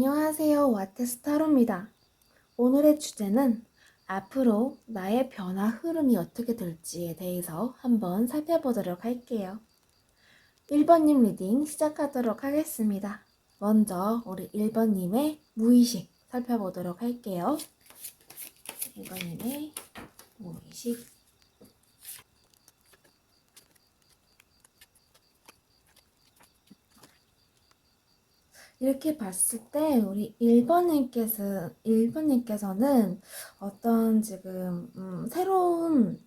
안녕하세요. 와테스타로입니다. 오늘의 주제는 앞으로 나의 변화 흐름이 어떻게 될지에 대해서 한번 살펴보도록 할게요. 1번님 리딩 시작하도록 하겠습니다. 먼저 우리 1번님의 무의식 살펴보도록 할게요. 1번님의 무의식. 이렇게 봤을 때 우리 1번님께서는 어떤 지금 새로운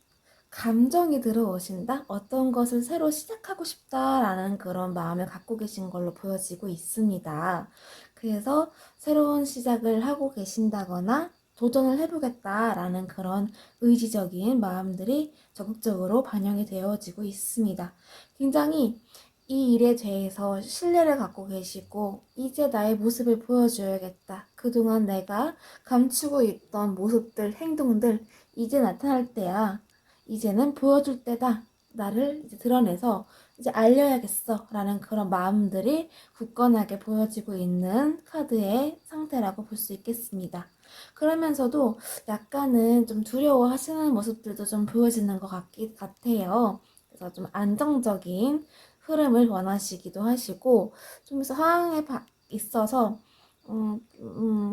감정이 들어오신다? 어떤 것을 새로 시작하고 싶다라는 그런 마음을 갖고 계신 걸로 보여지고 있습니다. 그래서 새로운 시작을 하고 계신다거나 도전을 해보겠다라는 그런 의지적인 마음들이 적극적으로 반영이 되어지고 있습니다. 굉장히 이 일에 대해서 신뢰를 갖고 계시고 이제 나의 모습을 보여줘야겠다. 그동안 내가 감추고 있던 모습들, 행동들 이제 나타날 때야. 이제는 보여줄 때다. 나를 이제 드러내서 이제 알려야겠어. 라는 그런 마음들이 굳건하게 보여지고 있는 카드의 상태라고 볼 수 있겠습니다. 그러면서도 약간은 좀 두려워하시는 모습들도 좀 보여지는 것 같아요. 그래서 좀 안정적인 흐름을 원하시기도 하시고 좀 상황에 있어서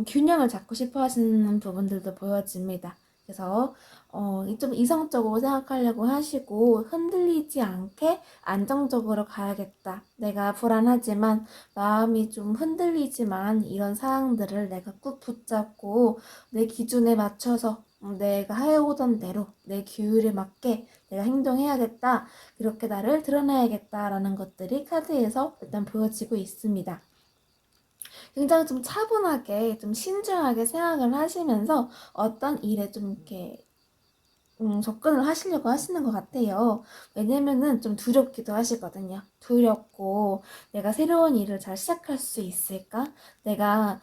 균형을 잡고 싶어 하시는 부분들도 보여집니다. 그래서 좀 이성적으로 생각하려고 하시고 흔들리지 않게 안정적으로 가야겠다. 내가 불안하지만 마음이 좀 흔들리지만 이런 사항들을 내가 꾹 붙잡고 내 기준에 맞춰서 내가 해오던 대로 내 규율에 맞게 내가 행동해야겠다. 이렇게 나를 드러내야겠다라는 것들이 카드에서 일단 보여지고 있습니다. 굉장히 좀 차분하게, 좀 신중하게 생각을 하시면서 어떤 일에 좀 이렇게 접근을 하시려고 하시는 것 같아요. 왜냐면은 좀 두렵기도 하시거든요. 두렵고 내가 새로운 일을 잘 시작할 수 있을까? 내가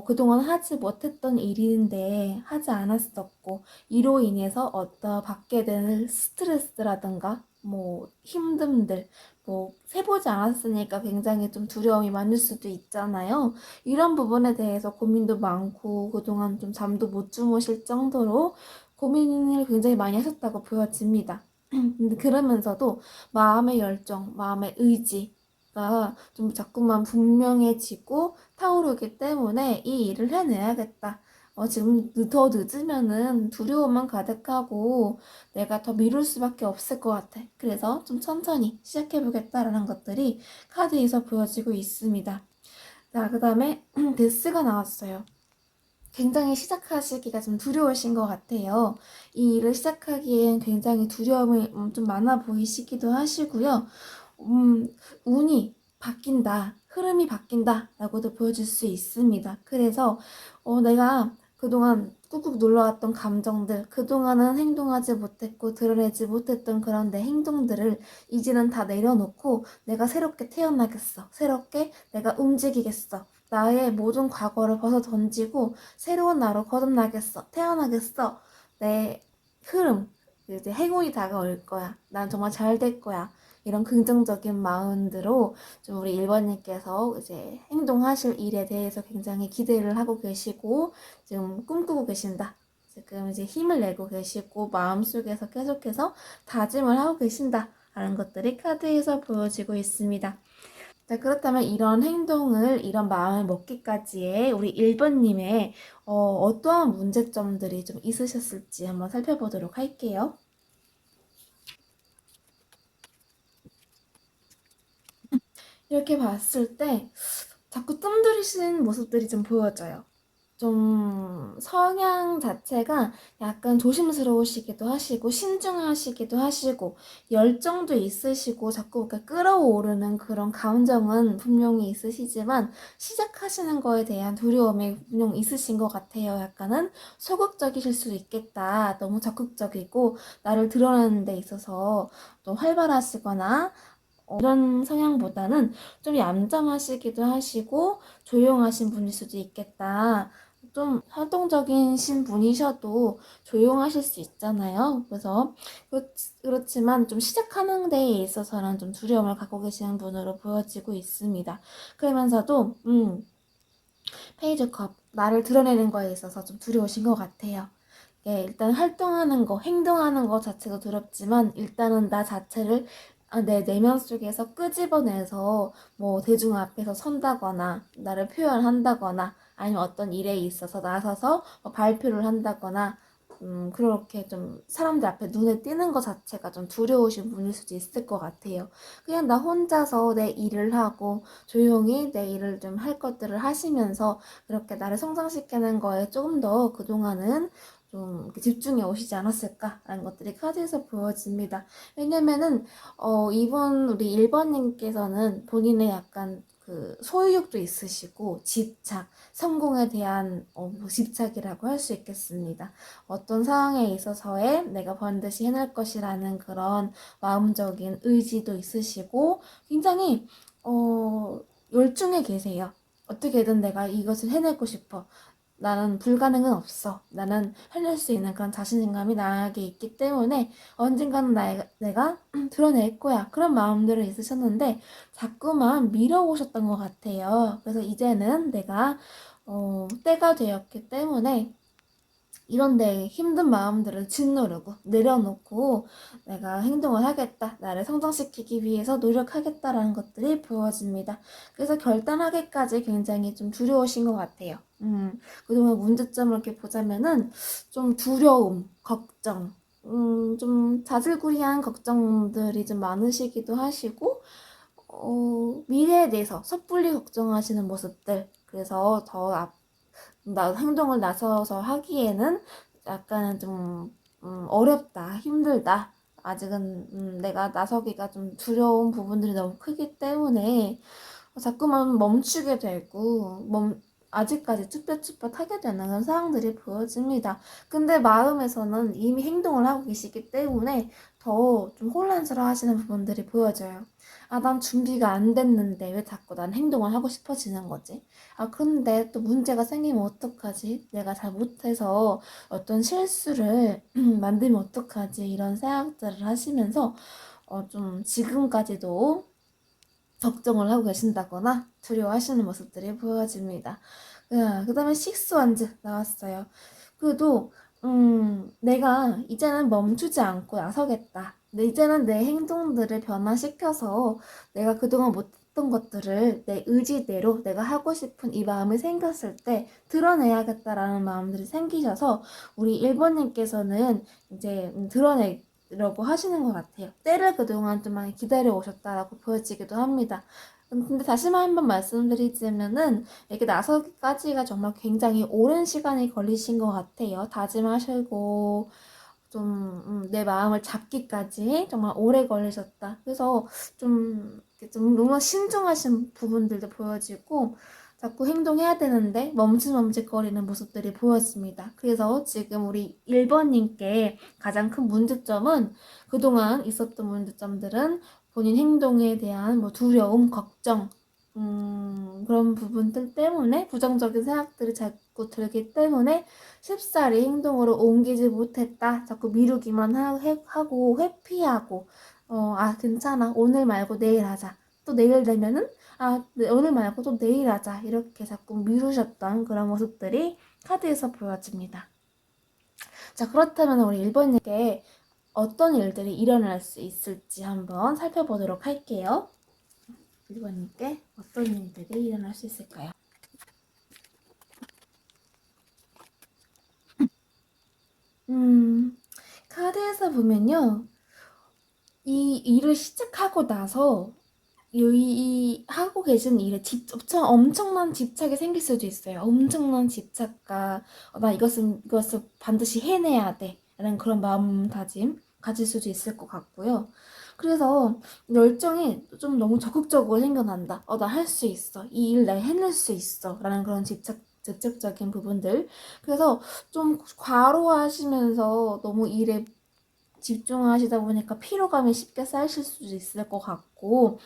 그동안 하지 못했던 일인데 하지 않았었고 이로 인해서 받게 되는 스트레스라든가 뭐 힘듦들 뭐 세보지 않았으니까 굉장히 좀 두려움이 많을 수도 있잖아요. 이런 부분에 대해서 고민도 많고 그동안 좀 잠도 못 주무실 정도로 고민을 굉장히 많이 하셨다고 보여집니다. 근데 그러면서도 마음의 열정, 마음의 의지가 좀 자꾸만 분명해지고 타오르기 때문에 이 일을 해내야겠다. 지금 더 늦으면은 두려움만 가득하고 내가 더 미룰 수밖에 없을 것 같아. 그래서 좀 천천히 시작해보겠다라는 것들이 카드에서 보여지고 있습니다. 자, 그 다음에 데스가 나왔어요. 굉장히 시작하시기가 좀 두려우신 것 같아요. 이 일을 시작하기엔 굉장히 두려움이 좀 많아 보이시기도 하시고요. 운이 바뀐다, 흐름이 바뀐다 라고도 보여줄 수 있습니다. 그래서 내가 그동안 꾹꾹 눌러왔던 감정들, 그동안은 행동하지 못했고 드러내지 못했던 그런 내 행동들을 이제는 다 내려놓고 내가 새롭게 태어나겠어. 새롭게 내가 움직이겠어. 나의 모든 과거를 벗어 던지고 새로운 나로 거듭나겠어. 태어나겠어. 내 흐름, 이제 행운이 다가올 거야. 난 정말 잘 될 거야. 이런 긍정적인 마음으로 좀 우리 1번님께서 이제 행동하실 일에 대해서 굉장히 기대를 하고 계시고 지금 꿈꾸고 계신다. 지금 이제 힘을 내고 계시고 마음속에서 계속해서 다짐을 하고 계신다. 라는 것들이 카드에서 보여지고 있습니다. 자, 그렇다면 이런 행동을, 이런 마음을 먹기까지의 우리 1번님의 어떠한 문제점들이 좀 있으셨을지 한번 살펴보도록 할게요. 이렇게 봤을 때 자꾸 뜸들이시는 모습들이 좀 보여져요. 좀 성향 자체가 약간 조심스러우시기도 하시고 신중하시기도 하시고 열정도 있으시고 자꾸 이렇게 끌어오르는 그런 감정은 분명히 있으시지만 시작하시는 거에 대한 두려움이 분명 있으신 것 같아요. 약간은 소극적이실 수 있겠다. 너무 적극적이고 나를 드러내는 데 있어서 또 활발하시거나 이런 성향보다는 좀 얌전하시기도 하시고 조용하신 분일 수도 있겠다. 좀 활동적인 분이셔도 조용하실 수 있잖아요. 그래서 그렇지만 좀 시작하는 데에 있어서는 좀 두려움을 갖고 계시는 분으로 보여지고 있습니다. 그러면서도 페이지 컵, 나를 드러내는 거에 있어서 좀 두려우신 것 같아요. 예, 일단 활동하는 거, 행동하는 거 자체도 두렵지만 일단은 나 자체를 내 내면 속에서 끄집어내서 뭐 대중 앞에서 선다거나 나를 표현한다거나 아니면 어떤 일에 있어서 나서서 발표를 한다거나 그렇게 좀 사람들 앞에 눈에 띄는 것 자체가 좀 두려우신 분일 수도 있을 것 같아요. 그냥 나 혼자서 내 일을 하고 조용히 내 일을 좀 할 것들을 하시면서 그렇게 나를 성장시키는 거에 조금 더 그동안은 좀 집중해 오시지 않았을까라는 것들이 카드에서 보여집니다. 왜냐면은 이번 우리 1번님께서는 본인의 약간 그 소유욕도 있으시고 집착, 성공에 대한 뭐 집착이라고 할 수 있겠습니다. 어떤 상황에 있어서의 내가 반드시 해낼 것이라는 그런 마음적인 의지도 있으시고 굉장히 열중해 계세요. 어떻게든 내가 이것을 해내고 싶어. 나는 불가능은 없어. 나는 해낼 수 있는 그런 자신감이 나에게 있기 때문에 언젠가는 내가 드러낼 거야. 그런 마음들은 있으셨는데 자꾸만 미뤄오셨던 것 같아요. 그래서 이제는 내가 때가 되었기 때문에 이런 데 힘든 마음들을 짓누르고 내려놓고 내가 행동을 하겠다. 나를 성장시키기 위해서 노력하겠다라는 것들이 보여집니다. 그래서 결단하기까지 굉장히 좀 두려우신 것 같아요. 그동안 문제점을 이렇게 보자면은 좀 두려움, 걱정, 좀 자질구리한 걱정들이 좀 많으시기도 하시고, 미래에 대해서 섣불리 걱정하시는 모습들. 그래서 행동을 나서서 하기에는 약간 좀 어렵다, 힘들다. 아직은 내가 나서기가 좀 두려운 부분들이 너무 크기 때문에 자꾸만 멈추게 되고 아직까지 쭈뼛쭈뼛 하게 되는 그런 상황들이 보여집니다. 근데 마음에서는 이미 행동을 하고 계시기 때문에 더 좀 혼란스러워 하시는 부분들이 보여져요. 난 준비가 안 됐는데 왜 자꾸 난 행동을 하고 싶어지는 거지? 근데 또 문제가 생기면 어떡하지? 내가 잘 못해서 어떤 실수를 만들면 어떡하지? 이런 생각들을 하시면서 좀 지금까지도 걱정을 하고 계신다거나 두려워하시는 모습들이 보여집니다. 그 다음에 식스완즈 나왔어요. 그래도 내가 이제는 멈추지 않고 나서겠다. 이제는 내 행동들을 변화시켜서 내가 그동안 못했던 것들을 내 의지대로 내가 하고 싶은 이 마음이 생겼을 때 드러내야겠다라는 마음들이 생기셔서 우리 1번님께서는 이제 드러내려고 하시는 것 같아요. 때를 그동안 좀 많이 기다려 오셨다라고 보여지기도 합니다. 근데 다시 한번 말씀드리자면은 이렇게 나서기까지가 정말 굉장히 오랜 시간이 걸리신 것 같아요. 다짐하시고 좀 내 마음을 잡기까지 정말 오래 걸리셨다. 그래서 좀 너무 신중하신 부분들도 보여지고 자꾸 행동해야 되는데 멈칫멈칫거리는 모습들이 보였습니다. 그래서 지금 우리 1번님께 가장 큰 문제점은 그동안 있었던 문제점들은 본인 행동에 대한 뭐 두려움, 걱정, 그런 부분들 때문에 부정적인 생각들이 자꾸 들기 때문에 쉽사리 행동으로 옮기지 못했다. 자꾸 미루기만 하고 회피하고 괜찮아. 오늘 말고 내일 하자. 또 내일 되면은 오늘 말고 또 내일 하자. 이렇게 자꾸 미루셨던 그런 모습들이 카드에서 보여집니다. 자, 그렇다면 우리 1번님께 어떤 일들이 일어날 수 있을지 한번 살펴보도록 할게요. 1번님께 어떤 일들이 일어날 수 있을까요? 카드에서 보면요. 이 일을 시작하고 나서 이 하고 계신 일에 엄청난 집착이 생길 수도 있어요. 엄청난 집착과 나 이것을 반드시 해내야 돼 라는 그런 마음다짐 가질 수도 있을 것 같고요. 그래서 열정이 좀 너무 적극적으로 생겨난다. 나 할 수 있어. 이 일 내가 해낼 수 있어. 라는 그런 집착적인 부분들. 그래서 좀 과로하시면서 너무 일에 집중하시다 보니까 피로감이 쉽게 쌓이실 수도 있을 것 같고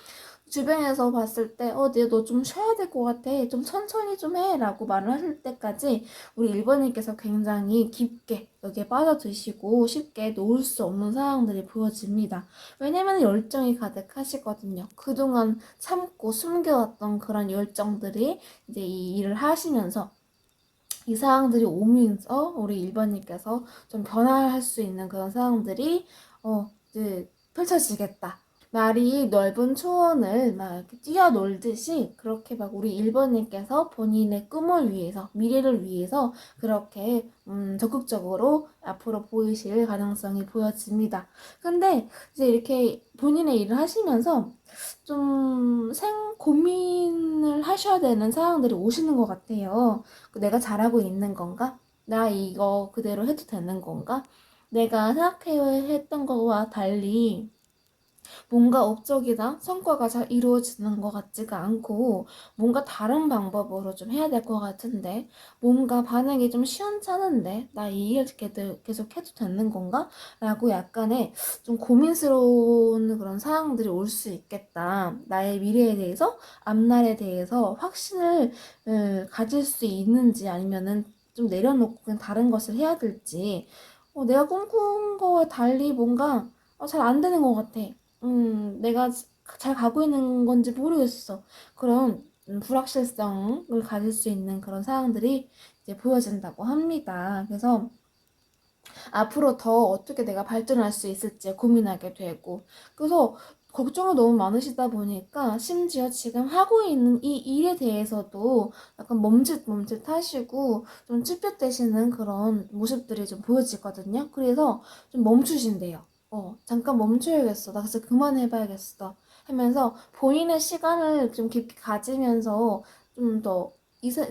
주변에서 봤을 때, 너 좀 쉬어야 될 것 같아. 좀 천천히 좀 해. 라고 말을 하실 때까지 우리 1번님께서 굉장히 깊게 여기에 빠져드시고 쉽게 놓을 수 없는 상황들이 보여집니다. 왜냐면 열정이 가득하시거든요. 그동안 참고 숨겨왔던 그런 열정들이 이제 이 일을 하시면서 이 상황들이 오면서 우리 1번님께서 좀 변화할 수 있는 그런 상황들이 이제 펼쳐지겠다. 말이 넓은 초원을 막 이렇게 뛰어놀듯이 그렇게 막 우리 1번님께서 본인의 꿈을 위해서, 미래를 위해서 그렇게 적극적으로 앞으로 보이실 가능성이 보여집니다. 근데 이제 이렇게 본인의 일을 하시면서 좀 고민을 하셔야 되는 상황들이 오시는 것 같아요. 내가 잘하고 있는 건가? 나 이거 그대로 해도 되는 건가? 내가 생각했던 거와 달리 뭔가 업적이나 성과가 잘 이루어지는 것 같지가 않고 뭔가 다른 방법으로 좀 해야 될 것 같은데 뭔가 반응이 좀 시원찮은데 나 이 일 계속 해도 되는 건가? 라고 약간의 좀 고민스러운 그런 상황들이 올 수 있겠다. 나의 미래에 대해서 앞날에 대해서 확신을 가질 수 있는지 아니면은 좀 내려놓고 그냥 다른 것을 해야 될지 내가 꿈꾼 거와 달리 뭔가 잘 안 되는 것 같아. 내가 잘 가고 있는 건지 모르겠어. 그런 불확실성을 가질 수 있는 그런 상황들이 이제 보여진다고 합니다. 그래서 앞으로 더 어떻게 내가 발전할 수 있을지 고민하게 되고, 그래서 걱정이 너무 많으시다 보니까 심지어 지금 하고 있는 이 일에 대해서도 약간 멈칫멈칫 하시고 좀 쭈뼛대시는 그런 모습들이 좀 보여지거든요. 그래서 좀 멈추신대요. 잠깐 멈춰야겠어. 나 진짜 그만해봐야겠어. 하면서 본인의 시간을 좀 깊게 가지면서 좀더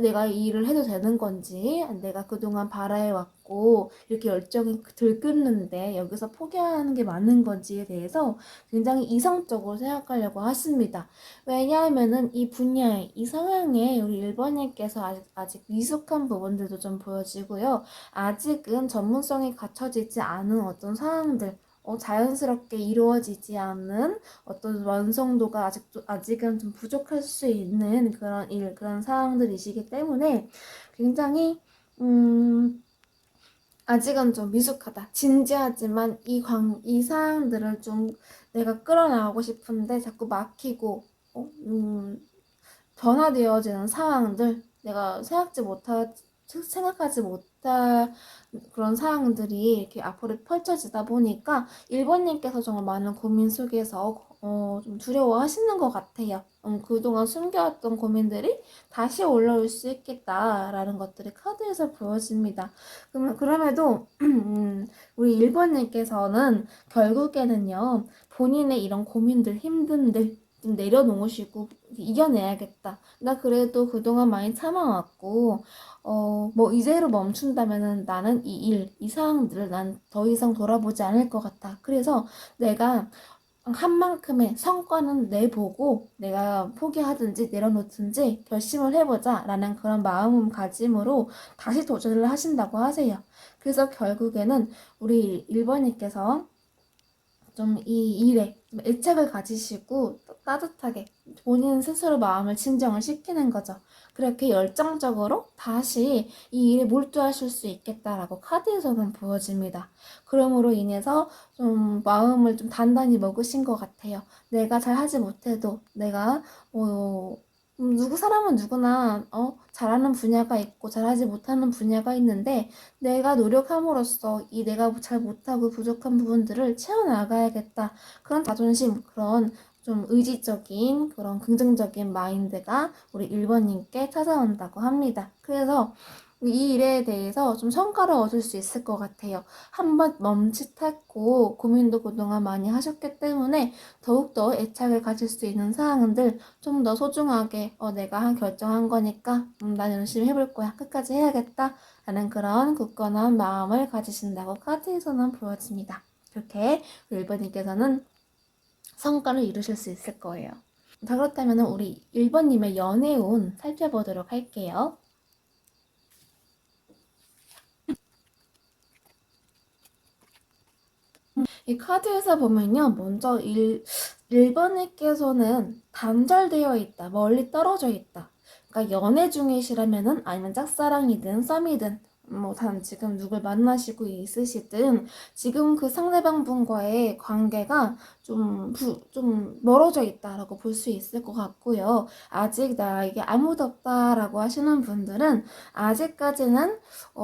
내가 이 일을 해도 되는 건지, 내가 그동안 바라해왔고, 이렇게 열정이 들끓는데 여기서 포기하는 게 맞는 건지에 대해서 굉장히 이성적으로 생각하려고 하십니다. 왜냐하면은 이 분야에, 이 성향에 우리 1번님께서 아직 미숙한 부분들도 좀 보여지고요. 아직은 전문성이 갖춰지지 않은 어떤 상황들, 자연스럽게 이루어지지 않는 어떤 완성도가 아직은 좀 부족할 수 있는 그런 상황들이시기 때문에 굉장히, 아직은 좀 미숙하다. 진지하지만 이 사항들을 좀 내가 끌어나가고 싶은데 자꾸 막히고, 변화되어지는 상황들, 내가 생각하지 못할 그런 상황들이 이렇게 앞으로 펼쳐지다 보니까 1번님께서 정말 많은 고민 속에서 좀 두려워하시는 것 같아요. 그동안 숨겨왔던 고민들이 다시 올라올 수 있겠다라는 것들이 카드에서 보여집니다. 그럼에도 우리 1번님께서는 결국에는요, 본인의 이런 고민들, 힘듦들 좀 내려놓으시고 이겨내야겠다. 나 그래도 그동안 많이 참아왔고 뭐 이대로 멈춘다면은 나는 이 상황들을 난 더 이상 돌아보지 않을 것 같아. 그래서 내가 한 만큼의 성과는 내보고 내가 포기하든지 내려놓든지 결심을 해보자 라는 그런 마음가짐으로 다시 도전을 하신다고 하세요. 그래서 결국에는 우리 1번님께서 좀 이 일에 좀 애착을 가지시고 따뜻하게 본인 스스로 마음을 진정을 시키는 거죠. 그렇게 열정적으로 다시 이 일에 몰두하실 수 있겠다라고 카드에서는 보여집니다. 그러므로 인해서 좀 마음을 좀 단단히 먹으신 것 같아요. 내가 잘 하지 못해도 내가 사람은 누구나 잘하는 분야가 있고 잘하지 못하는 분야가 있는데 내가 노력함으로써 이 내가 잘 못하고 부족한 부분들을 채워나가야겠다. 그런 자존심, 그런 좀 의지적인 그런 긍정적인 마인드가 우리 1번님께 찾아온다고 합니다. 그래서 이 일에 대해서 좀 성과를 얻을 수 있을 것 같아요. 한번 멈칫했고 고민도 그동안 많이 하셨기 때문에 더욱더 애착을 가질 수 있는 사항들 좀 더 소중하게 내가 결정한 거니까 난 열심히 해볼 거야. 끝까지 해야겠다. 라는 그런 굳건한 마음을 가지신다고 카드에서는 보여집니다. 그렇게 1번님께서는 성과를 이루실 수 있을 거예요. 자, 그렇다면 우리 1번님의 연애운 살펴보도록 할게요. 이 카드에서 보면요, 먼저 1번님께서는 단절되어 있다, 멀리 떨어져 있다. 그러니까 연애 중이시라면은 아니면 짝사랑이든 썸이든 뭐 지금 누굴 만나시고 있으시든 지금 그 상대방 분과의 관계가 좀 멀어져 있다라고 볼 수 있을 것 같고요. 아직 나에게 아무도 없다라고 하시는 분들은 아직까지는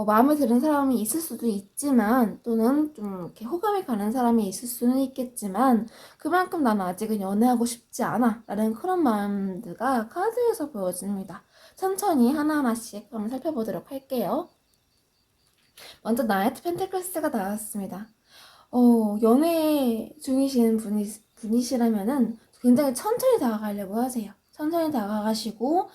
마음에 드는 사람이 있을 수도 있지만 또는 좀 이렇게 호감이 가는 사람이 있을 수는 있겠지만 그만큼 나는 아직은 연애하고 싶지 않아 라는 그런 마음들과 카드에서 보여집니다. 천천히 하나하나씩 한번 살펴보도록 할게요. 먼저 나이트 펜테클스가 나왔습니다. 연애 중이신 분이시라면은 굉장히 천천히 다가가려고 하세요. 천천히 다가가시고,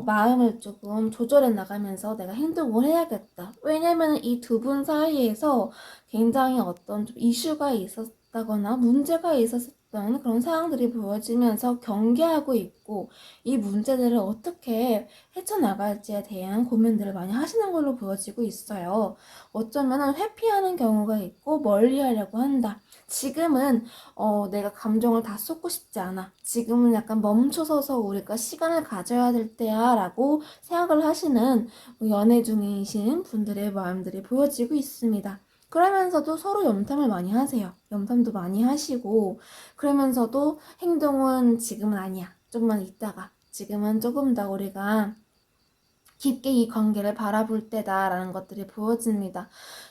마음을 조금 조절해 나가면서 내가 행동을 해야겠다. 왜냐면 이 두 분 사이에서 굉장히 어떤 좀 이슈가 있었다거나 문제가 있었던 그런 상황들이 보여지면서 경계하고 있고, 이 문제들을 어떻게 헤쳐나갈지에 대한 고민들을 많이 하시는 걸로 보여지고 있어요. 어쩌면 회피하는 경우가 있고 멀리 하려고 한다. 지금은 내가 감정을 다 쏟고 싶지 않아. 지금은 약간 멈춰서서 우리가 시간을 가져야 될 때야 라고 생각을 하시는 연애 중이신 분들의 마음들이 보여지고 있습니다. 그러면서도 서로 염탐을 많이 하세요. 염탐도 많이 하시고 그러면서도 행동은 지금은 아니야. 좀만 있다가 지금은 조금 더 우리가 깊게 이 관계를 바라볼 때다라는 것들이 보여집니다.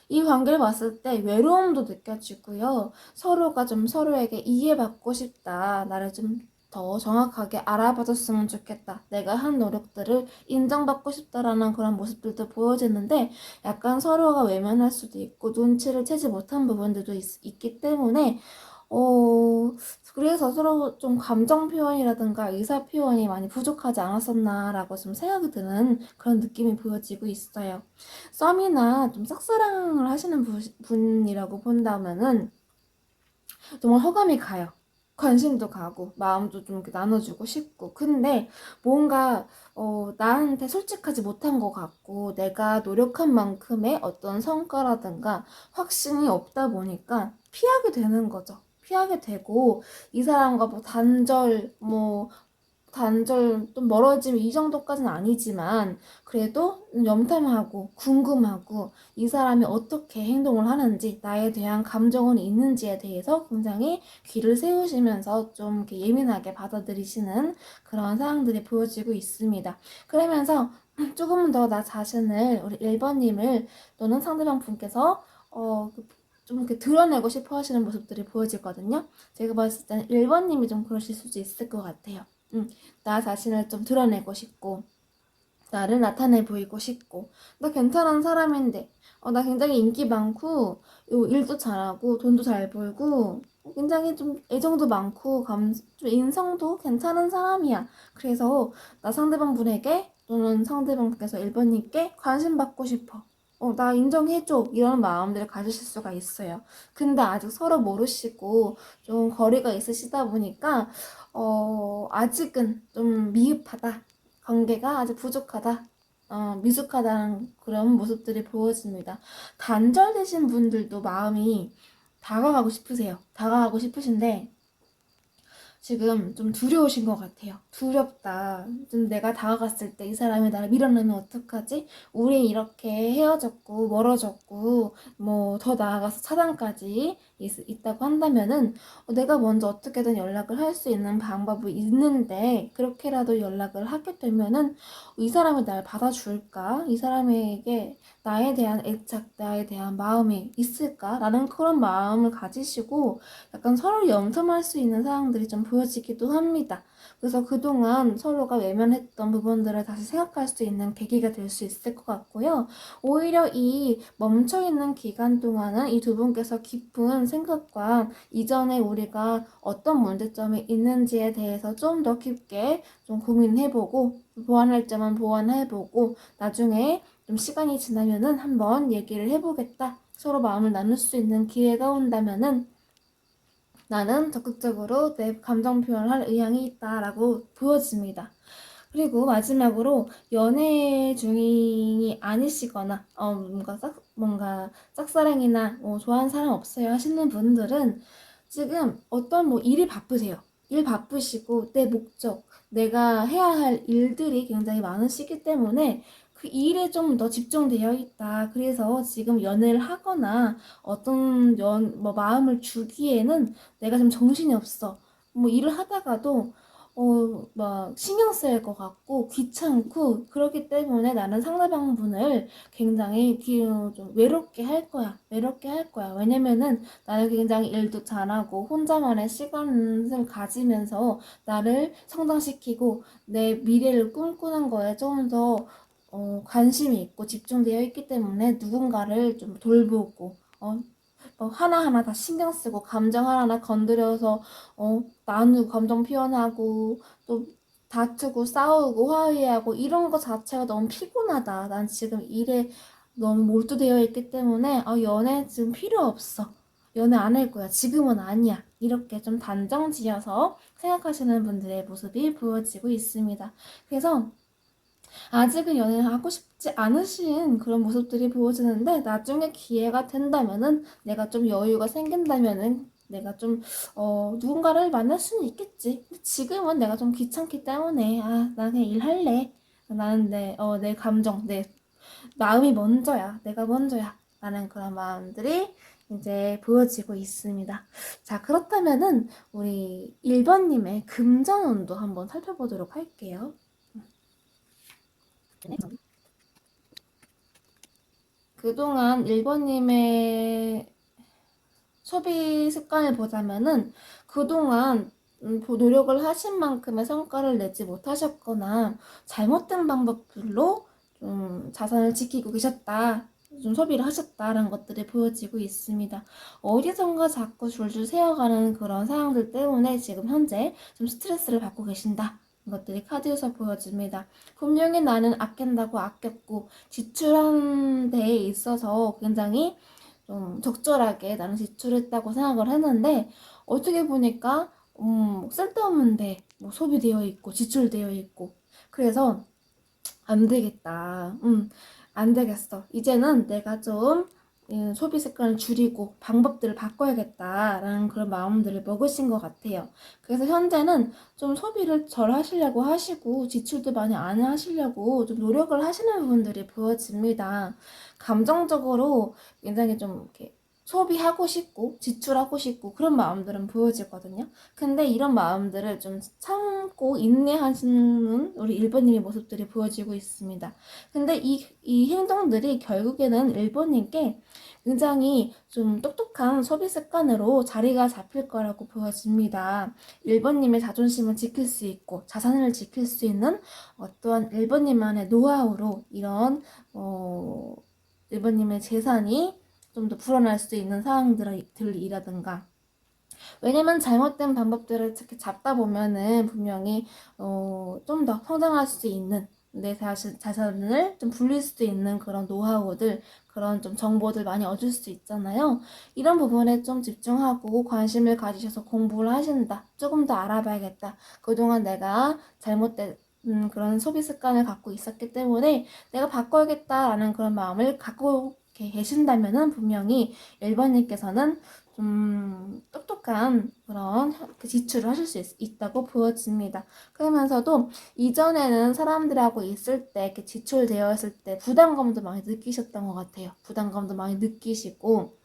이 관계를 봤을 때 외로움도 느껴지고요. 서로가 좀 서로에게 이해받고 싶다. 나를 좀 더 정확하게 알아봐줬으면 좋겠다. 내가 한 노력들을 인정받고 싶다라는 그런 모습들도 보여지는데 약간 서로가 외면할 수도 있고 눈치를 채지 못한 부분들도 있기 때문에 그래서 서로 좀 감정 표현이라든가 의사 표현이 많이 부족하지 않았었나라고 좀 생각이 드는 그런 느낌이 보여지고 있어요. 썸이나 좀 짝사랑을 하시는 분이라고 본다면은 정말 호감이 가요. 관심도 가고 마음도 좀 이렇게 나눠주고 싶고 근데 뭔가 나한테 솔직하지 못한 것 같고 내가 노력한 만큼의 어떤 성과라든가 확신이 없다 보니까 피하게 되는 거죠. 피하게 되고 이 사람과 단절 좀 멀어지면 이 정도까지는 아니지만 그래도 염탐하고 궁금하고 이 사람이 어떻게 행동을 하는지 나에 대한 감정은 있는지에 대해서 굉장히 귀를 세우시면서 좀 이렇게 예민하게 받아들이시는 그런 상황들이 보여지고 있습니다. 그러면서 조금 더 나 자신을 우리 1번님을 또는 상대방 분께서 좀 이렇게 드러내고 싶어 하시는 모습들이 보여지거든요. 제가 봤을 때는 1번님이 좀 그러실 수도 있을 것 같아요. 나 자신을 좀 드러내고 싶고 나를 나타내 보이고 싶고 나 괜찮은 사람인데 나 굉장히 인기 많고 일도 잘하고 돈도 잘 벌고 굉장히 좀 애정도 많고 좀 인성도 괜찮은 사람이야. 그래서 나 상대방 분에게 또는 상대방 분께서 1번님께 관심 받고 싶어. 나 인정해줘. 이런 마음들을 가지실 수가 있어요. 근데 아직 서로 모르시고 좀 거리가 있으시다 보니까 아직은 좀 미흡하다. 관계가 아직 부족하다. 미숙하다는 그런 모습들이 보여집니다. 단절되신 분들도 마음이 다가가고 싶으세요. 다가가고 싶으신데 지금 좀 두려우신 것 같아요. 두렵다. 좀 내가 다가갔을 때 이 사람이 나를 밀어내면 어떡하지? 우리 이렇게 헤어졌고 멀어졌고 뭐 더 나아가서 차단까지 있다고 한다면은 내가 먼저 어떻게든 연락을 할 수 있는 방법이 있는데 그렇게라도 연락을 하게 되면은 이 사람이 날 받아줄까? 이 사람에게 나에 대한 애착, 나에 대한 마음이 있을까라는 그런 마음을 가지시고 약간 서로 염탐할 수 있는 상황들이 좀 보여지기도 합니다. 그래서 그동안 서로가 외면했던 부분들을 다시 생각할 수 있는 계기가 될 수 있을 것 같고요. 오히려 이 멈춰있는 기간 동안은 이 두 분께서 깊은 생각과 이전에 우리가 어떤 문제점이 있는지에 대해서 좀 더 깊게 좀 고민해보고 보완할 점은 보완해보고 나중에 좀 시간이 지나면은 한번 얘기를 해보겠다. 서로 마음을 나눌 수 있는 기회가 온다면은 나는 적극적으로 내 감정 표현을 할 의향이 있다라고 보여집니다. 그리고 마지막으로 연애 중이 아니시거나 뭔가 짝사랑이나 좋아하는 사람 없어요 하시는 분들은 지금 어떤 뭐 일이 바쁘세요. 일 바쁘시고 내 목적, 내가 해야 할 일들이 굉장히 많으시기 때문에 그 일에 좀 더 집중되어 있다. 그래서 지금 연애를 하거나 어떤 뭐 마음을 주기에는 내가 좀 정신이 없어. 뭐 일을 하다가도 막 신경 쓰일 것 같고 귀찮고 그렇기 때문에 나는 상대방분을 굉장히 좀 외롭게 할 거야. 외롭게 할 거야. 왜냐면은 나는 굉장히 일도 잘하고 혼자만의 시간을 가지면서 나를 성장시키고 내 미래를 꿈꾸는 거에 좀 더 관심이 있고 집중되어 있기 때문에 누군가를 좀 돌보고 하나하나 다 신경 쓰고 감정 하나하나 건드려서 나누고 감정 표현하고 또 다투고 싸우고 화해하고 이런 거 자체가 너무 피곤하다. 난 지금 일에 너무 몰두되어 있기 때문에 연애 지금 필요 없어. 연애 안 할 거야. 지금은 아니야. 이렇게 좀 단정 지어서 생각하시는 분들의 모습이 보여지고 있습니다. 그래서 아직은 연애를 하고 싶지 않으신 그런 모습들이 보여지는데 나중에 기회가 된다면은 내가 좀 여유가 생긴다면은 내가 좀 누군가를 만날 수는 있겠지. 근데 지금은 내가 좀 귀찮기 때문에 나 그냥 일할래. 나는 내 감정, 내 마음이 먼저야. 내가 먼저야. 라는 그런 마음들이 이제 보여지고 있습니다. 자, 그렇다면은 우리 1번님의 금전운도 한번 살펴보도록 할게요. 그동안 1번님의 소비 습관을 보자면은 그동안 노력을 하신 만큼의 성과를 내지 못하셨거나 잘못된 방법들로 좀 자산을 지키고 계셨다. 좀 소비를 하셨다라는 것들이 보여지고 있습니다. 어디선가 자꾸 줄줄 세워가는 그런 상황들 때문에 지금 현재 좀 스트레스를 받고 계신다. 것들이 카드에서 보여집니다. 분명히 나는 아낀다고 아꼈고 지출한 데에 있어서 굉장히 좀 적절하게 나는 지출했다고 생각을 했는데 어떻게 보니까 쓸데없는데 뭐 소비되어 있고 지출되어 있고 그래서 안 되겠다. 안 되겠어. 이제는 내가 좀 소비 습관을 줄이고 방법들을 바꿔야겠다라는 그런 마음들을 먹으신 것 같아요. 그래서 현재는 좀 소비를 덜 하시려고 하시고 지출도 많이 안 하시려고 좀 노력을 하시는 부분들이 보여집니다. 감정적으로 굉장히 좀 이렇게 소비하고 싶고 지출하고 싶고 그런 마음들은 보여지거든요. 근데 이런 마음들을 좀 참고 인내하시는 우리 1번님의 모습들이 보여지고 있습니다. 근데 이 행동들이 결국에는 1번님께 굉장히 좀 똑똑한 소비 습관으로 자리가 잡힐 거라고 보여집니다. 1번님의 자존심을 지킬 수 있고 자산을 지킬 수 있는 어떠한 1번님만의 노하우로 이런 1번님의 재산이 좀 더 불어날 수 있는 상황들이라든가 왜냐면 잘못된 방법들을 이렇게 잡다 보면은 분명히 좀 더 성장할 수 있는 내 자산을 좀 불릴 수도 있는 그런 노하우들 그런 좀 정보들 많이 얻을 수 있잖아요. 이런 부분에 좀 집중하고 관심을 가지셔서 공부를 하신다. 조금 더 알아봐야겠다. 그동안 내가 잘못된 그런 소비 습관을 갖고 있었기 때문에 내가 바꿔야겠다라는 그런 마음을 갖고 계신다면은 분명히 1번님께서는 좀 똑똑한 그런 지출을 하실 수 있다고 보여집니다. 그러면서도 이전에는 사람들하고 있을 때 이렇게 지출되어 있을 때 부담감도 많이 느끼셨던 것 같아요. 부담감도 많이 느끼시고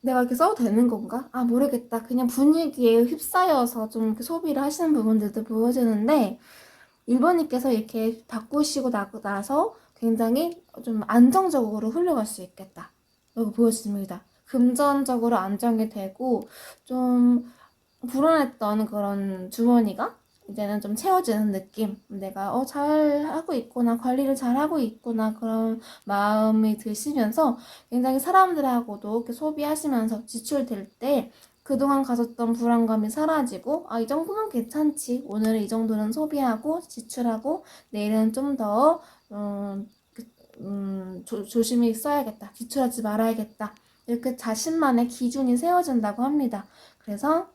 내가 이렇게 써도 되는 건가? 모르겠다. 그냥 분위기에 휩싸여서 좀 이렇게 소비를 하시는 부분들도 보여지는데 1번님께서 이렇게 바꾸시고 나서 굉장히 좀 안정적으로 흘러갈 수 있겠다. 이거 보여집니다. 금전적으로 안정이 되고 좀 불안했던 그런 주머니가 이제는 좀 채워지는 느낌. 내가 잘 하고 있구나, 관리를 잘 하고 있구나 그런 마음이 드시면서 굉장히 사람들하고도 이렇게 소비하시면서 지출될 때 그동안 가졌던 불안감이 사라지고 이 정도는 괜찮지. 오늘은 이 정도는 소비하고 지출하고 내일은 좀 더 조심히 써야겠다. 지출하지 말아야겠다. 이렇게 자신만의 기준이 세워진다고 합니다. 그래서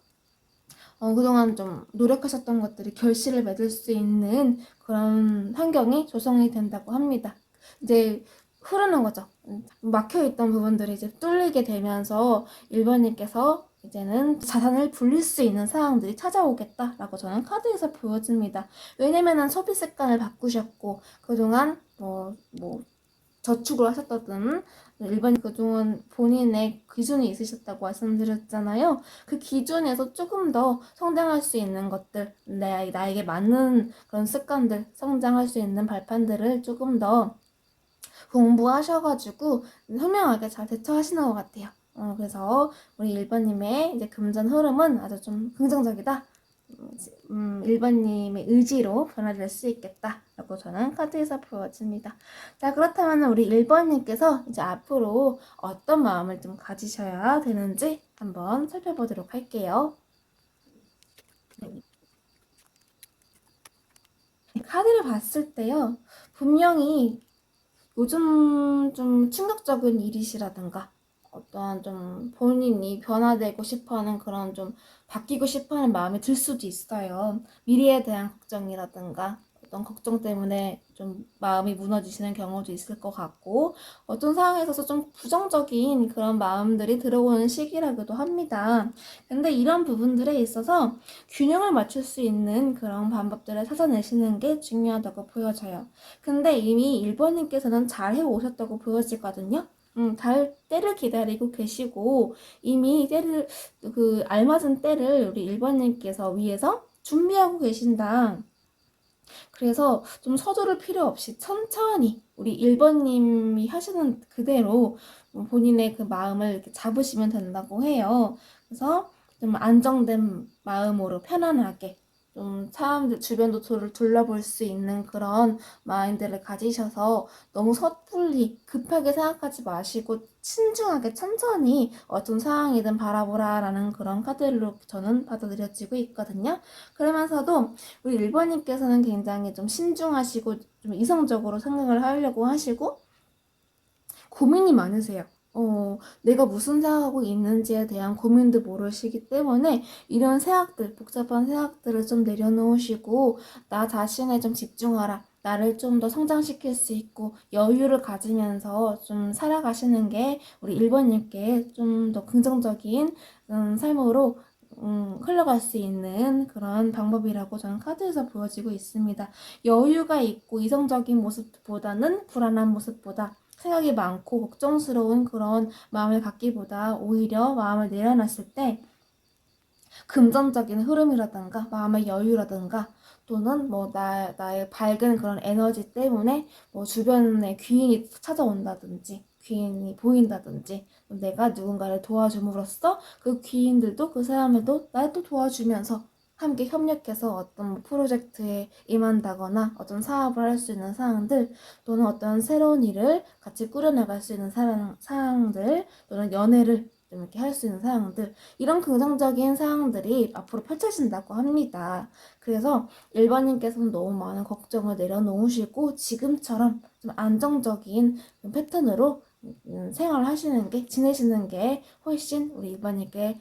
그동안 좀 노력하셨던 것들이 결실을 맺을 수 있는 그런 환경이 조성이 된다고 합니다. 이제 흐르는 거죠. 막혀있던 부분들이 이제 뚫리게 되면서 1번님께서 이제는 자산을 불릴 수 있는 상황들이 찾아오겠다라고 저는 카드에서 보여집니다. 왜냐면은 소비 습관을 바꾸셨고 그동안 저축을 하셨다든 일반인 그동안 본인의 기준이 있으셨다고 말씀드렸잖아요. 그 기준에서 조금 더 성장할 수 있는 것들, 나에게 맞는 그런 습관들, 성장할 수 있는 발판들을 조금 더 공부하셔가지고 현명하게 잘 대처하시는 것 같아요. 그래서 우리 1번님의 이제 금전 흐름은 아주 좀 긍정적이다. 1번님의 의지로 변화될 수 있겠다 라고 저는 카드에서 보여집니다. 자, 그렇다면 우리 1번님께서 이제 앞으로 어떤 마음을 좀 가지셔야 되는지 한번 살펴보도록 할게요. 카드를 봤을 때요, 분명히 요즘 좀 충격적인 일이시라든가 어떠한 좀 본인이 변화되고 싶어하는 그런 좀 바뀌고 싶어하는 마음이 들 수도 있어요. 미래에 대한 걱정이라든가 어떤 걱정 때문에 좀 마음이 무너지시는 경우도 있을 것 같고 어떤 상황에서 좀 부정적인 그런 마음들이 들어오는 시기라고도 합니다. 근데 이런 부분들에 있어서 균형을 맞출 수 있는 그런 방법들을 찾아내시는 게 중요하다고 보여져요. 근데 이미 1번님께서는 잘 해오셨다고 보여지거든요. 잘 때를 기다리고 계시고 이미 알맞은 때를 우리 1번님께서 위해서 준비하고 계신다. 그래서 좀 서두를 필요 없이 천천히 우리 1번님이 하시는 그대로 본인의 그 마음을 이렇게 잡으시면 된다고 해요. 그래서 좀 안정된 마음으로 편안하게 좀 사람들 주변도 둘러볼 수 있는 그런 마인드를 가지셔서 너무 섣불리 급하게 생각하지 마시고 신중하게 천천히 어떤 상황이든 바라보라라는 그런 카드로 저는 받아들여지고 있거든요. 그러면서도 우리 1번님께서는 굉장히 좀 신중하시고 좀 이성적으로 생각을 하려고 하시고 고민이 많으세요. 내가 무슨 생각하고 있는지에 대한 고민도 모르시기 때문에 이런 생각들, 복잡한 생각들을 좀 내려놓으시고 나 자신에 좀 집중하라. 나를 좀 더 성장시킬 수 있고 여유를 가지면서 좀 살아가시는 게 우리 1번님께 좀 더 긍정적인 삶으로 흘러갈 수 있는 그런 방법이라고 저는 카드에서 보여지고 있습니다. 여유가 있고 이성적인 모습보다는 불안한 모습보다 생각이 많고 걱정스러운 그런 마음을 갖기보다 오히려 마음을 내려놨을 때 금전적인 흐름이라든가 마음의 여유라든가 또는 나의 밝은 그런 에너지 때문에 주변에 귀인이 찾아온다든지 귀인이 보인다든지 내가 누군가를 도와줌으로써 그 귀인들도 그 사람을도 나를 또 도와주면서 함께 협력해서 어떤 프로젝트에 임한다거나 어떤 사업을 할 수 있는 사항들 또는 어떤 새로운 일을 같이 꾸려나갈 수 있는 사항들 또는 연애를 좀 이렇게 할 수 있는 사항들 이런 긍정적인 사항들이 앞으로 펼쳐진다고 합니다. 그래서 1번님께서는 너무 많은 걱정을 내려놓으시고 지금처럼 좀 안정적인 패턴으로 생활하시는 게 지내시는 게 훨씬 우리 1번님께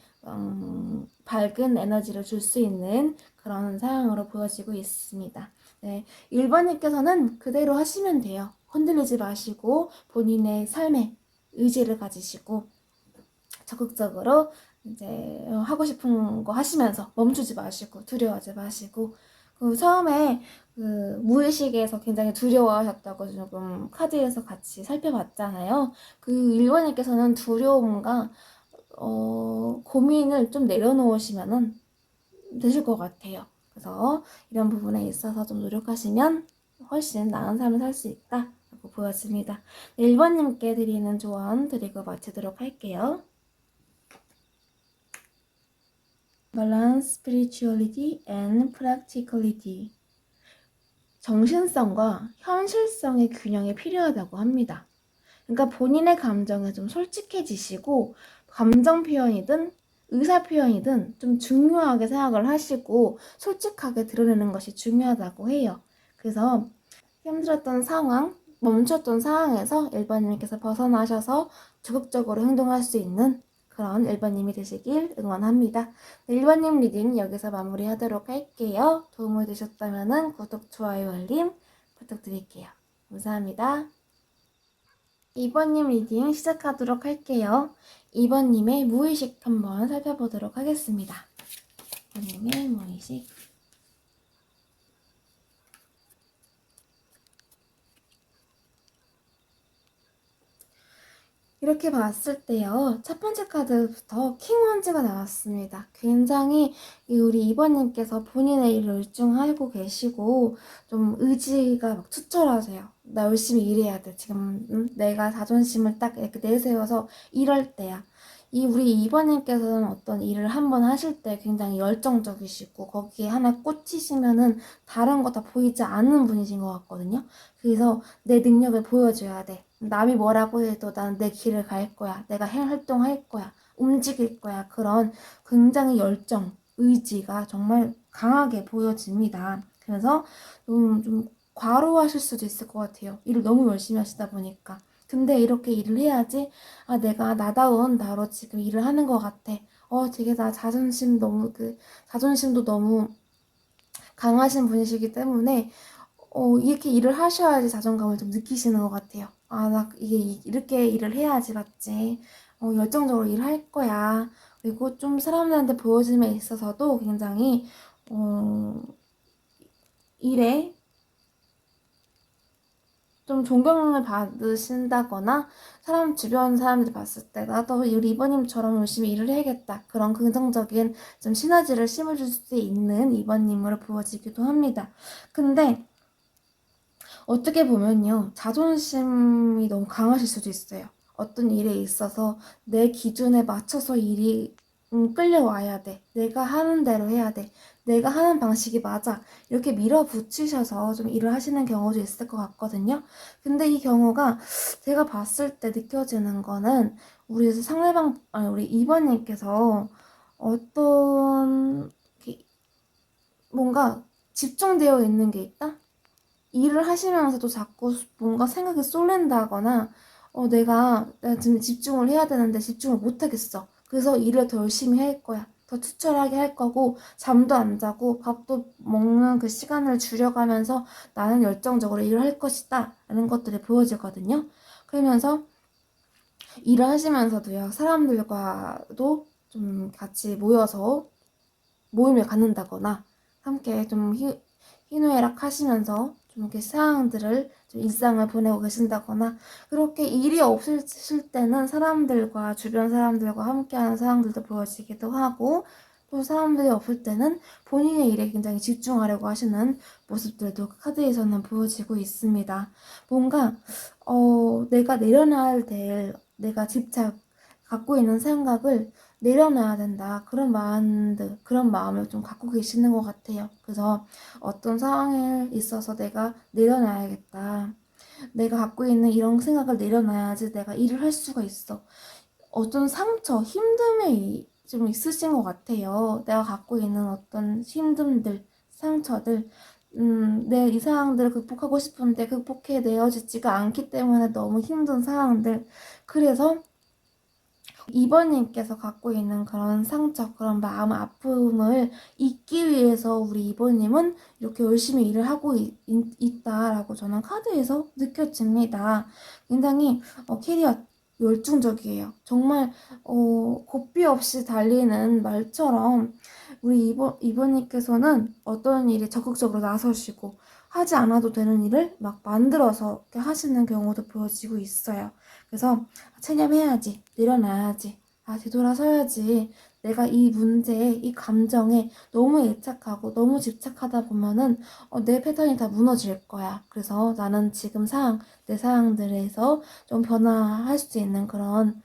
밝은 에너지를 줄 수 있는 그런 상황으로 보여지고 있습니다. 네, 1번님께서는 그대로 하시면 돼요. 흔들리지 마시고 본인의 삶에 의지를 가지시고 적극적으로 이제 하고 싶은 거 하시면서 멈추지 마시고 두려워하지 마시고 처음에 무의식에서 굉장히 두려워하셨다고 조금 카드에서 같이 살펴봤잖아요. 그 1번님께서는 두려움과 고민을 좀 내려놓으시면은 되실 것 같아요. 그래서 이런 부분에 있어서 좀 노력하시면 훨씬 나은 삶을 살 수 있다 라고 보여집니다. 1번님께 드리는 조언 드리고 마치도록 할게요. Balance, spirituality and practicality. 정신성과 현실성의 균형이 필요하다고 합니다. 그러니까 본인의 감정에 좀 솔직해지시고 감정 표현이든 의사 표현이든 좀 중요하게 생각을 하시고 솔직하게 드러내는 것이 중요하다고 해요. 그래서 힘들었던 상황, 멈췄던 상황에서 1번님께서 벗어나셔서 적극적으로 행동할 수 있는 그런 1번님이 되시길 응원합니다. 1번님 리딩 여기서 마무리하도록 할게요. 도움이 되셨다면 구독, 좋아요, 알림 부탁드릴게요. 감사합니다. 2번님 리딩 시작하도록 할게요. 2번님의 무의식 한번 살펴보도록 하겠습니다. 2번님의 무의식. 이렇게 봤을 때요, 첫 번째 카드부터 킹원즈가 나왔습니다. 굉장히 우리 2번님께서 본인의 일을 열중하고 계시고 좀 의지가 막 투철하세요. 나 열심히 일해야 돼. 지금 내가 자존심을 딱 이렇게 내세워서 이럴 때야. 우리 2번님께서는 어떤 일을 한번 하실 때 굉장히 열정적이시고 거기에 하나 꽂히시면은 다른 거 다 보이지 않는 분이신 것 같거든요. 그래서 내 능력을 보여줘야 돼. 남이 뭐라고 해도 난 내 길을 갈 거야. 내가 활동할 거야. 움직일 거야. 그런 굉장히 열정, 의지가 정말 강하게 보여집니다. 그래서 좀 과로하실 수도 있을 것 같아요. 일을 너무 열심히 하시다 보니까. 근데 이렇게 일을 해야지, 아, 내가 나다운 나로 지금 일을 하는 것 같아. 되게 나 자존심도 너무 강하신 분이시기 때문에, 이렇게 일을 하셔야지 자존감을 좀 느끼시는 것 같아요. 아, 나 이렇게 일을 해야지 맞지. 열정적으로 일할 거야. 그리고 좀 사람들한테 보여줌에 있어서도 굉장히, 일에 좀 존경을 받으신다거나 주변 사람들이 봤을 때 나도 우리 이번님처럼 열심히 일을 해야겠다. 그런 긍정적인 좀 시너지를 심어줄 수 있는 이번님으로 보여지기도 합니다. 근데 어떻게 보면요, 자존심이 너무 강하실 수도 있어요. 어떤 일에 있어서 내 기준에 맞춰서 일이 끌려와야 돼. 내가 하는 대로 해야 돼. 내가 하는 방식이 맞아. 이렇게 밀어붙이셔서 좀 일을 하시는 경우도 있을 것 같거든요. 근데 이 경우가 제가 봤을 때 느껴지는 거는 우리 2번님께서 어떤 뭔가 집중되어 있는 게 있다? 일을 하시면서도 자꾸 뭔가 생각이 쏠린다거나 내가 지금 집중을 해야 되는데 집중을 못 하겠어. 그래서 일을 더 열심히 할 거야. 더 투철하게 할 거고 잠도 안 자고 밥도 먹는 그 시간을 줄여가면서 나는 열정적으로 일을 할 것이다 라는 것들이 보여지거든요. 그러면서 일을 하시면서도요, 사람들과도 좀 같이 모여서 모임을 갖는다거나 함께 좀 희노애락 하시면서 좀 이렇게 상황들을 좀 일상을 보내고 계신다거나, 그렇게 일이 없으실 때는 주변 사람들과 함께하는 상황들도 보여지기도 하고, 또 사람들이 없을 때는 본인의 일에 굉장히 집중하려고 하시는 모습들도 카드에서는 보여지고 있습니다. 뭔가 내가 갖고 있는 생각을 내려놔야 된다. 그런 마음을 좀 갖고 계시는 것 같아요. 그래서 어떤 상황에 있어서 내가 내려놔야겠다. 내가 갖고 있는 이런 생각을 내려놔야지 내가 일을 할 수가 있어. 어떤 힘듦이 좀 있으신 것 같아요. 내가 갖고 있는 어떤 상처들, 내 이 상황들을 극복하고 싶은데 극복해내어지지가 않기 때문에 너무 힘든 상황들. 그래서 2번님께서 갖고 있는 그런 상처, 그런 마음 아픔을 잊기 위해서 우리 2번님은 이렇게 열심히 일을 하고 있다라고 저는 카드에서 느껴집니다. 굉장히 캐리어 열중적이에요. 정말 고삐 없이 달리는 말처럼 우리 2번님께서는 어떤 일에 적극적으로 나서시고 하지 않아도 되는 일을 막 만들어서 이렇게 하시는 경우도 보여지고 있어요. 그래서 체념해야지, 내려놔야지, 뒤돌아서야지. 내가 이 문제에, 이 감정에 너무 애착하고 너무 집착하다 보면은 내 패턴이 다 무너질 거야. 그래서 나는 지금 내 상황들에서 좀 변화할 수 있는 그런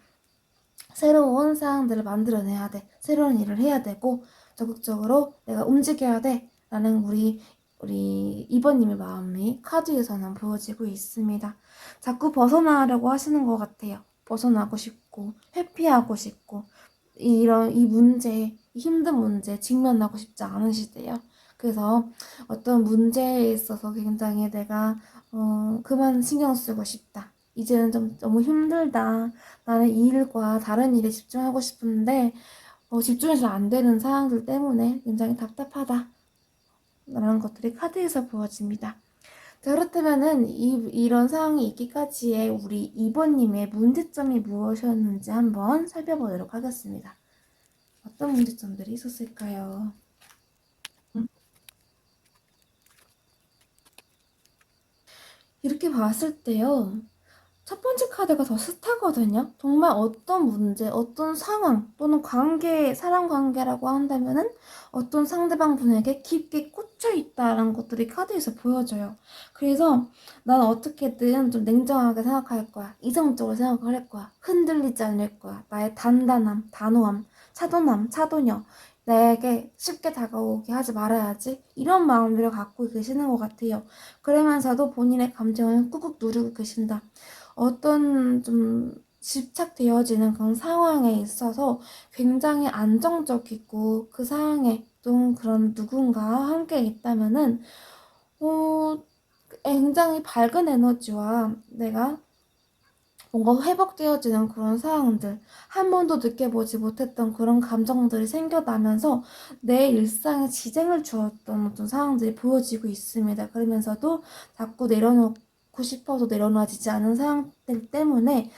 새로운 상황들을 만들어내야 돼. 새로운 일을 해야 되고 적극적으로 내가 움직여야 돼. 라는 우리 2번님의 마음이 카드에서는 보여지고 있습니다. 자꾸 벗어나려고 하시는 것 같아요. 벗어나고 싶고 회피하고 싶고 이 힘든 문제 직면하고 싶지 않으시대요. 그래서 어떤 문제에 있어서 굉장히 내가 그만 신경 쓰고 싶다. 이제는 좀 너무 힘들다. 나는 이 일과 다른 일에 집중하고 싶은데 집중이 잘 안 되는 상황들 때문에 굉장히 답답하다. 라는 것들이 카드에서 보여집니다. 자, 그렇다면은 이런 상황이 있기까지의 우리 2번님의 문제점이 무엇이었는지 한번 살펴보도록 하겠습니다. 어떤 문제점들이 있었을까요? 이렇게 봤을 때요. 첫 번째 카드가 더 스타거든요. 정말 어떤 문제, 어떤 상황 또는 관계, 사람 관계라고 한다면은 어떤 상대방 분에게 깊게 꽂혀 있다라는 것들이 카드에서 보여져요. 그래서 난 어떻게든 좀 냉정하게 생각할 거야. 이성적으로 생각을 할 거야. 흔들리지 않을 거야. 나의 단단함, 단호함, 차도남, 차도녀. 나에게 쉽게 다가오게 하지 말아야지. 이런 마음들을 갖고 계시는 것 같아요. 그러면서도 본인의 감정을 꾹꾹 누르고 계신다. 어떤 좀 집착되어지는 그런 상황에 있어서 굉장히 안정적이고 그 상황에 좀 그런 누군가와 함께 있다면은 굉장히 밝은 에너지와 내가 뭔가 회복되어지는 그런 상황들, 한 번도 느껴보지 못했던 그런 감정들이 생겨나면서 내 일상에 지장을 주었던 어떤 상황들이 보여지고 있습니다. 그러면서도 자꾸 내려놓고 싶어도 내려놔지지 않은 상황들 때문에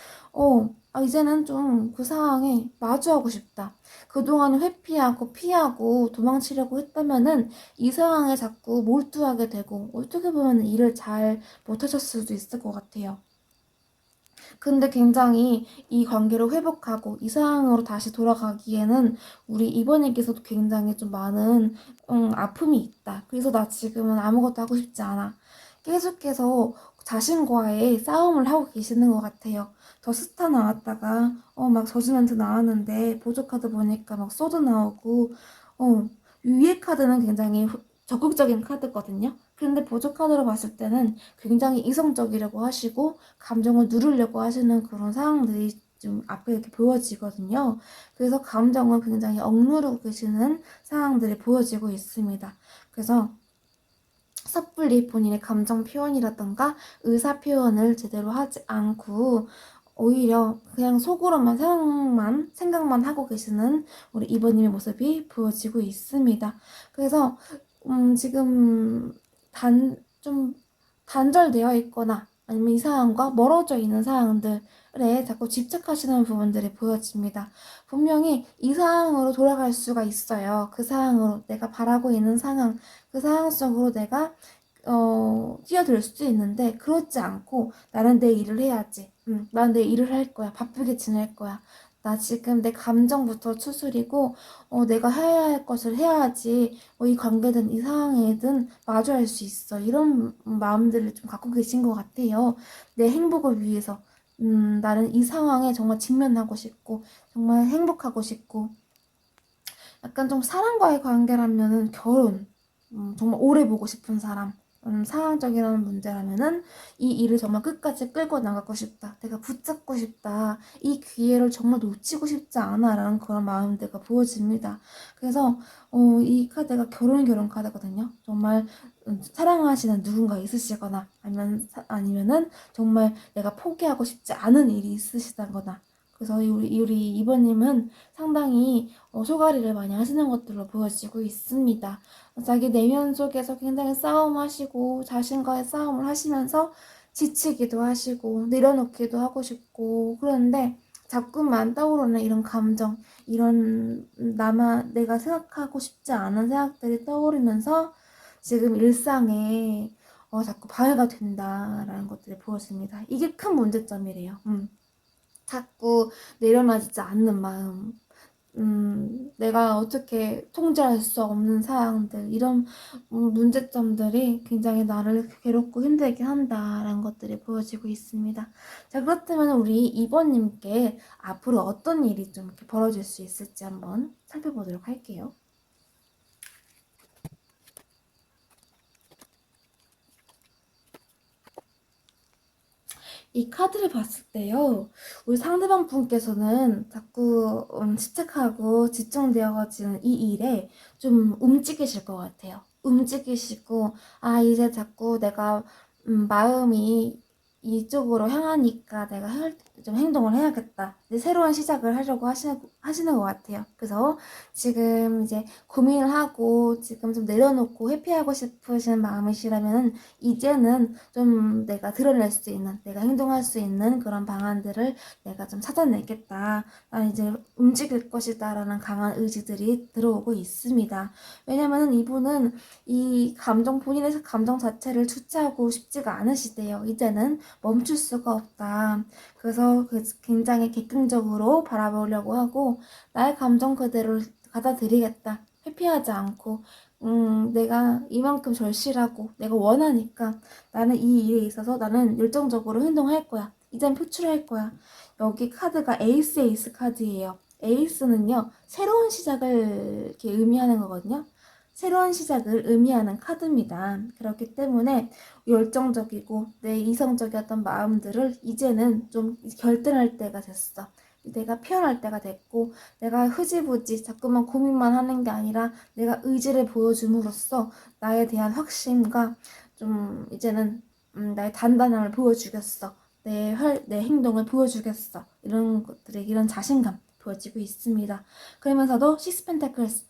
이제는 좀 그 상황에 마주하고 싶다. 그동안은 회피하고 피하고 도망치려고 했다면은 이 상황에 자꾸 몰두하게 되고 어떻게 보면 일을 잘 못하셨을 수도 있을 것 같아요. 근데 굉장히 이 관계를 회복하고 이 상황으로 다시 돌아가기에는 우리 이번에께서도 굉장히 좀 많은 아픔이 있다. 그래서 나 지금은 아무것도 하고 싶지 않아. 계속해서 자신과의 싸움을 하고 계시는 것 같아요. 저 스타 나왔다가 막 저지먼트 나왔는데 보조 카드 보니까 막 소드 나오고 어 위에 카드는 굉장히 적극적인 카드거든요. 근데 보조 카드로 봤을 때는 굉장히 이성적이라고 하시고 감정을 누르려고 하시는 그런 상황들이 좀 앞에 이렇게 보여지거든요. 그래서 감정을 굉장히 억누르고 계시는 상황들이 보여지고 있습니다. 그래서 섣불리 본인의 감정 표현이라던가 의사 표현을 제대로 하지 않고 오히려 그냥 속으로만 생각만 하고 계시는 우리 이번님의 모습이 보여지고 있습니다. 그래서 지금 좀 단절되어 있거나 아니면 이 상황과 멀어져 있는 상황들에 자꾸 집착하시는 부분들이 보여집니다. 분명히 이 상황으로 돌아갈 수가 있어요. 그 상황으로 내가 바라고 있는 상황, 그 상황 속으로 내가 뛰어들 수도 있는데 그렇지 않고 나는 내 일을 해야지. 나는 내 일을 할 거야. 바쁘게 지낼 거야. 나 지금 내 감정부터 추스리고 내가 해야 할 것을 해야지 이 관계든 이 상황에든 마주할 수 있어. 이런 마음들을 좀 갖고 계신 것 같아요. 내 행복을 위해서 나는 이 상황에 정말 직면하고 싶고 정말 행복하고 싶고 약간 좀 사람과의 관계라면은 결혼 정말 오래 보고 싶은 사람 상황적이라는 문제라면은 이 일을 정말 끝까지 끌고 나가고 싶다. 내가 붙잡고 싶다. 이 기회를 정말 놓치고 싶지 않아. 라는 그런 마음들가 보여집니다. 그래서 이 카드가 결혼 카드거든요. 정말 사랑하시는 누군가 있으시거나 아니면은 정말 내가 포기하고 싶지 않은 일이 있으시다거나 그래서 우리 이번님은 상당히 소가리를 많이 하시는 것들로 보여지고 있습니다. 자기 내면 속에서 굉장히 싸움하시고 자신과의 싸움을 하시면서 지치기도 하시고 내려놓기도 하고 싶고 그런데 자꾸만 떠오르는 이런 감정, 이런 내가 생각하고 싶지 않은 생각들이 떠오르면서 지금 일상에 자꾸 방해가 된다라는 것들이 보여집니다. 이게 큰 문제점이래요. 자꾸 내려놔지지 않는 마음, 내가 어떻게 통제할 수 없는 사항들, 이런 문제점들이 굉장히 나를 괴롭고 힘들게 한다라는 것들이 보여지고 있습니다. 자, 그렇다면 우리 2번님께 앞으로 어떤 일이 좀 이렇게 벌어질 수 있을지 한번 살펴보도록 할게요. 이 카드를 봤을 때요, 우리 상대방 분께서는 자꾸 집착하고 집중되어지는 이 일에 좀 움직이실 것 같아요. 움직이시고, 이제 자꾸 내가 마음이 이쪽으로 향하니까 내가 좀 행동을 해야겠다. 이제 새로운 시작을 하려고 하시는 것 같아요. 그래서 지금 이제 고민을 하고 지금 좀 내려놓고 회피하고 싶으신 마음이시라면 이제는 좀 내가 드러낼 수 있는, 내가 행동할 수 있는 그런 방안들을 내가 좀 찾아내겠다. 난 이제 움직일 것이다 라는 강한 의지들이 들어오고 있습니다. 왜냐면은 이분은 이 감정, 본인의 감정 자체를 주체하고 싶지가 않으시대요. 이제는 멈출 수가 없다. 그래서 굉장히 객관적으로 바라보려고 하고 나의 감정 그대로 받아들이겠다. 회피하지 않고 내가 이만큼 절실하고 내가 원하니까 나는 이 일에 있어서 나는 열정적으로 행동할 거야. 이젠 표출할 거야. 여기 카드가 에이스 카드예요. 에이스는요, 새로운 시작을 이렇게 의미하는 거거든요. 새로운 시작을 의미하는 카드입니다. 그렇기 때문에 열정적이고 내 이성적이었던 마음들을 이제는 좀 결단할 때가 됐어. 내가 표현할 때가 됐고 내가 흐지부지 자꾸만 고민만 하는 게 아니라 내가 의지를 보여줌으로써 나에 대한 확신과 좀 이제는 나의 단단함을 보여주겠어. 내 행동을 보여주겠어. 이런 것들이 이런 자신감 보여지고 있습니다. 그러면서도 시스 펜타클스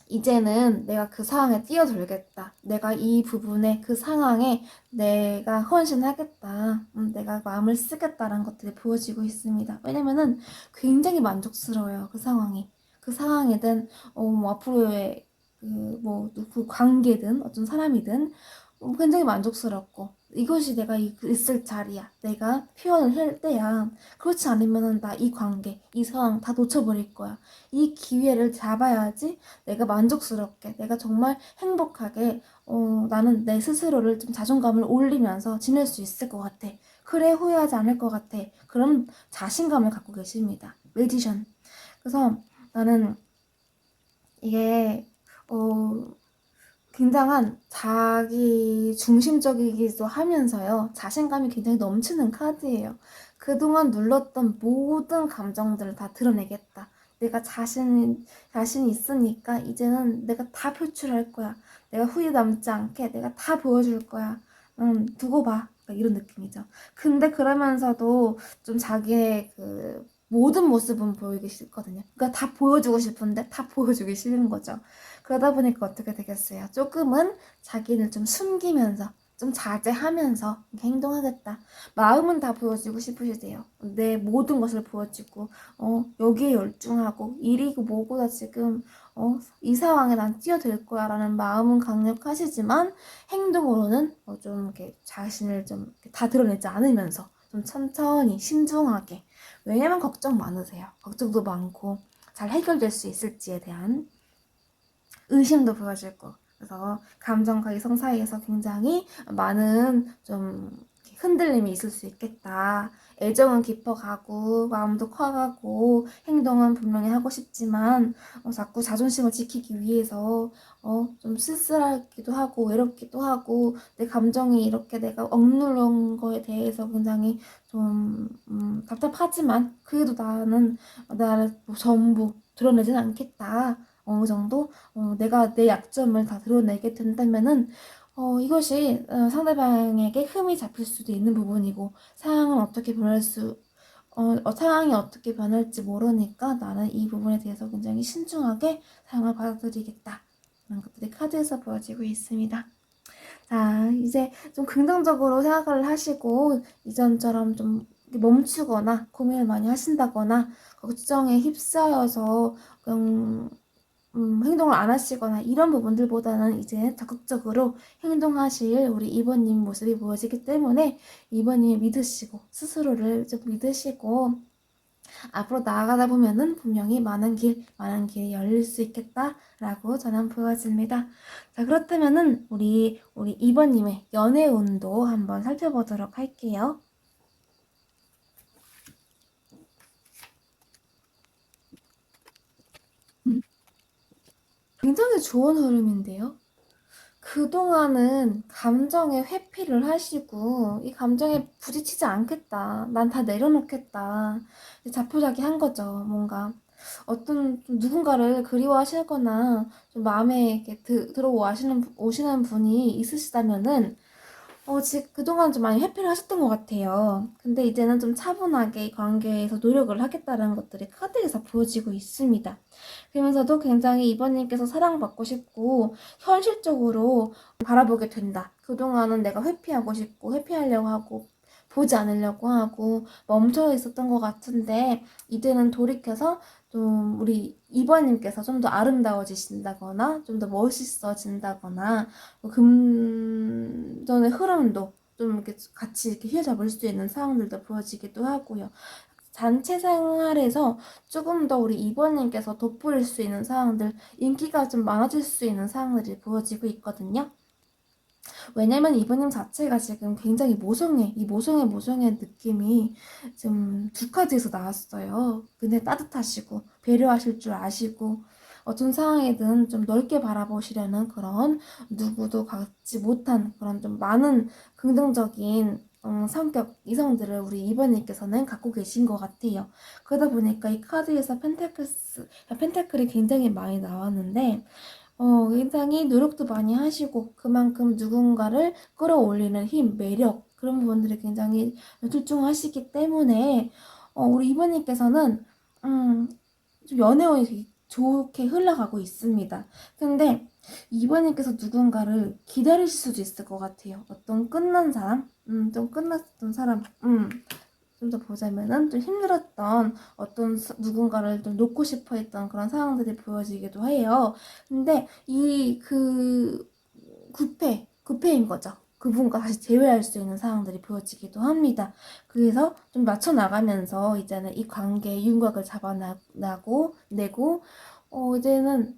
이제는 내가 그 상황에 뛰어들겠다. 내가 이 부분에 그 상황에 내가 헌신하겠다. 내가 마음을 쓰겠다라는 것들이 보여지고 있습니다. 왜냐면은 굉장히 만족스러워요. 그 상황이. 그 상황이든 뭐 앞으로의 누구 관계든 어떤 사람이든 굉장히 만족스럽고 이것이 내가 있을 자리야. 내가 표현을 할 때야. 그렇지 않으면은 나 이 관계, 이 상황 다 놓쳐버릴 거야. 이 기회를 잡아야지 내가 만족스럽게, 내가 정말 행복하게, 나는 내 스스로를 좀 자존감을 올리면서 지낼 수 있을 것 같아. 그래, 후회하지 않을 것 같아. 그런 자신감을 갖고 계십니다. 매지션. 그래서 나는 이게, 굉장한 자기 중심적이기도 하면서요. 자신감이 굉장히 넘치는 카드예요. 그동안 눌렀던 모든 감정들을 다 드러내겠다. 내가 자신이 있으니까 이제는 내가 다 표출할 거야. 내가 후회 남지 않게 내가 다 보여줄 거야. 두고 봐. 이런 느낌이죠. 근데 그러면서도 좀 자기의 그 모든 모습은 보이기 싫거든요. 그러니까 다 보여주고 싶은데 다 보여주기 싫은 거죠. 그러다 보니까 어떻게 되겠어요? 조금은 자기를 좀 숨기면서 좀 자제하면서 행동하겠다. 마음은 다 보여주고 싶으시대요. 내 모든 것을 보여주고 여기에 열중하고 일이고 뭐고 다 지금 이 상황에 난 뛰어들 거야 라는 마음은 강력하시지만 행동으로는 좀 이렇게 자신을 좀 다 드러내지 않으면서 좀 천천히 신중하게 왜냐면 걱정 많으세요. 걱정도 많고 잘 해결될 수 있을지에 대한 의심도 보여줄 거. 그래서 감정과 이성 사이에서 굉장히 많은 좀 흔들림이 있을 수 있겠다. 애정은 깊어가고 마음도 커가고 행동은 분명히 하고 싶지만 자꾸 자존심을 지키기 위해서 좀 쓸쓸하기도 하고 외롭기도 하고 내 감정이 이렇게 내가 억누른 거에 대해서 굉장히 좀 답답하지만 그래도 나는 나를 전부 드러내진 않겠다. 어느 정도 내가 내 약점을 다 드러내게 된다면은 이것이 상대방에게 흠이 잡힐 수도 있는 부분이고 상황이 어떻게 변할지 모르니까 나는 이 부분에 대해서 굉장히 신중하게 상황을 받아들이겠다. 이런 것들이 카드에서 보여지고 있습니다. 자, 이제 좀 긍정적으로 생각을 하시고 이전처럼 좀 멈추거나 고민을 많이 하신다거나 걱정에 휩싸여서 행동을 안 하시거나 이런 부분들보다는 이제 적극적으로 행동하실 우리 2번님 모습이 보여지기 때문에 2번님 믿으시고 스스로를 좀 믿으시고 앞으로 나아가다 보면은 분명히 많은 길이 열릴 수 있겠다라고 저는 보여집니다. 자, 그렇다면은 우리 2번님의 연애운도 한번 살펴보도록 할게요. 굉장히 좋은 흐름인데요. 그동안은 감정에 회피를 하시고 이 감정에 부딪히지 않겠다. 난 다 내려놓겠다. 자포자기한 거죠. 뭔가 어떤 좀 누군가를 그리워하시거나 좀 마음에 이렇게 오시는 분이 있으시다면은 지금 그동안 좀 많이 회피를 하셨던 것 같아요. 근데 이제는 좀 차분하게 이 관계에서 노력을 하겠다는 것들이 카드에서 보여지고 있습니다. 그러면서도 굉장히 이번님께서 사랑받고 싶고 현실적으로 바라보게 된다. 그동안은 내가 회피하고 싶고 회피하려고 하고 보지 않으려고 하고 멈춰 있었던 것 같은데 이제는 돌이켜서 좀 우리 이번님께서 좀 더 아름다워지신다거나 좀 더 멋있어진다거나 금전의 흐름도 좀 이렇게 같이 이렇게 휘어잡을 수 있는 상황들도 보여지기도 하고요. 단체 생활에서 조금 더 우리 이번님께서 돋보일 수 있는 상황들, 인기가 좀 많아질 수 있는 상황들이 보여지고 있거든요. 왜냐면 이번님 자체가 지금 굉장히 모성애, 이 모성애 느낌이 지금 두 카드에서 나왔어요. 근데 따뜻하시고 배려하실 줄 아시고 어떤 상황이든 좀 넓게 바라보시려는 그런 누구도 갖지 못한 그런 좀 많은 긍정적인 성격 이성들을 우리 이번님께서는 갖고 계신 것 같아요. 그러다 보니까 이 카드에서 펜타클이 굉장히 많이 나왔는데 굉장히 노력도 많이 하시고 그만큼 누군가를 끌어올리는 힘, 매력 그런 부분들이 굉장히 출중하시기 때문에 우리 이번님께서는 좀 연애운이 되게 좋게 흘러가고 있습니다. 근데 이번님께서 누군가를 기다리실 수도 있을 것 같아요. 어떤 끝난 사람, 좀 끝났던 사람, 좀 더 보자면은 좀 힘들었던 어떤 누군가를 좀 놓고 싶어 했던 그런 상황들이 보여지기도 해요. 근데 구패인 거죠. 그분과 다시 재회할 수 있는 상황들이 보여지기도 합니다. 그래서 좀 맞춰 나가면서 이제는 이 관계의 윤곽을 내고, 이제는,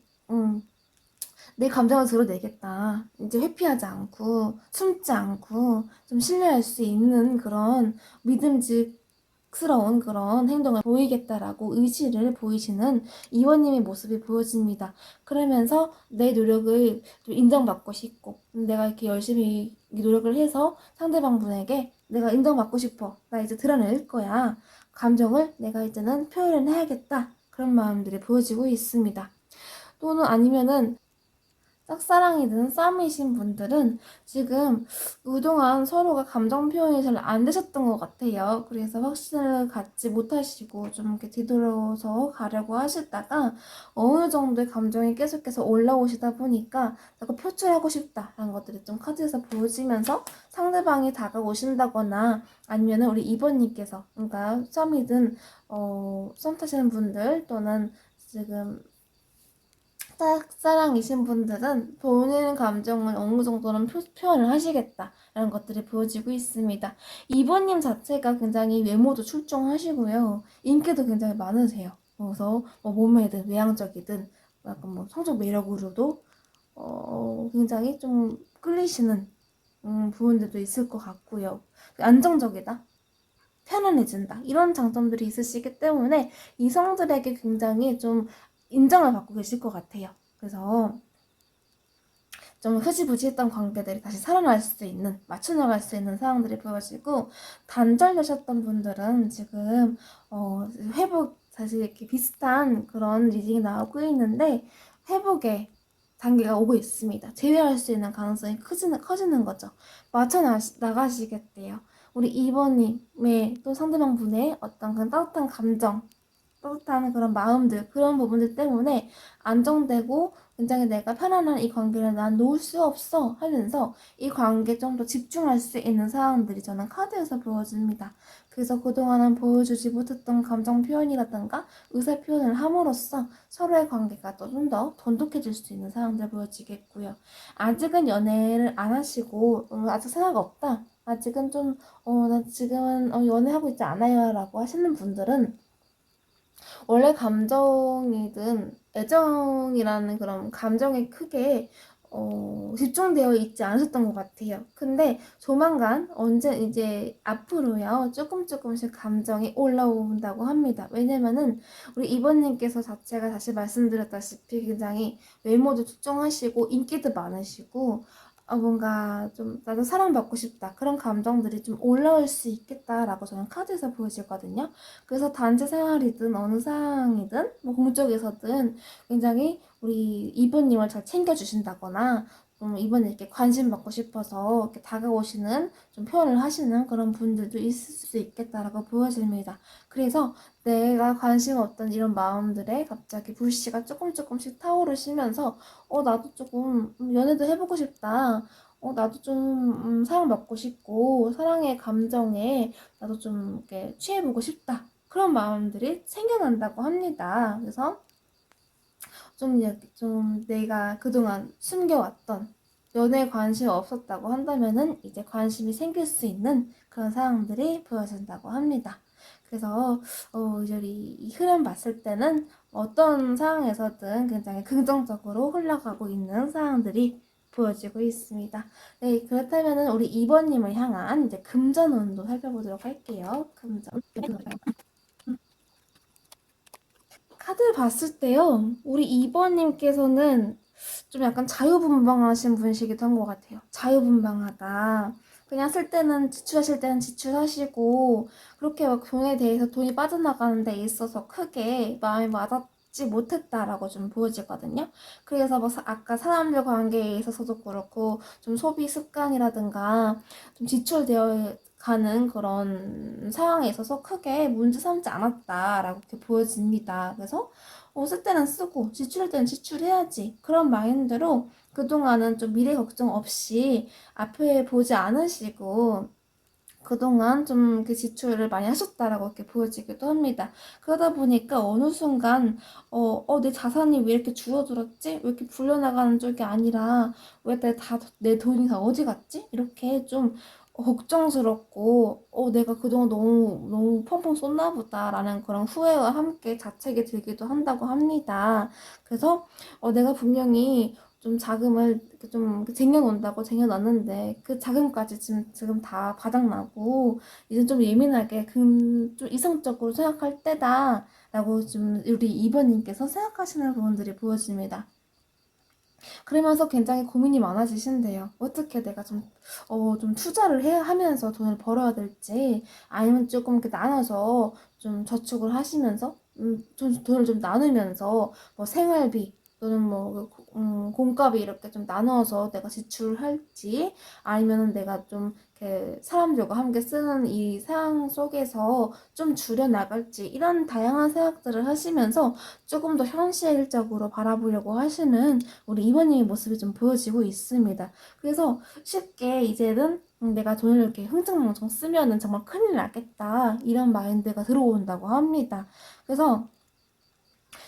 내 감정을 드러내겠다. 이제 회피하지 않고, 숨지 않고, 좀 신뢰할 수 있는 그런 믿음직스러운 그런 행동을 보이겠다라고 의지를 보이시는 이원님의 모습이 보여집니다. 그러면서 내 노력을 좀 인정받고 싶고, 내가 이렇게 열심히 노력을 해서 상대방분에게 내가 인정받고 싶어. 나 이제 드러낼 거야. 감정을 내가 이제는 표현을 해야겠다. 그런 마음들이 보여지고 있습니다. 또는 아니면은 짝사랑이든 썸이신 분들은 지금 그동안 서로가 감정 표현이 잘 안 되셨던 것 같아요. 그래서 확신을 갖지 못하시고 좀 이렇게 뒤돌아서 가려고 하시다가 어느 정도의 감정이 계속해서 올라오시다 보니까 자꾸 표출하고 싶다라는 것들이 좀 카드에서 보여지면서 상대방이 다가오신다거나 아니면은 우리 2번님께서 그러니까 썸이든 썸 타시는 분들 또는 지금 짝사랑이신 분들은 본인 감정을 어느 정도는 표현을 하시겠다라는 것들이 보여지고 있습니다. 이번님 자체가 굉장히 외모도 출중하시고요. 인기도 굉장히 많으세요. 그래서 뭐 몸매든 외향적이든 약간 뭐 성적 매력으로도 굉장히 좀 끌리시는 부분들도 있을 것 같고요. 안정적이다. 편안해진다. 이런 장점들이 있으시기 때문에 이성들에게 굉장히 좀 인정을 받고 계실 것 같아요. 그래서 좀 흐지부지했던 관계들이 다시 살아날 수 있는, 맞춰나갈 수 있는 상황들이 보여지고, 단절되셨던 분들은 지금, 회복, 사실 이렇게 비슷한 그런 리딩이 나오고 있는데, 회복의 단계가 오고 있습니다. 재회할 수 있는 가능성이 커지는 거죠. 나가시겠대요. 우리 2번님의 또 상대방 분의 어떤 그런 따뜻한 감정, 따뜻한 그런 마음들, 그런 부분들 때문에 안정되고 굉장히 내가 편안한 이 관계를 난 놓을 수 없어 하면서 이 관계에 좀 더 집중할 수 있는 상황들이 저는 카드에서 보여집니다. 그래서 그동안은 보여주지 못했던 감정 표현이라든가 의사 표현을 함으로써 서로의 관계가 또 좀 더 돈독해질 수 있는 상황들 보여지겠고요. 아직은 연애를 안 하시고 아직 생각 없다. 아직은 좀 나 지금은 연애하고 있지 않아요 라고 하시는 분들은 원래 감정이든 애정이라는 그런 감정에 크게 집중되어 있지 않으셨던 것 같아요. 근데 조만간 언제 이제 앞으로요 조금씩 감정이 올라온다고 합니다. 왜냐면은 우리 이번님께서 자체가 다시 말씀드렸다시피 굉장히 외모도 출중하시고 인기도 많으시고 뭔가 좀 나도 사랑받고 싶다 그런 감정들이 좀 올라올 수 있겠다라고 저는 카드에서 보여지거든요. 그래서 단체 생활이든 어느 상황이든 뭐 공적에서든 굉장히 우리 이브님을 잘 챙겨주신다거나 좀 이번에 이렇게 관심 받고 싶어서 이렇게 다가오시는 좀 표현을 하시는 그런 분들도 있을 수 있겠다라고 보여집니다. 그래서 내가 관심 없던 이런 마음들에 갑자기 불씨가 조금씩 타오르시면서 나도 조금 연애도 해보고 싶다. 나도 좀 사랑받고 싶고 사랑의 감정에 나도 좀 이렇게 취해보고 싶다. 그런 마음들이 생겨난다고 합니다. 그래서 좀 내가 그동안 숨겨왔던 연애에 관심이 없었다고 한다면은 이제 관심이 생길 수 있는 그런 상황들이 보여진다고 합니다. 그래서 이제 이 흐름 봤을 때는 어떤 상황에서든 굉장히 긍정적으로 흘러가고 있는 상황들이 보여지고 있습니다. 네, 그렇다면은 우리 2번님을 향한 이제 금전운도 살펴보도록 할게요. 금전. 카드를 봤을 때요, 우리 2번님께서는 좀 약간 자유분방하신 분이시기도 한 것 같아요. 자유분방하다. 그냥 쓸 때는 지출하실 때는 지출하시고, 그렇게 막 돈에 대해서 돈이 빠져나가는 데 있어서 크게 마음이 와닿지 못했다라고 좀 보여지거든요. 그래서 뭐 아까 사람들 관계에 있어서도 그렇고, 좀 소비 습관이라든가, 좀 지출되어 가는 그런 상황에 있어서 크게 문제 삼지 않았다라고 이렇게 보여집니다. 그래서 쓸 때는 쓰고 지출할 때는 지출해야지. 그런 마인드로 그동안은 좀 미래 걱정 없이 앞에 보지 않으시고 그동안 좀 그 지출을 많이 하셨다라고 이렇게 보여지기도 합니다. 그러다 보니까 어느 순간 내 자산이 왜 이렇게 줄어들었지? 왜 이렇게 불려나가는 쪽이 아니라 왜 내 돈이 다 어디 갔지? 이렇게 좀 걱정스럽고 내가 그동안 너무 펑펑 썼나 보다라는 그런 후회와 함께 자책이 들기도 한다고 합니다. 그래서 내가 분명히 좀 자금을 좀 쟁여놓는다고 쟁여놨는데 그 자금까지 지금 다 바닥나고 이제 좀 예민하게 좀 이성적으로 생각할 때다 라고 좀 우리 2번님께서 생각하시는 부분들이 보여집니다. 그러면서 굉장히 고민이 많아지신대요. 어떻게 내가 좀 투자를 하면서 돈을 벌어야 될지, 아니면 조금 이렇게 나눠서 좀 저축을 하시면서, 돈을 좀 나누면서, 뭐 생활비, 또는 뭐, 공과비 이렇게 좀 나눠서 내가 지출을 할지, 아니면은 내가 좀 이렇게 사람들과 함께 쓰는 이 상황 속에서 좀 줄여나갈지, 이런 다양한 생각들을 하시면서 조금 더 현실적으로 바라보려고 하시는 우리 이번님의 모습이 좀 보여지고 있습니다. 그래서 쉽게 이제는 내가 돈을 이렇게 흥청망청 쓰면은 정말 큰일 나겠다 이런 마인드가 들어온다고 합니다. 그래서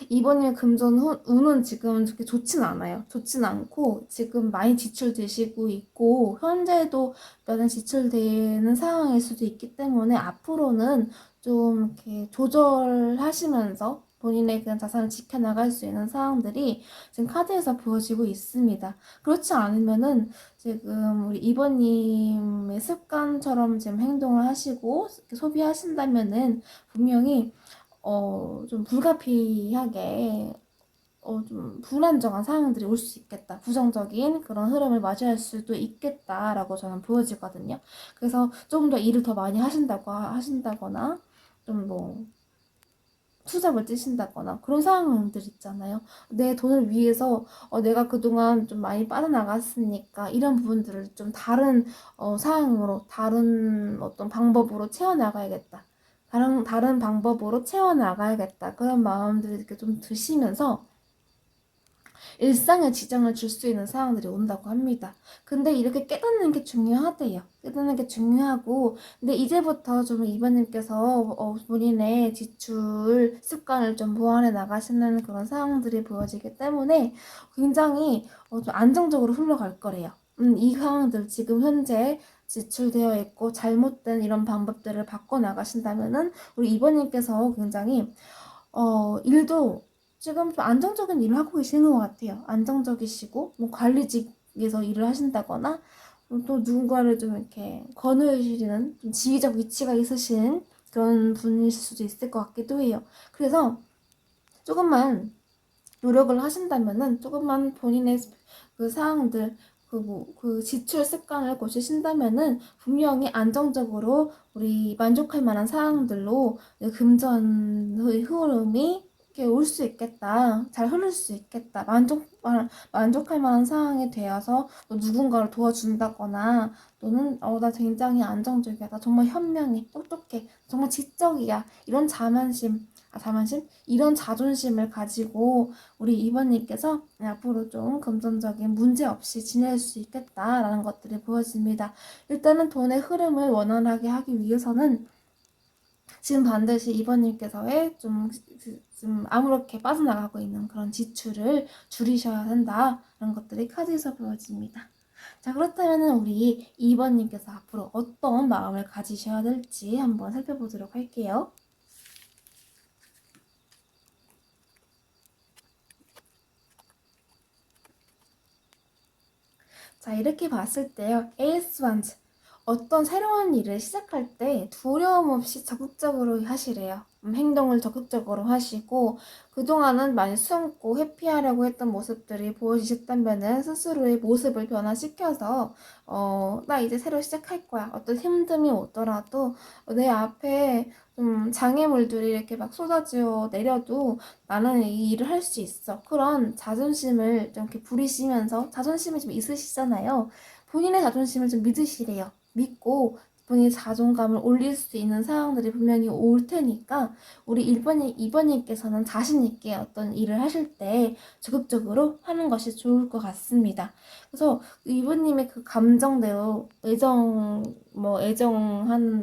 이번님 금전 운은 지금 그렇게 좋진 않아요. 좋진 않고 지금 많이 지출되시고 있고 현재도 많은 지출되는 상황일 수도 있기 때문에 앞으로는 좀 이렇게 조절하시면서 본인의 그냥 자산을 지켜나갈 수 있는 상황들이 지금 카드에서 보여지고 있습니다. 그렇지 않으면은 지금 우리 이번님의 습관처럼 지금 행동을 하시고 소비하신다면은 분명히 좀 불가피하게 좀 불안정한 상황들이 올 수 있겠다. 부정적인 그런 흐름을 맞이할 수도 있겠다라고 저는 보여지거든요. 그래서 조금 더 일을 더 많이 하신다거나 좀 뭐 투잡을 뛰신다거나 그런 상황들 있잖아요. 내 돈을 위해서 내가 그동안 좀 많이 빠져나갔으니까 이런 부분들을 좀 다른 상황으로 다른 어떤 방법으로 채워나가야겠다. 다른 방법으로 채워나가야겠다. 그런 마음들이 이렇게 좀 드시면서 일상에 지장을 줄 수 있는 상황들이 온다고 합니다. 근데 이렇게 깨닫는 게 중요하대요. 깨닫는 게 중요하고, 근데 이제부터 좀 이번님께서 본인의 지출 습관을 좀 보완해 나가시는 그런 상황들이 보여지기 때문에 굉장히 좀 안정적으로 흘러갈 거래요. 이 상황들 지금 현재 지출되어 있고 잘못된 이런 방법들을 바꿔 나가신다면은 우리 이번님께서 굉장히 일도 지금 좀 안정적인 일을 하고 계시는 것 같아요. 안정적이시고, 뭐 관리직에서 일을 하신다거나, 또 누군가를 좀 이렇게 거느리시는 좀 지휘적 위치가 있으신 그런 분이실 수도 있을 것 같기도 해요. 그래서 조금만 노력을 하신다면은, 조금만 본인의 그 사항들, 그 지출 습관을 고치신다면은 분명히 안정적으로 우리 만족할 만한 사항들로 금전의 흐름이 이렇게 올 수 있겠다. 잘 흐를 수 있겠다. 만족할 만한 상황이 되어서 뭐 누군가를 도와준다거나 또는 나 굉장히 안정적이야. 나 정말 현명해. 똑똑해. 정말 지적이야. 이런 자만심? 이런 자존심을 가지고 우리 이번님께서 앞으로 좀 금전적인 문제 없이 지낼 수 있겠다라는 것들이 보여집니다. 일단은 돈의 흐름을 원활하게 하기 위해서는 지금 반드시 이번님께서의 좀 아무렇게 빠져나가고 있는 그런 지출을 줄이셔야 된다라는 것들이 카드에서 보여집니다. 자, 그렇다면 우리 2번님께서 앞으로 어떤 마음을 가지셔야 될지 한번 살펴보도록 할게요. 자, 이렇게 봤을 때요. 에이스 완즈. 어떤 새로운 일을 시작할 때 두려움 없이 적극적으로 하시래요. 행동을 적극적으로 하시고 그동안은 많이 숨고 회피하려고 했던 모습들이 보여지셨다면은 스스로의 모습을 변화시켜서 나 이제 새로 시작할 거야. 어떤 힘듦이 오더라도 내 앞에 장애물들이 이렇게 막 쏟아져 내려도 나는 이 일을 할 수 있어. 그런 자존심을 좀 이렇게 부리시면서 자존심이 좀 있으시잖아요. 본인의 자존심을 좀 믿으시래요. 믿고 본인의 자존감을 올릴 수 있는 상황들이 분명히 올 테니까 우리 1번님, 2번님께서는 자신있게 어떤 일을 하실 때 적극적으로 하는 것이 좋을 것 같습니다. 그래서 2번님의 그 감정대로 애정하는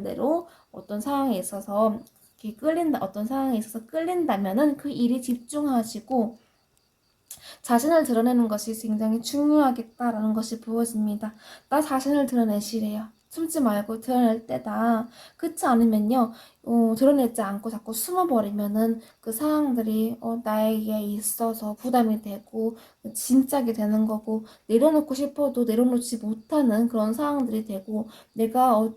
대로 어떤 상황에 있어서 어떤 상황에 있어서 끌린다면은 그 일에 집중하시고 자신을 드러내는 것이 굉장히 중요하겠다라는 것이 보여집니다. 나 자신을 드러내시래요. 숨지 말고 드러낼 때다. 그렇지 않으면요, 드러내지 않고 자꾸 숨어버리면은 그 상황들이 나에게 있어서 부담이 되고 진짜게 되는 거고 내려놓고 싶어도 내려놓지 못하는 그런 상황들이 되고 내가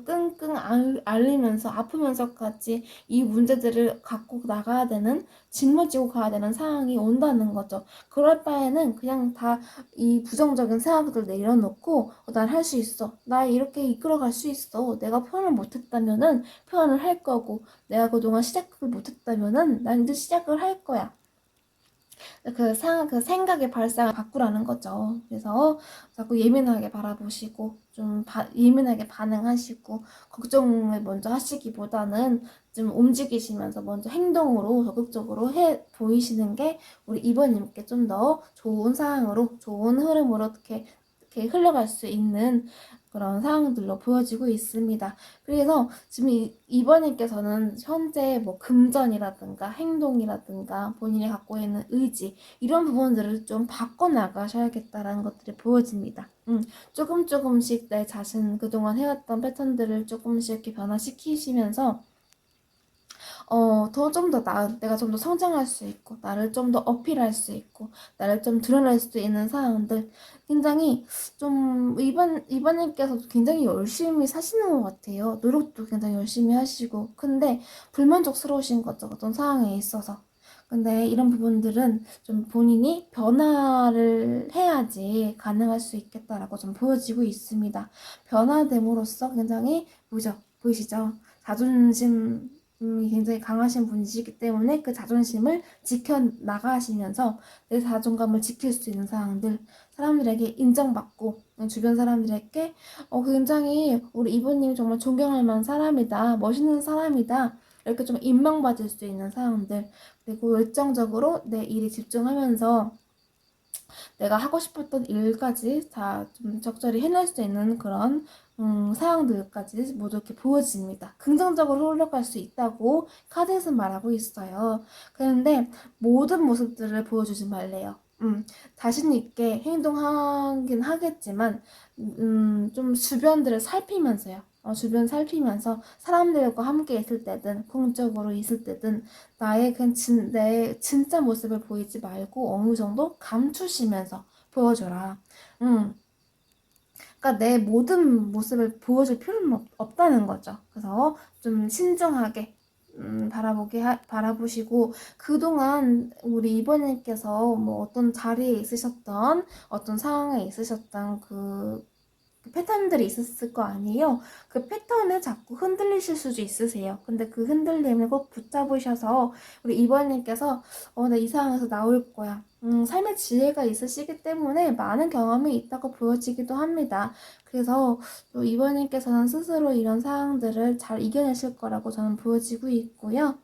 끙끙 앓으면서 아프면서까지 이 문제들을 갖고 나가야 되는 짊어지고 가야 되는 상황이 온다는 거죠. 그럴 바에는 그냥 다 이 부정적인 생각들 내려놓고 난 할 수 있어. 나 이렇게 이끌어갈 수 있어. 내가 표현을 못했다면은 표현을 할 거고 내가 그동안 시작을 못했다면은 난 이제 시작을 할 거야. 그 생각의 발상을 바꾸라는 거죠. 그래서 자꾸 예민하게 바라보시고 예민하게 반응하시고 걱정을 먼저 하시기보다는 좀 움직이시면서 먼저 행동으로 적극적으로 해 보이시는 게 우리 이번님께 좀 더 좋은 상황으로 좋은 흐름으로 이렇게 흘러갈 수 있는 그런 상황들로 보여지고 있습니다. 그래서 지금 이번님께서는 현재 뭐 금전이라든가 행동이라든가 본인이 갖고 있는 의지 이런 부분들을 좀 바꿔나가셔야겠다라는 것들이 보여집니다. 조금씩 내 자신 그동안 해왔던 패턴들을 조금씩 이렇게 변화시키시면서 내가 좀 더 성장할 수 있고, 나를 좀 더 어필할 수 있고, 나를 좀 드러낼 수 있는 상황들, 굉장히 이번님께서도 굉장히 열심히 사시는 것 같아요. 노력도 굉장히 열심히 하시고, 근데 불만족스러우신 거죠. 어떤 상황에 있어서. 근데 이런 부분들은 좀 본인이 변화를 해야지 가능할 수 있겠다라고 좀 보여지고 있습니다. 변화됨으로써 굉장히 보이시죠? 자존심 굉장히 강하신 분이시기 때문에 그 자존심을 지켜나가시면서 내 자존감을 지킬 수 있는 상황들, 사람들에게 인정받고 주변 사람들에게 굉장히 우리 이모님이 정말 존경할 만한 사람이다, 멋있는 사람이다 이렇게 좀 인정받을 수 있는 상황들, 그리고 열정적으로 내 일에 집중하면서 내가 하고 싶었던 일까지 다 좀 적절히 해낼 수 있는 그런 상황들까지 모두 이렇게 보여집니다. 긍정적으로 흘러갈 수 있다고 카드에서 말하고 있어요. 그런데 모든 모습들을 보여주지 말래요. 자신 있게 행동하긴 하겠지만 좀 주변들을 살피면서요. 주변 살피면서 사람들과 함께 있을 때든 공적으로 있을 때든 내 진짜 모습을 보이지 말고 어느 정도 감추시면서 보여줘라. 그러니까 내 모든 모습을 보여줄 필요는 없다는 거죠. 그래서 좀 신중하게 바라보시고 그동안 우리 이번님께서 뭐 어떤 자리에 있으셨던 어떤 상황에 있으셨던 그 패턴들이 있었을 거 아니에요. 그 패턴에 자꾸 흔들리실 수도 있으세요. 근데 그 흔들림을 꼭 붙잡으셔서 우리 2번님께서 나 이 상황에서 나올 거야. 삶의 지혜가 있으시기 때문에 많은 경험이 있다고 보여지기도 합니다. 그래서 또 2번님께서는 스스로 이런 상황들을 잘 이겨내실 거라고 저는 보여지고 있고요.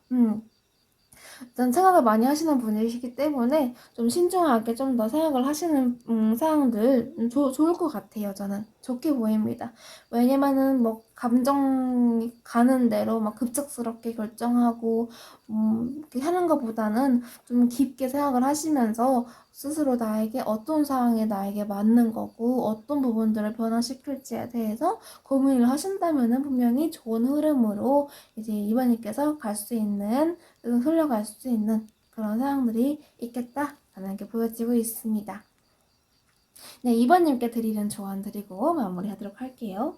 일단 생각을 많이 하시는 분이시기 때문에 좀 신중하게 좀 더 생각을 하시는 상황들 좋을 것 같아요. 저는 좋게 보입니다. 왜냐면은 뭐 감정이 가는 대로 막 급작스럽게 결정하고 이렇게 하는 것보다는 좀 깊게 생각을 하시면서 스스로 나에게 어떤 상황에 나에게 맞는 거고 어떤 부분들을 변화시킬지에 대해서 고민을 하신다면은 분명히 좋은 흐름으로 이제 이번님께서 갈 수 있는 흘러갈 수 있는 그런 상황들이 있겠다라는 게 보여지고 있습니다. 네, 2번님께 드리는 조언 드리고 마무리하도록 할게요.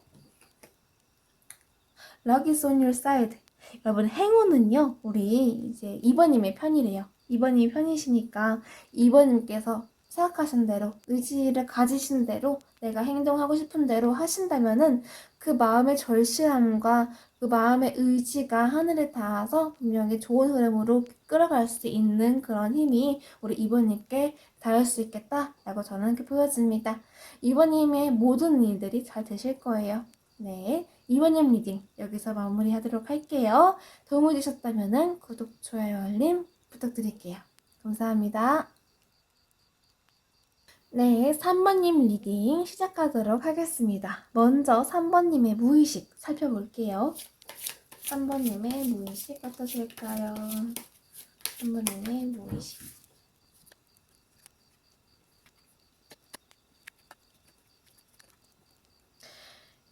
Luck is on your side. 여러분, 행운은요, 우리 이제 2번님의 편이래요. 2번님이 편이시니까 2번님께서 생각하신 대로, 의지를 가지신 대로, 내가 행동하고 싶은 대로 하신다면은 그 마음의 절실함과 그 마음의 의지가 하늘에 닿아서 분명히 좋은 흐름으로 끌어갈 수 있는 그런 힘이 우리 2번님께 닿을 수 있겠다라고 저는 이렇게 보여집니다. 2번님의 모든 일들이 잘 되실 거예요. 네, 2번님 리딩 여기서 마무리하도록 할게요. 도움이 되셨다면 구독, 좋아요, 알림 부탁드릴게요. 감사합니다. 네, 3번님 리딩 시작하도록 하겠습니다. 먼저 3번님의 무의식 살펴볼게요. 3번님의 무의식 어떠실까요? 3번님의 무의식.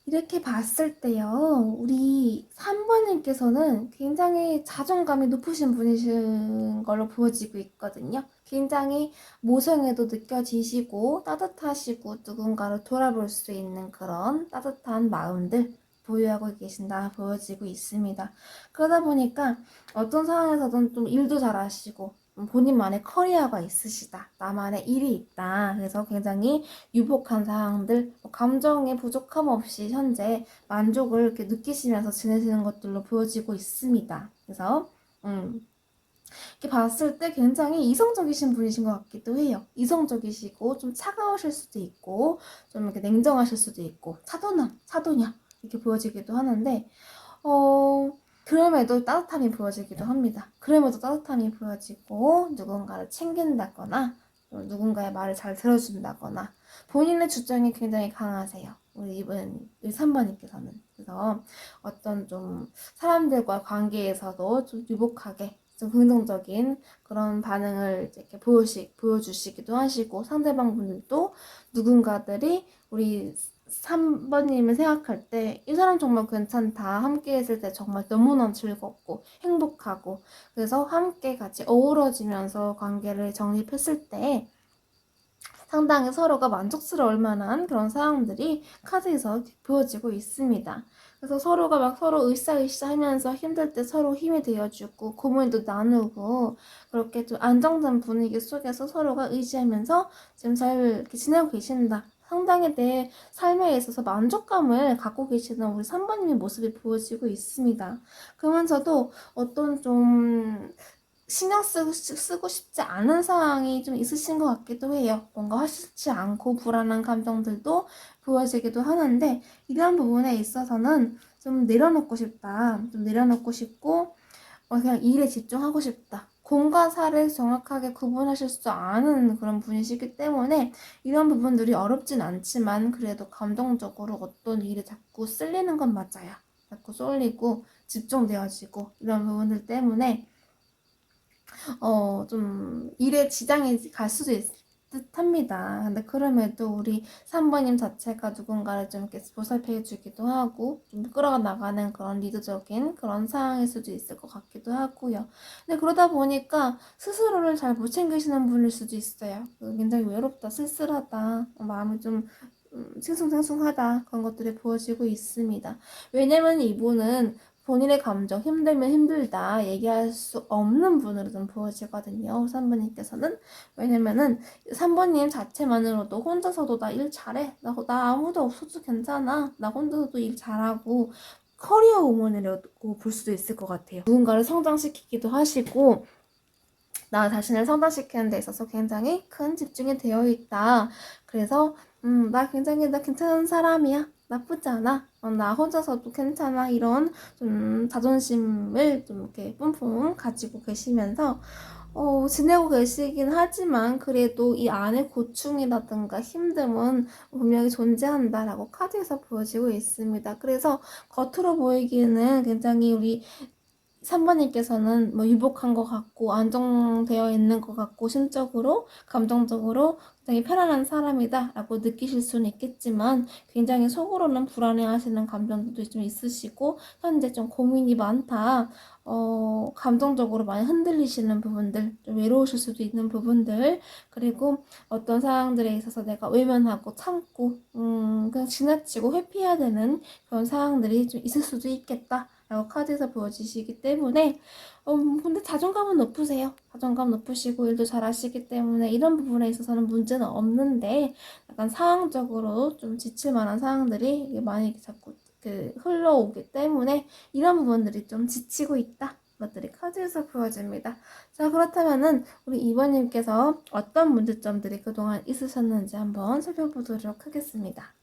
이렇게 봤을 때요, 우리 3번님께서는 굉장히 자존감이 높으신 분이신 걸로 보여지고 있거든요. 굉장히 모성애도 느껴지시고 따뜻하시고 누군가를 돌아볼 수 있는 그런 따뜻한 마음들 보유하고 계신다 보여지고 있습니다. 그러다 보니까 어떤 상황에서든 좀 일도 잘하시고 본인만의 커리어가 있으시다. 나만의 일이 있다. 그래서 굉장히 유복한 상황들, 감정의 부족함 없이 현재 만족을 이렇게 느끼시면서 지내시는 것들로 보여지고 있습니다. 그래서 이렇게 봤을 때 굉장히 이성적이신 분이신 것 같기도 해요. 이성적이시고 좀 차가우실 수도 있고 좀 이렇게 냉정하실 수도 있고 차도냐 이렇게 보여지기도 하는데 그럼에도 따뜻함이 보여지기도 합니다. 그럼에도 따뜻함이 보여지고 누군가를 챙긴다거나 누군가의 말을 잘 들어준다거나 본인의 주장이 굉장히 강하세요. 우리 3번님께서는. 그래서 어떤 좀 사람들과 관계에서도 좀 유복하게 좀 긍정적인 그런 반응을 이렇게 보여주시기도 하시고 상대방 분들도 누군가들이 우리 3번님을 생각할 때 이 사람 정말 괜찮다. 함께 했을 때 정말 너무나 즐겁고 행복하고 그래서 함께 같이 어우러지면서 관계를 정립했을 때 상당히 서로가 만족스러울 만한 그런 상황들이 카드에서 보여지고 있습니다. 그래서 서로가 막 서로 으쌰으쌰 하면서 힘들 때 서로 힘이 되어주고 고민도 나누고 그렇게 좀 안정된 분위기 속에서 서로가 의지하면서 지금 잘 이렇게 지내고 계신다. 상당히 내 삶에 있어서 만족감을 갖고 계시는 우리 3번님의 모습이 보여지고 있습니다. 그러면서도 어떤 좀 신경 쓰고 싶지 않은 상황이 좀 있으신 것 같기도 해요. 뭔가 확실치 않고 불안한 감정들도 보여지기도 하는데 이런 부분에 있어서는 좀 내려놓고 싶다. 좀 내려놓고 싶고 그냥 일에 집중하고 싶다. 공과 사를 정확하게 구분하실 수 않은 그런 분이시기 때문에 이런 부분들이 어렵진 않지만 그래도 감정적으로 어떤 일에 자꾸 쓸리는 건 맞아요. 자꾸 쏠리고 집중되어지고 이런 부분들 때문에 좀 일에 지장이 갈 수도 있을 듯 합니다. 근데 그럼에도 우리 3번님 자체가 누군가를 좀 이렇게 보살펴 주기도 하고 좀 끌어나가는 그런 리드적인 그런 상황일 수도 있을 것 같기도 하고요. 근데 그러다 보니까 스스로를 잘 못 챙기시는 분일 수도 있어요. 굉장히 외롭다, 쓸쓸하다, 마음이 좀 싱숭생숭하다 그런 것들이 보여지고 있습니다. 왜냐면 이분은 본인의 감정, 힘들면 힘들다 얘기할 수 없는 분으로 좀 보여지거든요. 3번님께서는. 왜냐면은 3번님 자체만으로도 혼자서도 나 일 잘해. 나 아무도 없어도 괜찮아. 나 혼자서도 일 잘하고 커리어 우먼이라고 볼 수도 있을 것 같아요. 누군가를 성장시키기도 하시고 나 자신을 성장시키는 데 있어서 굉장히 큰 집중이 되어 있다. 그래서 나 괜찮은 사람이야. 나쁘지 않아. 나 혼자서도 괜찮아. 이런 좀 자존심을 좀 이렇게 뿜뿜 가지고 계시면서 지내고 계시긴 하지만 그래도 이 안에 고충이라든가 힘듦은 분명히 존재한다라고 카드에서 보여지고 있습니다. 그래서 겉으로 보이기에는 굉장히 우리 3번님께서는 뭐 유복한 것 같고 안정되어 있는 것 같고 심적으로 감정적으로 굉장히 편안한 사람이다 라고 느끼실 수는 있겠지만 굉장히 속으로는 불안해하시는 감정도 좀 있으시고 현재 좀 고민이 많다, 감정적으로 많이 흔들리시는 부분들, 좀 외로우실 수도 있는 부분들, 그리고 어떤 상황들에 있어서 내가 외면하고 참고 그냥 지나치고 회피해야 되는 그런 상황들이 좀 있을 수도 있겠다 라고 카드에서 보여지시기 때문에 근데 자존감은 높으세요. 자존감 높으시고 일도 잘하시기 때문에 이런 부분에 있어서는 문제는 없는데 약간 상황적으로 좀 지칠 만한 상황들이 많이 자꾸 흘러오기 때문에 이런 부분들이 좀 지치고 있다. 것들이 카드에서 보여집니다. 자, 그렇다면은 우리 2번님께서 어떤 문제점들이 그동안 있으셨는지 한번 살펴보도록 하겠습니다.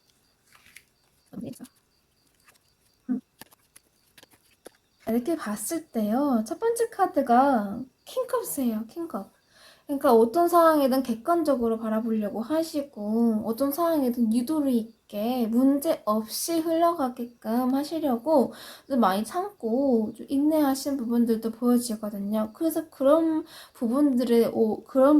이렇게 봤을 때요. 첫 번째 카드가 킹컵이에요. 킹컵. 그러니까 어떤 상황이든 객관적으로 바라보려고 하시고 어떤 상황이든 유도리 있게 문제 없이 흘러가게끔 하시려고 좀 많이 참고 좀 인내하신 부분들도 보여지거든요. 그래서 그런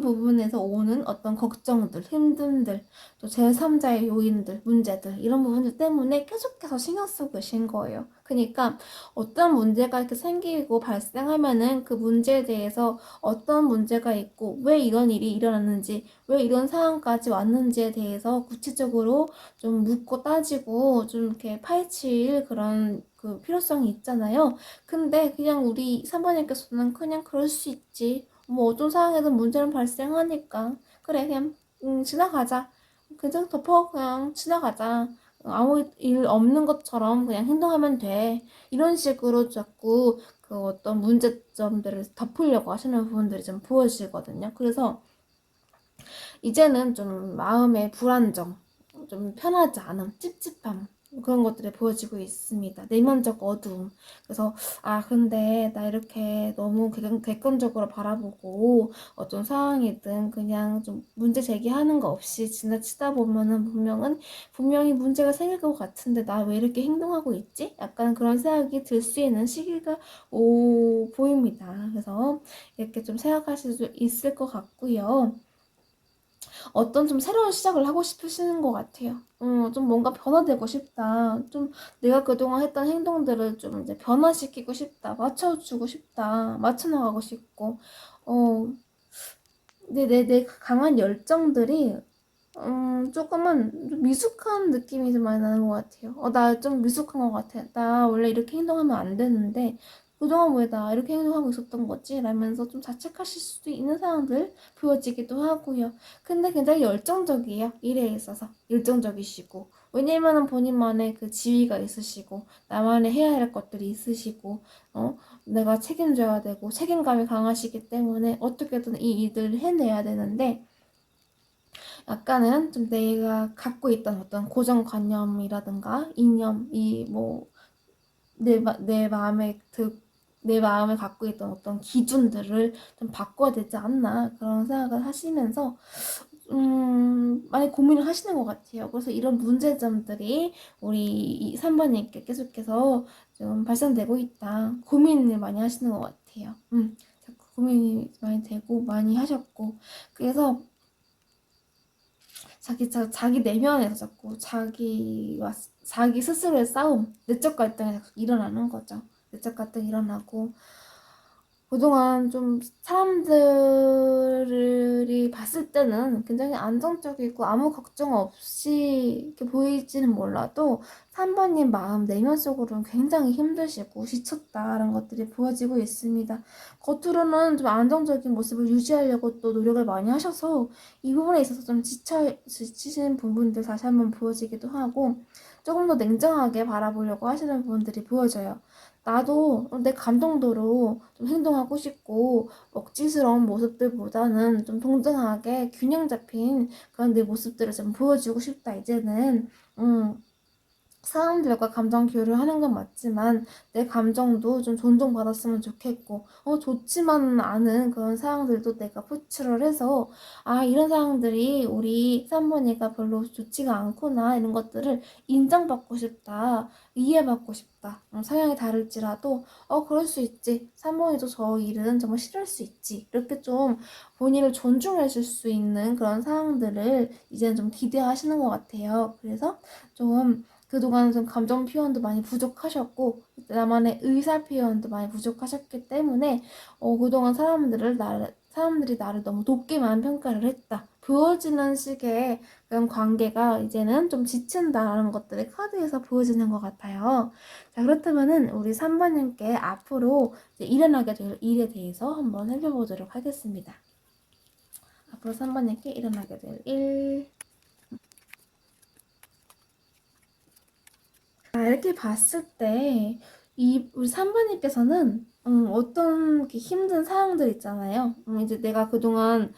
부분에서 오는 어떤 걱정들, 힘듦들, 또 제3자의 요인들, 문제들 이런 부분들 때문에 계속해서 신경 쓰고 계신 거예요. 그러니까 어떤 문제가 이렇게 생기고 발생하면은 그 문제에 대해서 어떤 문제가 있고 왜 이런 일이 일어났는지 왜 이런 상황까지 왔는지에 대해서 구체적으로 좀 묻고 따지고 좀 이렇게 파헤칠 그런 그 필요성이 있잖아요. 근데 그냥 우리 3번님께서는 그냥 그럴 수 있지. 뭐 어떤 상황에든 문제는 발생하니까 그래 그냥 지나가자. 그냥 덮어 그냥 지나가자. 아무 일 없는 것처럼 그냥 행동하면 돼. 이런 식으로 자꾸 그 어떤 문제점들을 덮으려고 하시는 부분들이 좀 보여지거든요. 그래서 이제는 좀 마음의 불안정, 좀 편하지 않음, 찝찝함 그런 것들이 보여지고 있습니다. 내면적 어두움. 그래서 근데 나 이렇게 너무 객관적으로 바라보고 어떤 상황이든 그냥 좀 문제 제기하는 거 없이 지나치다 보면은 분명히 문제가 생길 것 같은데 나 왜 이렇게 행동하고 있지? 약간 그런 생각이 들 수 있는 시기가 보입니다. 그래서 이렇게 좀 생각하실 수 있을 것 같고요. 어떤 좀 새로운 시작을 하고 싶으시는 것 같아요. 좀 뭔가 변화되고 싶다. 좀 내가 그동안 했던 행동들을 좀 이제 변화시키고 싶다. 맞춰주고 싶다. 맞춰나가고 싶고, 내 강한 열정들이, 조금은 좀 미숙한 느낌이 좀 많이 나는 것 같아요. 나 좀 미숙한 것 같아. 나 원래 이렇게 행동하면 안 되는데, 그동안 왜 나 이렇게 행동하고 있었던 거지? 라면서 좀 자책하실 수도 있는 상황들 보여지기도 하고요. 근데 굉장히 열정적이에요. 일에 있어서. 열정적이시고. 왜냐면은 본인만의 그 지위가 있으시고, 나만의 해야 할 것들이 있으시고, 내가 책임져야 되고, 책임감이 강하시기 때문에 어떻게든 이 일들을 해내야 되는데, 약간은 좀 내가 갖고 있던 어떤 고정관념이라든가 이념, 내 마음에 내 마음에 갖고 있던 어떤 기준들을 좀 바꿔야 되지 않나 그런 생각을 하시면서 많이 고민을 하시는 것 같아요. 그래서 이런 문제점들이 우리 3번님께 계속해서 좀 발생되고 있다. 고민을 많이 하시는 것 같아요. 자꾸 고민이 많이 되고 많이 하셨고 그래서 자기 내면에서 자꾸 자기 스스로의 싸움, 내적 갈등이 자꾸 일어나는 거죠. 내적 갈등이 일어나고, 그동안 좀 사람들이 봤을 때는 굉장히 안정적이고 아무 걱정 없이 이렇게 보이지는 몰라도 3번님 마음 내면 속으로는 굉장히 힘드시고 지쳤다는 것들이 보여지고 있습니다. 겉으로는 좀 안정적인 모습을 유지하려고 또 노력을 많이 하셔서 이 부분에 있어서 좀 지치신 부분들 다시 한번 보여지기도 하고 조금 더 냉정하게 바라보려고 하시는 부분들이 보여져요. 나도 내 감정도로 좀 행동하고 싶고 억지스러운 모습들보다는 좀 동등하게 균형 잡힌 그런 내 모습들을 좀 보여주고 싶다. 이제는 사람들과 감정 교류를 하는 건 맞지만 내 감정도 좀 존중받았으면 좋겠고 좋지만 않은 그런 상황들도 내가 표출을 해서 이런 상황들이 우리 삼번이가 별로 좋지가 않구나 이런 것들을 인정받고 싶다. 이해받고 싶다. 성향이 다를지라도 그럴 수 있지. 삼번이도 저 일은 정말 싫을 수 있지. 이렇게 좀 본인을 존중해 줄 수 있는 그런 상황들을 이제는 좀 기대하시는 것 같아요. 그래서 좀 그동안 좀 감정 표현도 많이 부족하셨고 나만의 의사 표현도 많이 부족하셨기 때문에 그동안 사람들이 나를 너무 높게만 평가를 했다. 보여지는 식의 그런 관계가 이제는 좀 지친다라는 것들이 카드에서 보여지는 것 같아요. 자, 그렇다면은 우리 3번님께 앞으로 이제 일어나게 될 일에 대해서 한번 살펴보도록 하겠습니다. 앞으로 3번님께 일어나게 될 일. 이렇게 봤을 때, 우리 3번님께서는, 어떤 이렇게 힘든 상황들 있잖아요. 이제 내가 그동안,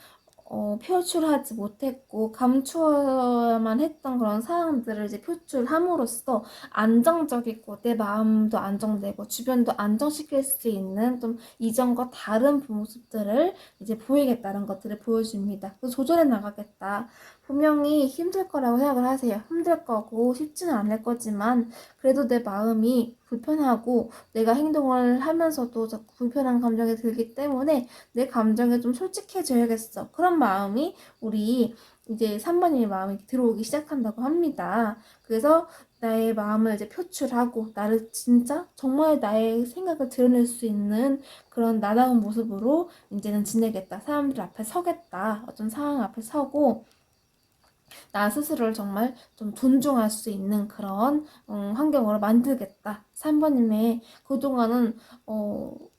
표출하지 못했고, 감추어야만 했던 그런 상황들을 이제 표출함으로써 안정적이고, 내 마음도 안정되고, 주변도 안정시킬 수 있는 좀 이전과 다른 모습들을 이제 보이겠다는 것들을 보여줍니다. 조절해 나가겠다. 분명히 힘들 거라고 생각을 하세요. 힘들 거고, 쉽지는 않을 거지만, 그래도 내 마음이 불편하고 내가 행동을 하면서도 자꾸 불편한 감정이 들기 때문에 내 감정에 좀 솔직해져야겠어. 그런 마음이 우리 이제 3번님의 마음이 들어오기 시작한다고 합니다. 그래서 나의 마음을 이제 표출하고 나를 진짜 정말 나의 생각을 드러낼 수 있는 그런 나다운 모습으로 이제는 지내겠다. 사람들 앞에 서겠다. 어떤 상황 앞에 서고 나 스스로를 정말 좀 존중할 수 있는 그런 환경으로 만들겠다. 3번님의 그동안은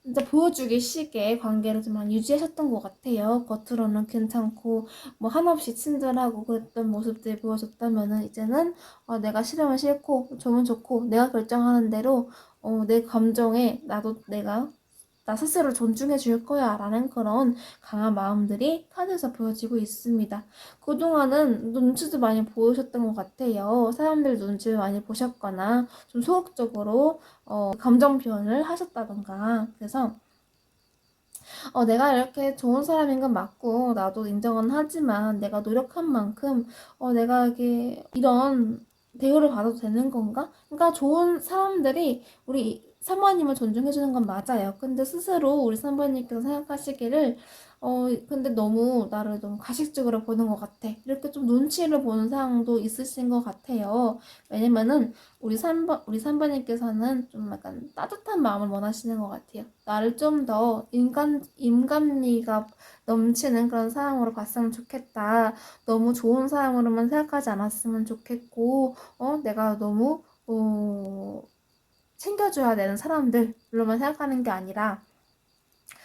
진짜 보여주기 식의 관계를 좀 많이 유지하셨던 것 같아요. 겉으로는 괜찮고 뭐 한없이 친절하고 그랬던 모습들이 보여줬다면은 이제는 내가 싫으면 싫고 좋으면 좋고 내가 결정하는 대로 내 감정에 나도 내가 나 스스로 존중해 줄 거야 라는 그런 강한 마음들이 카드에서 보여지고 있습니다. 그동안은 눈치도 많이 보이셨던 것 같아요. 사람들 눈치를 많이 보셨거나 좀 소극적으로 감정 표현을 하셨다던가 그래서 내가 이렇게 좋은 사람인 건 맞고 나도 인정은 하지만 내가 노력한 만큼 내가 이게 이런 대우를 받아도 되는 건가? 그러니까 좋은 사람들이 우리 사모님을 존중해주는 건 맞아요. 근데 스스로 우리 사모님께서 생각하시기를 근데 너무 나를 너무 가식적으로 보는 것 같아. 이렇게 좀 눈치를 보는 상황도 있으신 것 같아요. 왜냐면은 우리 3번님께서는 좀 약간 따뜻한 마음을 원하시는 것 같아요. 나를 좀 더 인간미가 넘치는 그런 사람으로 봤으면 좋겠다. 너무 좋은 사람으로만 생각하지 않았으면 좋겠고, 내가 너무, 챙겨줘야 되는 사람들로만 생각하는 게 아니라,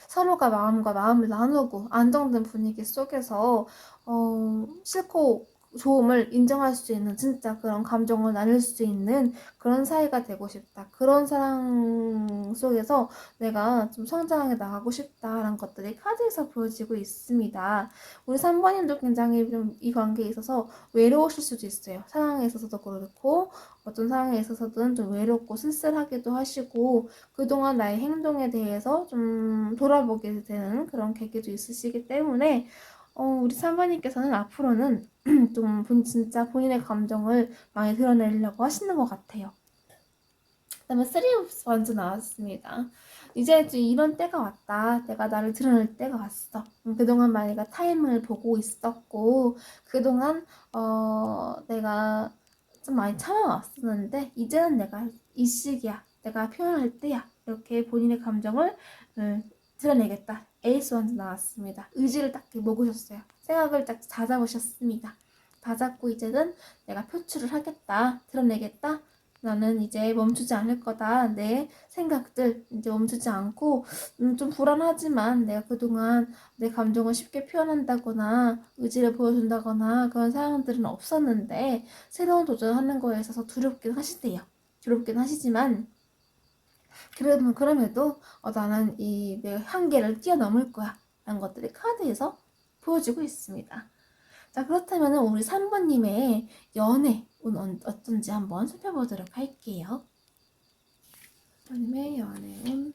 서로가 마음과 마음을 나누고 안정된 분위기 속에서 싫고 좋음을 인정할 수 있는 진짜 그런 감정을 나눌 수 있는 그런 사이가 되고 싶다. 그런 사랑 속에서 내가 좀 성장해 나가고 싶다라는 것들이 카드에서 보여지고 있습니다. 우리 3번님도 굉장히 좀 이 관계에 있어서 외로우실 수도 있어요. 상황에 있어서도 그렇고 어떤 상황에 있어서든 좀 외롭고 쓸쓸하기도 하시고 그동안 나의 행동에 대해서 좀 돌아보게 되는 그런 계기도 있으시기 때문에 우리 사모님께서는 앞으로는 좀 진짜 본인의 감정을 많이 드러내려고 하시는 것 같아요. 그 다음에 3 of Wands 나왔습니다. 이제 좀 이런 때가 왔다. 내가 나를 드러낼 때가 왔어. 그동안 내가 타임을 보고 있었고 그동안 내가 좀 많이 참아왔었는데 이제는 내가 이 시기야. 내가 표현할 때야. 이렇게 본인의 감정을 드러내겠다. 에이스 원즈 나왔습니다. 의지를 딱 먹으셨어요. 생각을 딱 다 잡으셨습니다. 다 잡고 이제는 내가 표출을 하겠다. 드러내겠다. 나는 이제 멈추지 않을 거다. 내 생각들 이제 멈추지 않고 좀 불안하지만 내가 그동안 내 감정을 쉽게 표현한다거나 의지를 보여준다거나 그런 상황들은 없었는데 새로운 도전을 하는 거에 있어서 두렵긴 하시대요. 두렵긴 하시지만 그럼에도 나는 이 내 한계를 뛰어넘을 거야 라는 것들이 카드에서 보여주고 있습니다. 자, 그렇다면 우리 3번님의 연애운 어떤지 한번 살펴보도록 할게요. 3번님의 연애운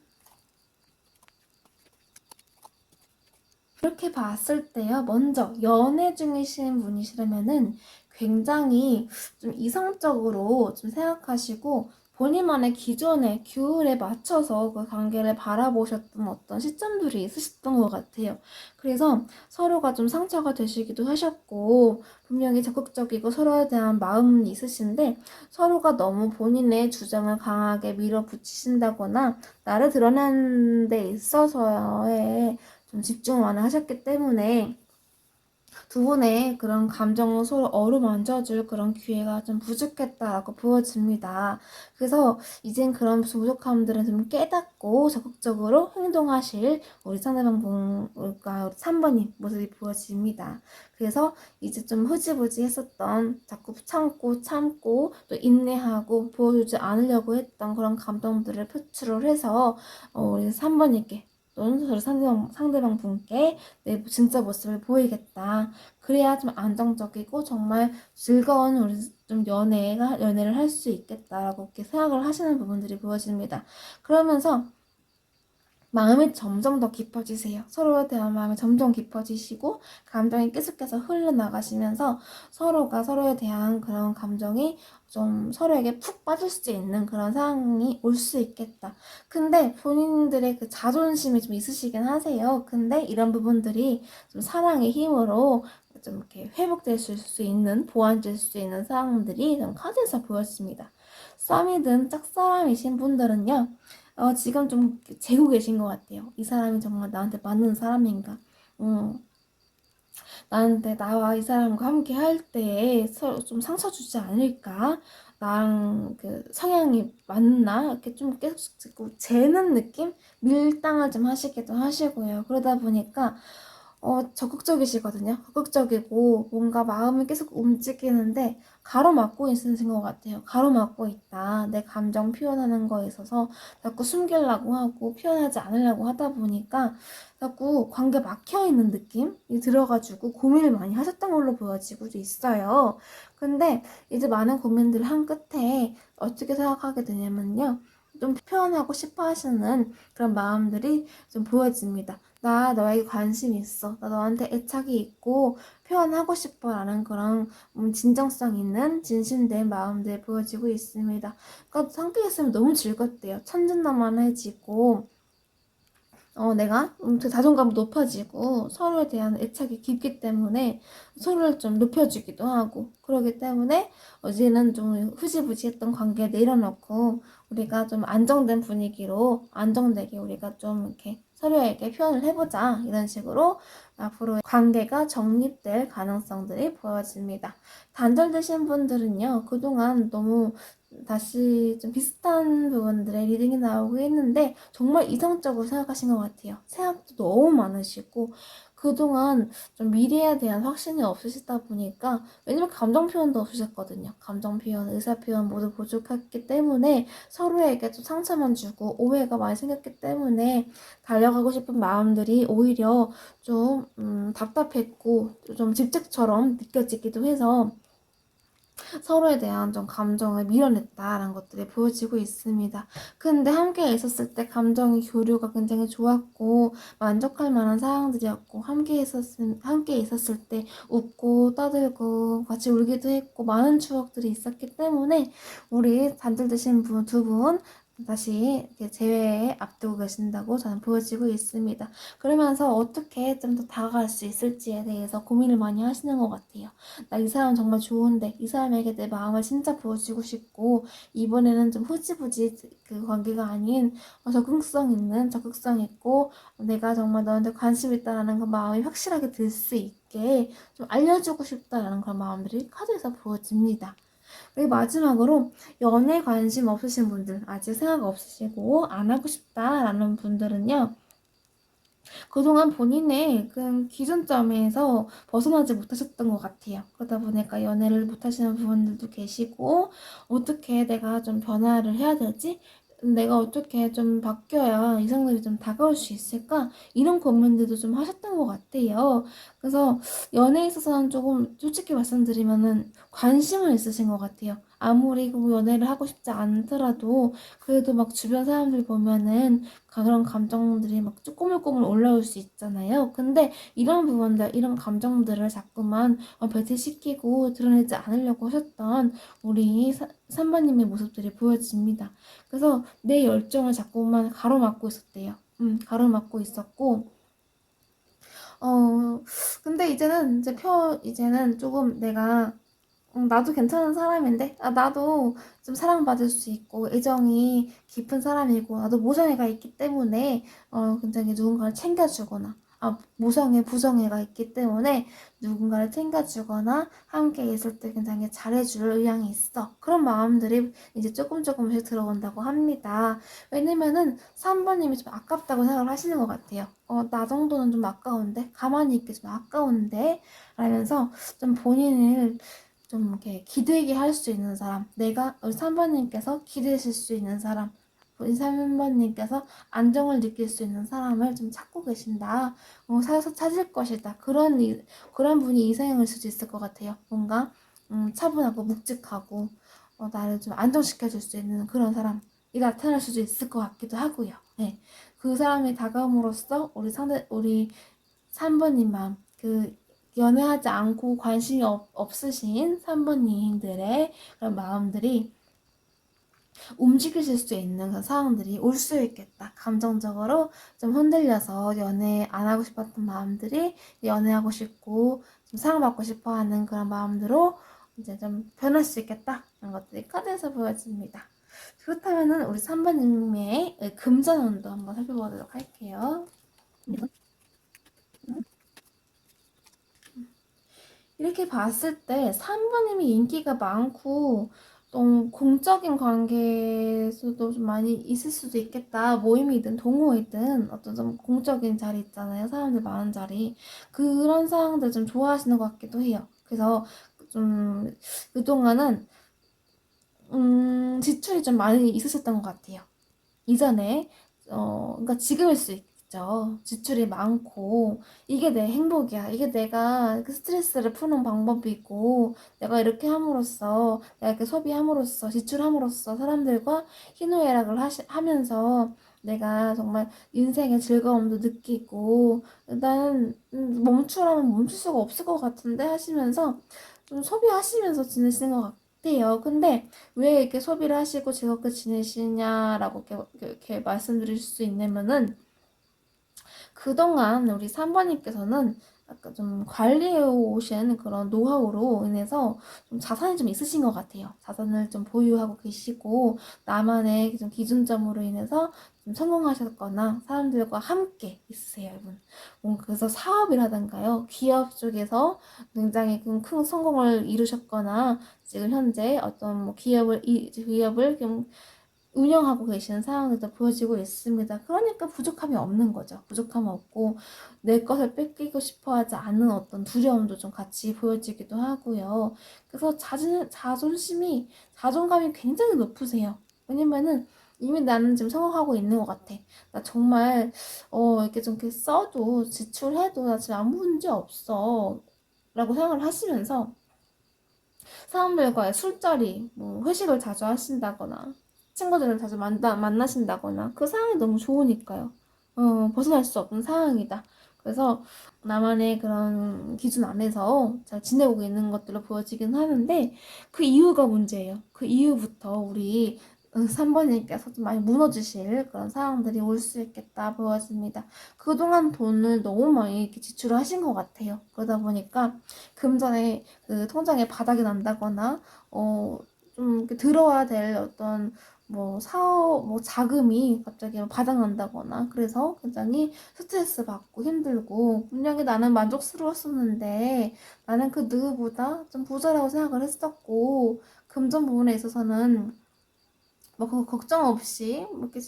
이렇게 봤을 때요, 먼저 연애 중이신 분이시라면은 굉장히 좀 이성적으로 좀 생각하시고 본인만의 기존의 규율에 맞춰서 그 관계를 바라보셨던 어떤 시점들이 있으셨던 것 같아요. 그래서 서로가 좀 상처가 되시기도 하셨고 분명히 적극적이고 서로에 대한 마음이 있으신데 서로가 너무 본인의 주장을 강하게 밀어붙이신다거나 나를 드러내는 데 있어서의 좀 집중을 많이 하셨기 때문에 두 분의 그런 감정을 서로 어루만져줄 그런 기회가 좀 부족했다라고 보여집니다. 그래서 이젠 그런 부족함들은 좀 깨닫고 적극적으로 행동하실 우리 상대방 분과 3번님 모습이 보여집니다. 그래서 이제 좀 흐지부지 했었던 자꾸 참고 또 인내하고 보여주지 않으려고 했던 그런 감정들을 표출을 해서 우리 3번님께 또는 상대방 분께 내 진짜 모습을 보이겠다. 그래야 좀 안정적이고 정말 즐거운 우리 좀 연애를 할 수 있겠다라고 이렇게 생각을 하시는 부분들이 보여집니다. 그러면서 마음이 점점 더 깊어지세요. 서로에 대한 마음이 점점 깊어지시고 감정이 계속해서 흘러나가시면서 서로가 서로에 대한 그런 감정이 좀 서로에게 푹 빠질 수 있는 그런 상황이 올 수 있겠다. 근데 본인들의 그 자존심이 좀 있으시긴 하세요. 근데 이런 부분들이 좀 사랑의 힘으로 좀 이렇게 회복될 수 있는, 보완될 수 있는 상황들이 좀 카드에서 보였습니다. 썸이든 짝사람이신 분들은요, 지금 좀 재고 계신 것 같아요. 이 사람이 정말 나한테 맞는 사람인가? 나와 이 사람과 함께 할 때에 서로 좀 상처 주지 않을까? 나랑 그 성향이 맞나? 이렇게 좀 계속 재는 느낌? 밀당을 좀 하시기도 하시고요. 그러다 보니까 적극적이시거든요. 적극적이고 뭔가 마음이 계속 움직이는데 가로막고 있으신 것 같아요. 가로막고 있다. 내 감정 표현하는 거에 있어서 자꾸 숨기려고 하고 표현하지 않으려고 하다 보니까 자꾸 관계 막혀있는 느낌이 들어가지고 고민을 많이 하셨던 걸로 보여지고 있어요. 근데 이제 많은 고민들을 한 끝에 어떻게 생각하게 되냐면요. 좀 표현하고 싶어 하시는 그런 마음들이 좀 보여집니다. 나 너에게 관심 있어. 나 너한테 애착이 있고 표현하고 싶어 라는 그런 진정성 있는 진심된 마음들 보여지고 있습니다. 그러니까 함께 있으면 너무 즐겁대요. 천진난만해지고 내가 자존감도 높아지고 서로에 대한 애착이 깊기 때문에 서로를 좀 높여주기도 하고 그러기 때문에 어제는 좀 흐지부지했던 관계 내려놓고 우리가 좀 안정된 분위기로 안정되게 우리가 좀 이렇게 서로에게 표현을 해보자 이런 식으로 앞으로 관계가 정립될 가능성들이 보여집니다. 단절되신 분들은요 그동안 너무 다시 좀 비슷한 부분들의 리딩이 나오고 있는데 정말 이성적으로 생각하신 것 같아요. 생각도 너무 많으시고 그동안 좀 미래에 대한 확신이 없으시다 보니까 왜냐면 감정 표현도 없으셨거든요. 감정 표현, 의사 표현 모두 부족했기 때문에 서로에게 좀 상처만 주고 오해가 많이 생겼기 때문에 달려가고 싶은 마음들이 오히려 좀 답답했고 좀 집착처럼 느껴지기도 해서 서로에 대한 좀 감정을 밀어냈다라는 것들이 보여지고 있습니다. 근데 함께 있었을 때 감정의 교류가 굉장히 좋았고 만족할 만한 상황들이었고 함께 있었을 때 웃고 떠들고 같이 울기도 했고 많은 추억들이 있었기 때문에 우리 단절되신 분 두 분 다시 이렇게 재회에 앞두고 계신다고 저는 보여지고 있습니다. 그러면서 어떻게 좀 더 다가갈 수 있을지에 대해서 고민을 많이 하시는 것 같아요. 나 이 사람 정말 좋은데 이 사람에게 내 마음을 진짜 보여주고 싶고 이번에는 좀 흐지부지 그 관계가 아닌 적극성 있고 내가 정말 너한테 관심 있다라는 그 마음이 확실하게 들 수 있게 좀 알려주고 싶다라는 그런 마음들이 카드에서 보여집니다. 그리고 마지막으로 연애 관심 없으신 분들, 아직 생각 없으시고 안 하고 싶다라는 분들은요. 그동안 본인의 그 기준점에서 벗어나지 못하셨던 것 같아요. 그러다 보니까 연애를 못하시는 부분들도 계시고 어떻게 내가 좀 변화를 해야 되지? 내가 어떻게 좀 바뀌어야 이성들이 좀 다가올 수 있을까? 이런 고민들도 좀 하셨던 것 같아요. 그래서 연애에 있어서는 조금 솔직히 말씀드리면은 관심은 있으신 것 같아요. 아무리 그 연애를 하고 싶지 않더라도 그래도 막 주변 사람들 보면은 그런 감정들이 막 꼬물꼬물 올라올 수 있잖아요. 근데 이런 부분들, 이런 감정들을 자꾸만 배제시키고 드러내지 않으려고 하셨던 우리 3번님의 모습들이 보여집니다. 그래서 내 열정을 자꾸만 가로막고 있었대요. 가로막고 있었고, 근데 이제는 조금 내가 나도 괜찮은 사람인데, 나도 좀 사랑받을 수 있고, 애정이 깊은 사람이고, 나도 모성애가 있기 때문에, 굉장히 누군가를 챙겨주거나, 모성애, 부성애가 있기 때문에 누군가를 챙겨주거나, 함께 있을 때 굉장히 잘해줄 의향이 있어. 그런 마음들이 이제 조금씩 들어온다고 합니다. 왜냐면은 3번님이 좀 아깝다고 생각을 하시는 것 같아요. 나 정도는 좀 아까운데? 가만히 있기 좀 아까운데? 라면서 좀 본인을 좀 이렇게 기대게 할 수 있는 사람, 내가 우리 3번님께서 기대실 수 있는 사람, 우리 3번님께서 안정을 느낄 수 있는 사람을 좀 찾고 계신다. 살아서 찾을 것이다. 그런 분이 이상형일 수도 있을 것 같아요. 뭔가 차분하고 묵직하고 나를 좀 안정시켜줄 수 있는 그런 사람이 나타날 수도 있을 것 같기도 하고요. 네. 그 사람이 다가옴으로써 우리 3번님 마음, 연애하지 않고 관심이 없으신 3번님들의 그런 마음들이 움직이실 수 있는 그런 상황들이 올 수 있겠다. 감정적으로 좀 흔들려서 연애 안 하고 싶었던 마음들이 연애하고 싶고 좀 사랑받고 싶어 하는 그런 마음으로 이제 좀 변할 수 있겠다. 이런 것들이 카드에서 보여집니다. 그렇다면은 우리 3번님의 금전운도 한번 살펴보도록 할게요. 이렇게 봤을 때 3번님이 인기가 많고 좀 공적인 관계에서도 좀 많이 있을 수도 있겠다. 모임이든 동호회든 어떤 좀 공적인 자리 있잖아요. 사람들 많은 자리. 그런 상황들 좀 좋아하시는 것 같기도 해요. 그래서 좀 그동안은 지출이 좀 많이 있으셨던 것 같아요. 이전에 그러니까 지금일 수 있죠. 지출이 많고 이게 내 행복이야. 이게 내가 그 스트레스를 푸는 방법이고 내가 이렇게 함으로써 내가 이렇게 소비함으로써 지출함으로써 사람들과 희노애락을 하면서 내가 정말 인생의 즐거움도 느끼고 나는 멈추라면 멈출 수가 없을 것 같은데 하시면서 좀 소비하시면서 지내시는 것 같아요. 근데 왜 이렇게 소비를 하시고 즐겁게 지내시냐라고 이렇게 말씀드릴 수 있냐면은 그동안 우리 3번님께서는 약간 좀 관리해 오신 그런 노하우로 인해서 좀 자산이 좀 있으신 것 같아요. 자산을 좀 보유하고 계시고 나만의 좀 기준점으로 인해서 좀 성공하셨거나 사람들과 함께 있으세요, 이분. 그래서 사업이라든가요, 기업 쪽에서 굉장히 큰 성공을 이루셨거나 지금 현재 어떤 뭐 기업을 좀 운영하고 계시는 상황들도 보여지고 있습니다. 그러니까 부족함이 없는 거죠. 부족함 없고 내 것을 뺏기고 싶어 하지 않는 어떤 두려움도 좀 같이 보여지기도 하고요. 그래서 자존감이 굉장히 높으세요. 왜냐면은 이미 나는 지금 성공하고 있는 것 같아. 나 정말 이렇게 좀 이렇게 써도 지출해도 나 지금 아무 문제 없어. 라고 생각을 하시면서 사람들과의 술자리, 뭐 회식을 자주 하신다거나 친구들을 자주 만나신다거나 그 상황이 너무 좋으니까요. 벗어날 수 없는 상황이다. 그래서 나만의 그런 기준 안에서 잘 지내고 있는 것들로 보여지긴 하는데 그 이유가 문제예요. 그 이유부터 우리 3번님께서 좀 많이 무너지실 그런 상황들이 올 수 있겠다 보여집니다. 그동안 돈을 너무 많이 이렇게 지출을 하신 것 같아요. 그러다 보니까 금전에 그 통장에 바닥이 난다거나, 좀 이렇게 들어야 될 어떤 뭐 사업, 뭐 자금이 갑자기 바닥 난다거나, 그래서 굉장히 스트레스 받고 힘들고, 분명히 나는 만족스러웠었는데, 나는 그 누구보다 좀 부자라고 생각을 했었고, 금전 부분에 있어서는 뭐 그거 걱정 없이 뭐 이렇게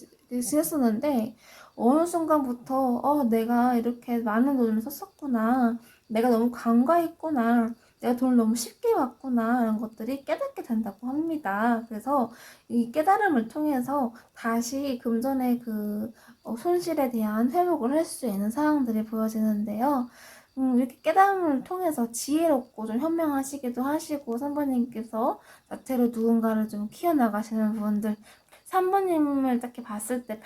지냈었는데, 어느 순간부터 내가 이렇게 많은 돈을 썼었구나, 내가 너무 간과했구나, 내가 돈을 너무 쉽게 받구나, 이런 것들이 깨닫게 된다고 합니다. 그래서 이 깨달음을 통해서 다시 금전의 그 손실에 대한 회복을 할 수 있는 상황들이 보여지는데요. 이렇게 깨달음을 통해서 지혜롭고 좀 현명하시기도 하시고, 선배님께서 자체로 누군가를 좀 키워나가시는 부분들, 3번님을 딱히 봤을 때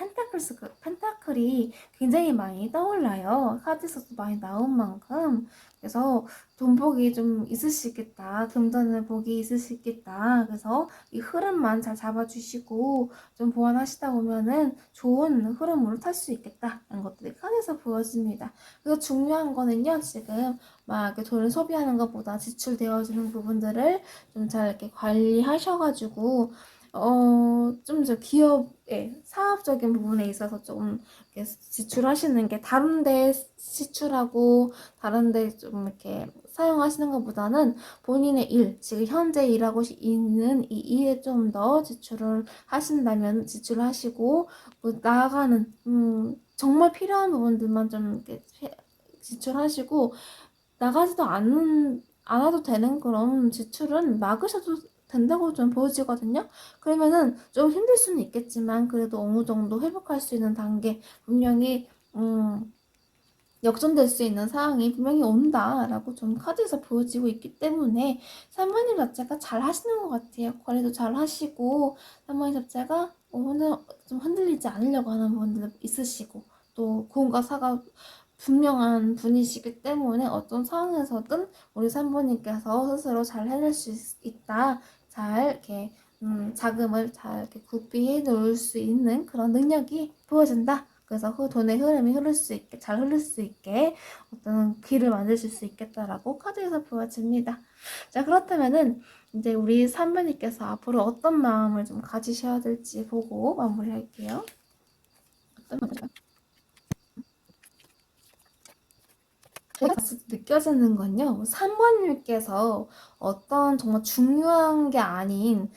펜타클이 굉장히 많이 떠올라요. 카드에서도 많이 나온 만큼. 그래서 돈복이 좀 있으시겠다. 금전의 복이 있으시겠다. 그래서 이 흐름만 잘 잡아주시고 좀 보완하시다 보면은 좋은 흐름으로 탈 수 있겠다. 이런 것들이 카드에서 보여집니다. 그래서 중요한 거는요, 지금 막 이렇게 돈을 소비하는 것보다 지출되어지는 부분들을 좀 잘 이렇게 관리하셔가지고, 좀 저 기업의 사업적인 부분에 있어서 좀 이렇게 지출하시는 게, 다른데 지출하고 다른데 좀 이렇게 사용하시는 것보다는 본인의 일, 지금 현재 일하고 있는 이 일에 좀 더 지출을 하신다면 지출하시고, 뭐 나아가는 정말 필요한 부분들만 좀 이렇게 지출하시고, 나가지도 않아도 되는 그런 지출은 막으셔도 된다고 좀 보여지거든요. 그러면은 좀 힘들 수는 있겠지만, 그래도 어느 정도 회복할 수 있는 단계, 분명히 역전될 수 있는 상황이 분명히 온다라고 좀 카드에서 보여지고 있기 때문에, 3번님 자체가 잘 하시는 것 같아요. 관리도 잘 하시고, 3번님 자체가 오늘 좀 흔들리지 않으려고 하는 부분들 있으시고, 또 고운과 사가 분명한 분이시기 때문에 어떤 상황에서든 우리 3번님께서 스스로 잘 해낼 수 있다. 잘 이렇게 자금을 잘 이렇게 구비해 놓을 수 있는 그런 능력이 보여진다. 그래서 그 돈의 흐름이 흐를 수 있게, 잘 흐를 수 있게 어떤 길을 만드실 수 있겠다라고 카드에서 보여집니다. 자, 그렇다면은 이제 우리 3번님께서 앞으로 어떤 마음을 좀 가지셔야 될지 보고 마무리할게요. 어떤 마음일까요? 제가 느껴지는 건요, 3번님께서 어떤 정말 중요한 게 아닌,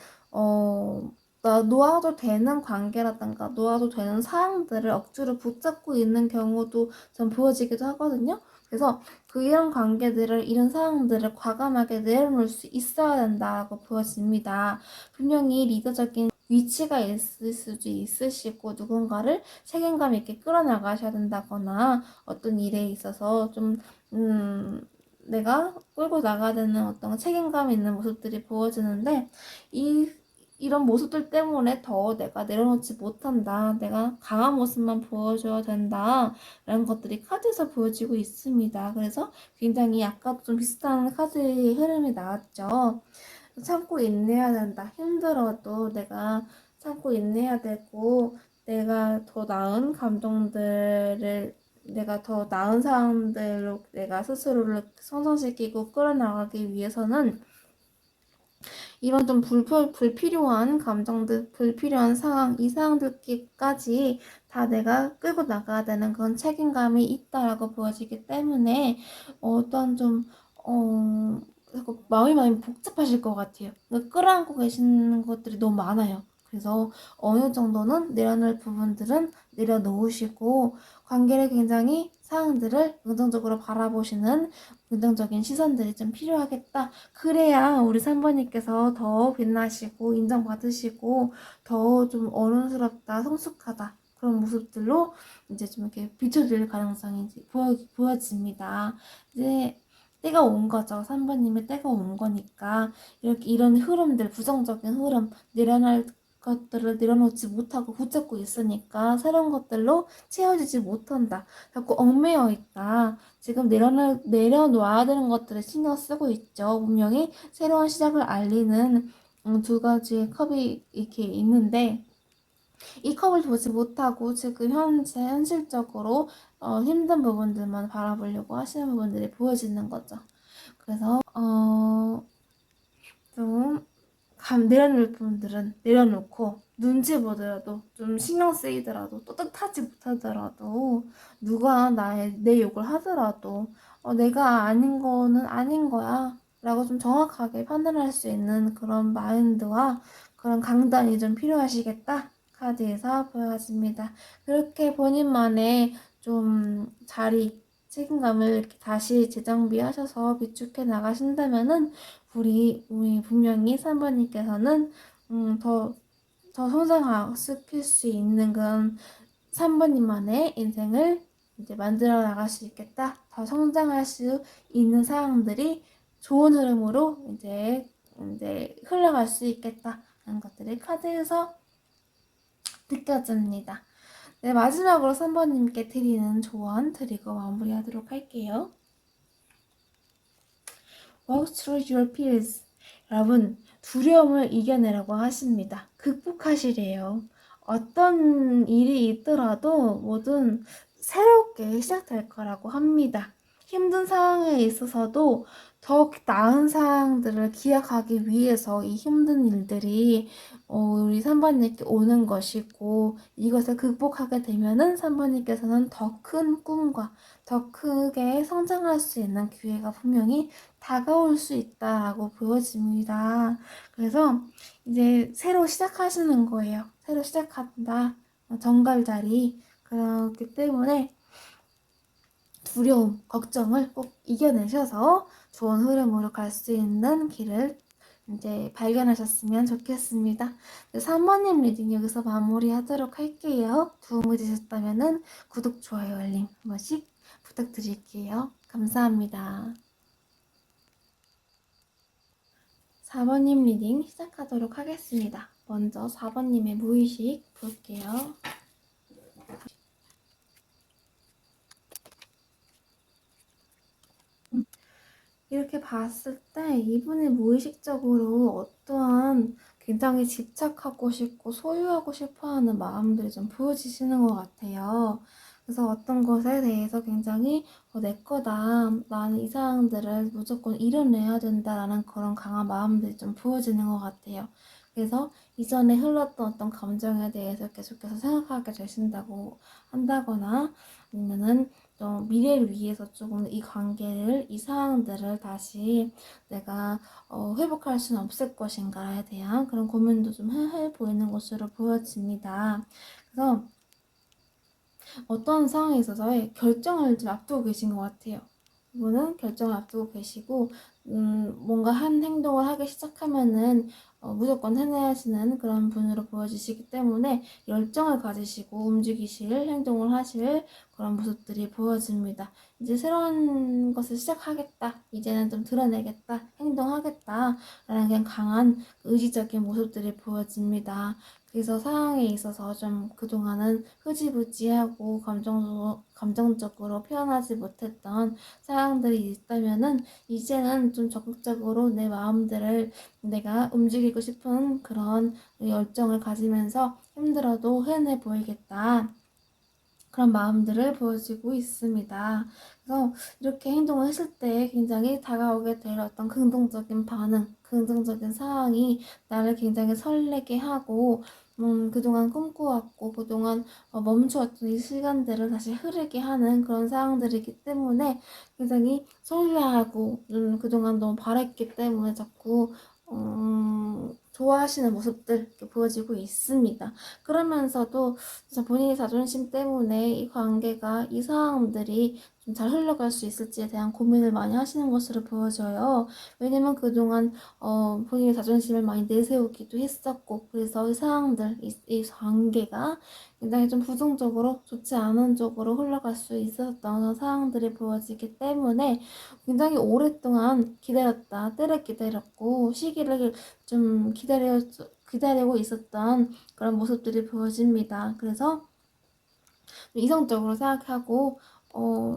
놓아도 되는 관계라든가 놓아도 되는 사항들을 억지로 붙잡고 있는 경우도 좀 보여지기도 하거든요. 그래서 이런 관계들을, 이런 상황들을 과감하게 내려놓을 수 있어야 된다고 보여집니다. 분명히 리더적인 위치가 있을 수도 있으시고, 누군가를 책임감 있게 끌어나가셔야 된다거나, 어떤 일에 있어서 좀 내가 끌고 나가야 되는 어떤 책임감 있는 모습들이 보여지는데, 이런 모습들 때문에 더 내가 내려놓지 못한다, 내가 강한 모습만 보여줘야 된다, 라는 것들이 카드에서 보여지고 있습니다. 그래서 굉장히 아까도 좀 비슷한 카드의 흐름이 나왔죠. 참고 인내해야 된다. 힘들어도 내가 참고 인내해야 되고, 내가 더 나은 감정들을, 내가 더 나은 사람들로 내가 스스로를 성장시키고 끌어나가기 위해서는 이런 좀 불필요한 감정들, 불필요한 상황, 이 상황들까지 다 내가 끌고 나가야 되는 그런 책임감이 있다라고 보여지기 때문에, 어떤 좀, 마음이 많이 복잡하실 것 같아요. 끌어안고 계시는 것들이 너무 많아요. 그래서 어느 정도는 내려놓을 부분들은 내려놓으시고, 관계를 굉장히 상황들을 긍정적으로 바라보시는 긍정적인 시선들이 좀 필요하겠다. 그래야 우리 3번님께서 더 빛나시고 인정받으시고 더 좀 어른스럽다, 성숙하다, 그런 모습들로 이제 좀 이렇게 비춰질 가능성이 이제 보여집니다. 이제 때가 온 거죠. 3번님의 때가 온 거니까 이렇게 이런 흐름들, 부정적인 흐름, 내려놓을 것들을 내려놓지 못하고 붙잡고 있으니까 새로운 것들로 채워지지 못한다. 자꾸 얽매여 있다. 지금 내려놓아야 되는 것들을 신경 쓰고 있죠. 분명히 새로운 시작을 알리는 두 가지의 컵이 이렇게 있는데 이 컵을 보지 못하고 지금 현재 현실적으로 힘든 부분들만 바라보려고 하시는 부분들이 보여지는 거죠. 그래서 좀 내려놓을 부분들은 내려놓고 눈치 보더라도 좀 신경 쓰이더라도 떳떳하지 못하더라도 누가 내 욕을 하더라도 내가 아닌 거는 아닌 거야 라고 좀 정확하게 판단할 수 있는 그런 마인드와 그런 강단이 좀 필요하시겠다 카드에서 보여집니다. 그렇게 본인만의 좀 자리 책임감을 이렇게 다시 재정비하셔서 비축해 나가신다면은 우리 분명히 3번님께서는 더 성장시킬 수 있는 그런 3번님만의 인생을 이제 만들어 나갈 수 있겠다. 더 성장할 수 있는 사항들이 좋은 흐름으로 이제 흘러갈 수 있겠다. 라는 것들이 카드에서 느껴집니다. 네, 마지막으로 3번님께 드리는 조언 드리고 마무리하도록 할게요. Walk through your fears. 여러분, 두려움을 이겨내라고 하십니다. 극복하시래요. 어떤 일이 있더라도 뭐든 새롭게 시작될 거라고 합니다. 힘든 상황에 있어서도 더 나은 상황들을 기약하기 위해서 이 힘든 일들이 우리 3번님께 오는 것이고, 이것을 극복하게 되면은 3번님께서는 더 큰 꿈과 더 크게 성장할 수 있는 기회가 분명히 다가올 수 있다라고 보여집니다. 그래서 이제 새로 시작하시는 거예요. 새로 시작한다. 정갈자리. 그렇기 때문에 두려움, 걱정을 꼭 이겨내셔서 좋은 흐름으로 갈 수 있는 길을 이제 발견하셨으면 좋겠습니다. 3번님 리딩 여기서 마무리하도록 할게요. 도움이 되셨다면 구독, 좋아요, 알림 한 번씩 부탁드릴게요. 감사합니다. 4번님 리딩 시작하도록 하겠습니다. 먼저 4번님의 무의식 볼게요. 이렇게 봤을 때 이분이 무의식적으로 어떠한 굉장히 집착하고 싶고 소유하고 싶어하는 마음들이 좀 보여지시는 것 같아요. 그래서 어떤 것에 대해서 굉장히 내 거다, 나는 이 사항들을 무조건 이뤄내야 된다라는 그런 강한 마음들이 좀 보여지는 것 같아요. 그래서 이전에 흘렀던 어떤 감정에 대해서 계속해서 생각하게 되신다고 한다거나 아니면은 좀 미래를 위해서 조금 이 관계를, 이 상황들을 다시 내가 회복할 수는 없을 것인가에 대한 그런 고민도 좀 해 보이는 것으로 보여집니다. 그래서 어떤 상황에 있어서의 결정을 좀 앞두고 계신 것 같아요. 이분은 결정을 앞두고 계시고 뭔가 한 행동을 하기 시작하면은 무조건 해내시는 그런 분으로 보여지시기 때문에 열정을 가지시고 움직이실, 행동을 하실 그런 모습들이 보여집니다. 이제 새로운 것을 시작하겠다, 이제는 좀 드러내겠다, 행동하겠다 라는 그냥 강한 의지적인 모습들이 보여집니다. 그래서 상황에 있어서 좀 그동안은 흐지부지하고 감정적으로 표현하지 못했던 상황들이 있다면은 이제는 좀 적극적으로 내 마음들을 내가 움직이고 싶은 그런 열정을 가지면서 힘들어도 해내 보이겠다. 그런 마음들을 보여주고 있습니다. 그래서 이렇게 행동을 했을 때 굉장히 다가오게 될 어떤 긍정적인 반응, 긍정적인 상황이 나를 굉장히 설레게 하고 그동안 꿈꿔왔고 그동안 멈추었던 이 시간들을 다시 흐르게 하는 그런 상황들이기 때문에 굉장히 설레하고 그동안 너무 바랬기 때문에 자꾸 좋아하시는 모습들 이렇게 보여지고 있습니다. 그러면서도 진짜 본인의 자존심 때문에 이 관계가, 이 상황들이 좀 잘 흘러갈 수 있을지에 대한 고민을 많이 하시는 것으로 보여져요. 왜냐면 그동안 본인의 자존심을 많이 내세우기도 했었고, 그래서 이 상황들, 이 관계가 굉장히 좀 부정적으로 좋지 않은 쪽으로 흘러갈 수 있었던 상황들이 보여지기 때문에 굉장히 오랫동안 기다렸다, 때를 기다렸고 시기를 좀 기다리고 있었던 그런 모습들이 보여집니다. 그래서 이성적으로 생각하고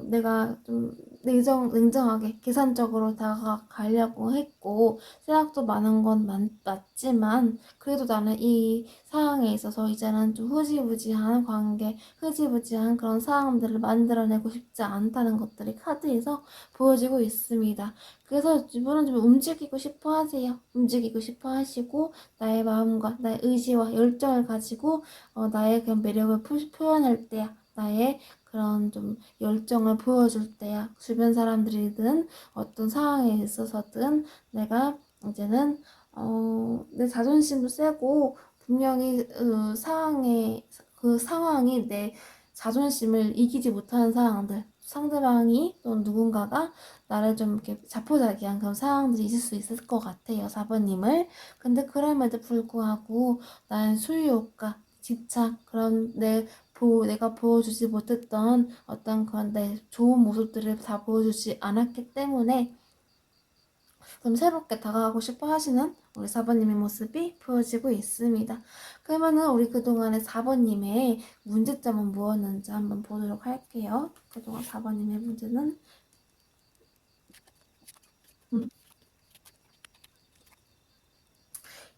내가 좀 냉정하게 계산적으로 다가가려고 했고, 생각도 많은 건 맞지만, 그래도 나는 이 상황에 있어서 이제는 좀 흐지부지한 관계, 흐지부지한 그런 상황들을 만들어내고 싶지 않다는 것들이 카드에서 보여지고 있습니다. 그래서 이분은 좀 움직이고 싶어 하세요. 움직이고 싶어 하시고, 나의 마음과 나의 의지와 열정을 가지고, 나의 그런 매력을 표현할 때야. 나의 그런 좀 열정을 보여줄 때야. 주변 사람들이든 어떤 상황에 있어서든 내가 이제는 내 자존심도 세고 분명히 그 상황이 내 자존심을 이기지 못하는 상황들, 상대방이 또는 누군가가 나를 좀 이렇게 자포자기한 그런 상황들이 있을 수 있을 것 같아요, 4번님을. 근데 그럼에도 불구하고 나의 소유욕과 집착, 그런 내가 보여주지 못했던 어떤 그런 내 좋은 모습들을 다 보여주지 않았기 때문에 좀 새롭게 다가가고 싶어 하시는 우리 4번님의 모습이 보여지고 있습니다. 그러면은 우리 그동안의 4번님의 문제점은 무엇인지 한번 보도록 할게요. 그동안 4번님의 문제는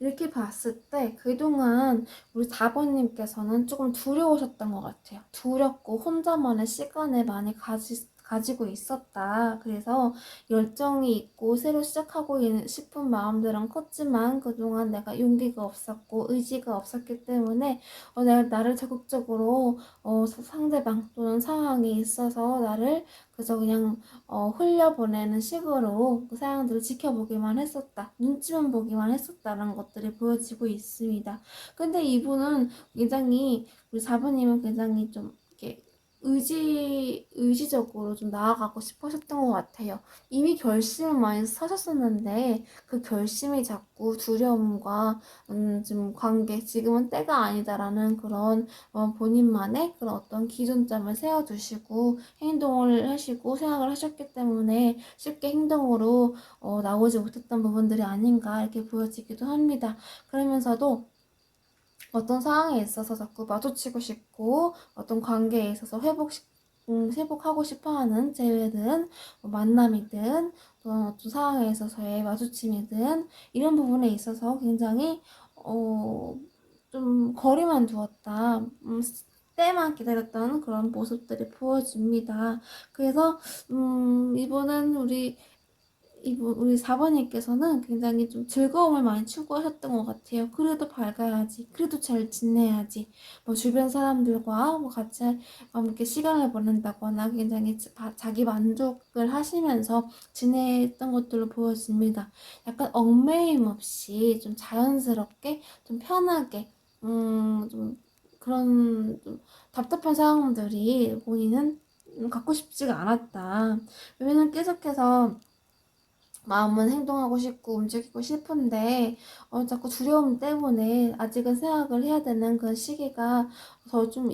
이렇게 봤을 때 그동안 우리 4번님께서는 조금 두려우셨던 것 같아요. 두렵고 혼자만의 시간을 많이 가지고 있었다. 그래서 열정이 있고 새로 시작하고 싶은 마음들은 컸지만 그동안 내가 용기가 없었고 의지가 없었기 때문에 내가 나를 적극적으로 상대방 또는 상황에 있어서 나를 그래서 그냥 흘려보내는 식으로 그 상황들을 지켜보기만 했었다. 눈치만 보기만 했었다는 것들이 보여지고 있습니다. 근데 이분은 굉장히, 우리 4번님은 굉장히 좀 이렇게 의지적으로 좀 나아가고 싶으셨던 것 같아요. 이미 결심을 많이 사셨었는데 그 결심이 자꾸 두려움과 좀 지금은 때가 아니다라는 그런 본인만의 그런 어떤 기준점을 세워두시고 행동을 하시고 생각을 하셨기 때문에 쉽게 행동으로 나오지 못했던 부분들이 아닌가 이렇게 보여지기도 합니다. 그러면서도 어떤 상황에 있어서 자꾸 마주치고 싶고 어떤 관계에 있어서 회복하고 싶어하는 재회든 만남이든 또 어떤 상황에 있어서의 마주침이든 이런 부분에 있어서 굉장히 좀 거리만 두었다. 때만 기다렸던 그런 모습들이 보여집니다. 그래서 이번은 우리 4번님께서는 굉장히 좀 즐거움을 많이 추구하셨던 것 같아요. 그래도 밝아야지. 그래도 잘 지내야지. 뭐 주변 사람들과 뭐 같이 함께 시간을 보낸다거나 굉장히 자기 만족을 하시면서 지냈던 것들로 보여집니다. 약간 얽매임 없이 좀 자연스럽게 좀 편하게 좀 그런 좀 답답한 상황들이 본인은 갖고 싶지가 않았다. 왜냐면 계속해서 마음은 행동하고 싶고 움직이고 싶은데 자꾸 두려움 때문에 아직은 생각을 해야 되는 그 시기가 더 좀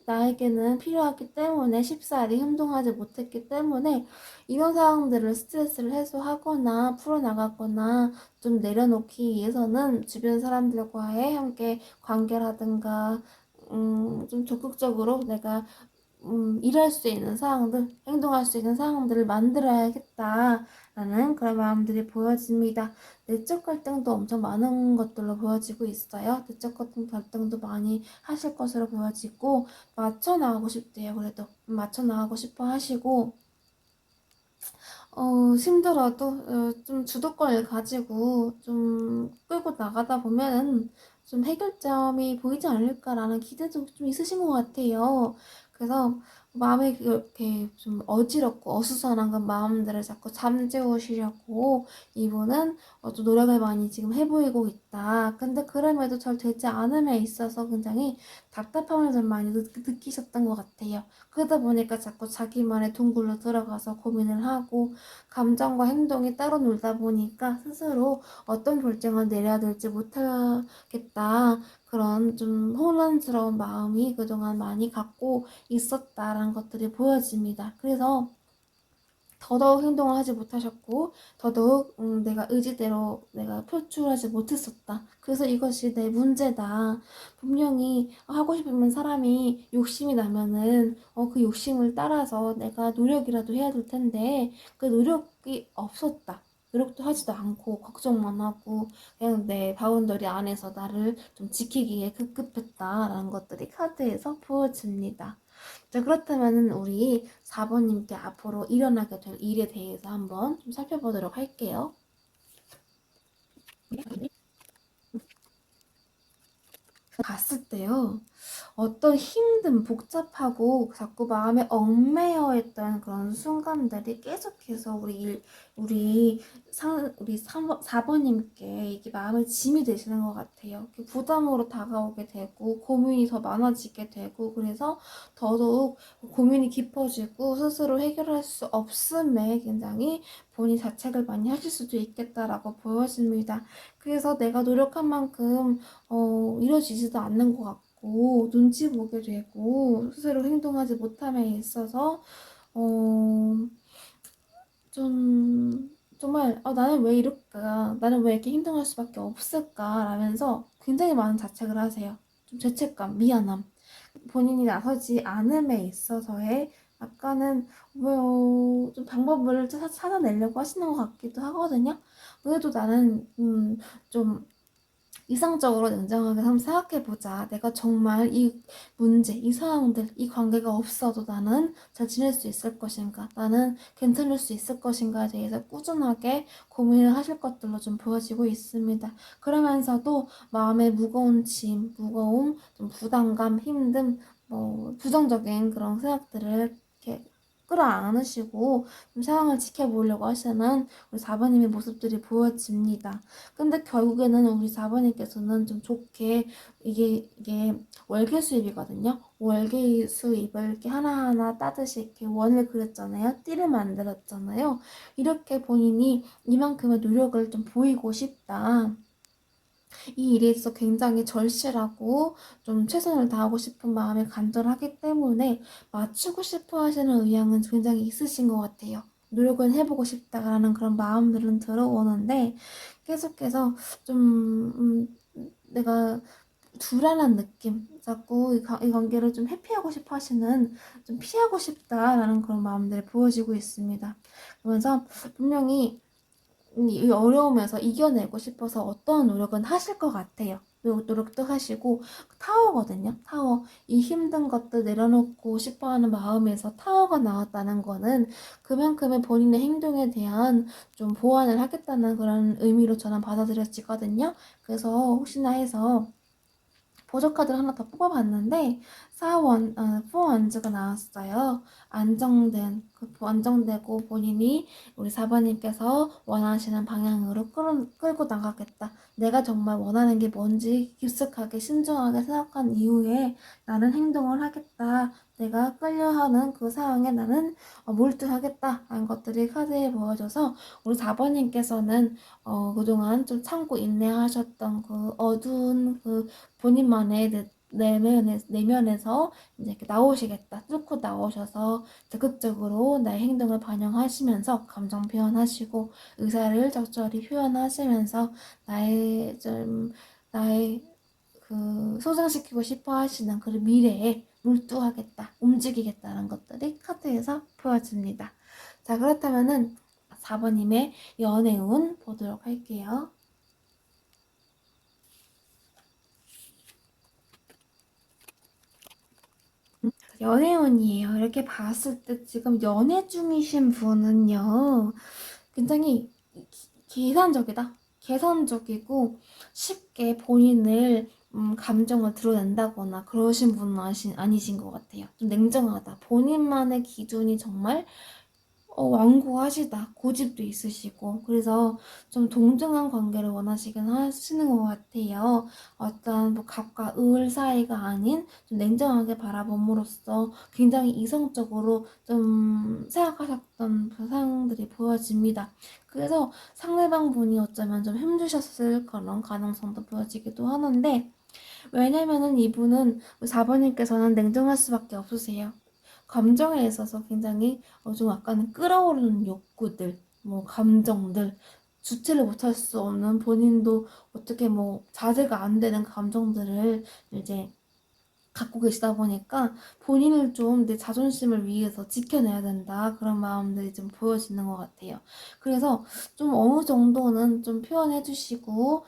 나에게는 필요하기 때문에 쉽사리 행동하지 못했기 때문에 이런 상황들을 스트레스를 해소하거나 풀어나가거나 좀 내려놓기 위해서는 주변 사람들과의 함께 관계라든가 좀 적극적으로 내가 일할 수 있는 상황들, 행동할 수 있는 상황들을 만들어야겠다라는 그런 마음들이 보여집니다. 내적 갈등도 엄청 많은 것들로 보여지고 있어요. 내적 갈등도 많이 하실 것으로 보여지고, 맞춰 나가고 싶대요. 그래도 맞춰 나가고 싶어 하시고, 힘들어도 좀 주도권을 가지고 좀 끌고 나가다 보면은 좀 해결점이 보이지 않을까라는 기대도 좀 있으신 것 같아요. 그래서 마음이 이렇게 좀 어지럽고 어수선한 그 마음들을 자꾸 잠재우시려고 이분은 또 노력을 많이 지금 해보이고 있다. 근데 그럼에도 잘 되지 않음에 있어서 굉장히 답답함을 좀 많이 느끼셨던 것 같아요. 그러다 보니까 자꾸 자기만의 둥글로 들어가서 고민을 하고 감정과 행동이 따로 놀다 보니까 스스로 어떤 결정을 내려야 될지 못하겠다. 그런 좀 혼란스러운 마음이 그동안 많이 갖고 있었다라는 것들이 보여집니다. 그래서 더더욱 행동을 하지 못하셨고 더더욱 내가 의지대로 내가 표출하지 못했었다. 그래서 이것이 내 문제다. 분명히 하고 싶으면 사람이 욕심이 나면은 그 욕심을 따라서 내가 노력이라도 해야 될 텐데 그 노력이 없었다. 노력도 하지도 않고 걱정만 하고 그냥 내 바운더리 안에서 나를 좀 지키기에 급급했다라는 것들이 카드에서 보여집니다. 자, 그렇다면 우리 4번님께 앞으로 일어나게 될 일에 대해서 한번 좀 살펴보도록 할게요. 봤을 때요. 어떤 힘든 복잡하고 자꾸 마음에 얽매여 있던 그런 순간들이 계속해서 우리 4번님께 이게 마음의 짐이 되시는 것 같아요. 부담으로 다가오게 되고 고민이 더 많아지게 되고 그래서 더더욱 고민이 깊어지고 스스로 해결할 수 없음에 굉장히 본인 자책을 많이 하실 수도 있겠다라고 보여집니다. 그래서 내가 노력한 만큼 이루어지지도 않는 것 같고 눈치 보게 되고 스스로 행동하지 못함에 있어서 어, 좀 정말 나는 왜 이럴까? 나는 왜 이렇게 행동할 수밖에 없을까? 라면서 굉장히 많은 자책을 하세요. 좀 죄책감, 미안함. 본인이 나서지 않음에 있어서의 약간은 좀 방법을 찾아내려고 하시는 것 같기도 하거든요. 그래도 나는 좀 이상적으로 냉정하게 한번 생각해보자. 내가 정말 이 문제, 이 상황들, 이 관계가 없어도 나는 잘 지낼 수 있을 것인가? 나는 괜찮을 수 있을 것인가에 대해서 꾸준하게 고민을 하실 것들로 좀 보여지고 있습니다. 그러면서도 마음의 무거운 짐, 무거움, 좀 부담감, 힘듦, 부정적인 그런 생각들을 이렇게 끌어안으시고 좀 상황을 지켜보려고 하시는 우리 4번님의 모습들이 보여집니다. 근데 결국에는 우리 4번님께서는 좀 좋게 이게 월계 수입이거든요. 월계 수입을 이렇게 하나하나 따듯이 이렇게 원을 그렸잖아요. 띠를 만들었잖아요. 이렇게 본인이 이만큼의 노력을 좀 보이고 싶다. 이 일에 있어서 굉장히 절실하고 좀 최선을 다하고 싶은 마음이 간절하기 때문에 맞추고 싶어 하시는 의향은 굉장히 있으신 것 같아요. 노력은 해보고 싶다라는 그런 마음들은 들어오는데 계속해서 좀 내가 불안한 느낌, 자꾸 이 관계를 좀 회피하고 싶어 하시는, 좀 피하고 싶다라는 그런 마음들이 보여지고 있습니다. 그러면서 분명히 이 어려움에서 이겨내고 싶어서 어떤 노력은 하실 것 같아요. 노력도 하시고 타워거든요. 타워. 이 힘든 것들 내려놓고 싶어하는 마음에서 타워가 나왔다는 거는 그만큼의 본인의 행동에 대한 좀 보완을 하겠다는 그런 의미로 저는 받아들여지거든요. 그래서 혹시나 해서 보조카드를 하나 더 뽑아봤는데 4원즈가 나왔어요. 안정되고 본인이 우리 4번님께서 원하시는 방향으로 끌고 나가겠다. 내가 정말 원하는 게 뭔지 깊숙하게 신중하게 생각한 이후에 나는 행동을 하겠다. 내가 끌려하는 그 상황에 나는 몰두하겠다. 라는 것들이 카드에 보여져서 우리 4번님께서는 그동안 좀 참고 인내하셨던 그 어두운 그 본인만의 내면에서 이제 이렇게 나오시겠다. 뚫고 나오셔서 적극적으로 나의 행동을 반영하시면서 감정 표현하시고 의사를 적절히 표현하시면서 나의 그 소장시키고 싶어 하시는 그 미래에 몰두하겠다, 움직이겠다는 것들이 카드에서 보여집니다. 자, 그렇다면은 4번님의 연애운 보도록 할게요. 연애운이에요. 이렇게 봤을 때 지금 연애 중이신 분은요, 굉장히 계산적이다. 계산적이고 쉽게 본인을 감정을 드러낸다거나 그러신 분은 아니신 것 같아요. 좀 냉정하다. 본인만의 기준이 정말 완고하시다. 고집도 있으시고. 그래서 좀 동등한 관계를 원하시긴 하시는 것 같아요. 어떤 뭐 갑과 을 사이가 아닌 좀 냉정하게 바라봄으로써 굉장히 이성적으로 좀 생각하셨던 상황들이 보여집니다. 그래서 상대방 분이 어쩌면 좀 힘드셨을 그런 가능성도 보여지기도 하는데 왜냐면은 이분은 4번님께서는 냉정할 수밖에 없으세요. 감정에 있어서 굉장히 좀 약간 끌어오르는 욕구들, 뭐 감정들, 주체를 못할 수 없는 본인도 어떻게 뭐 자제가 안 되는 감정들을 이제 갖고 계시다 보니까 본인을 좀 내 자존심을 위해서 지켜내야 된다. 그런 마음들이 좀 보여지는 것 같아요. 그래서 좀 어느 정도는 좀 표현해 주시고,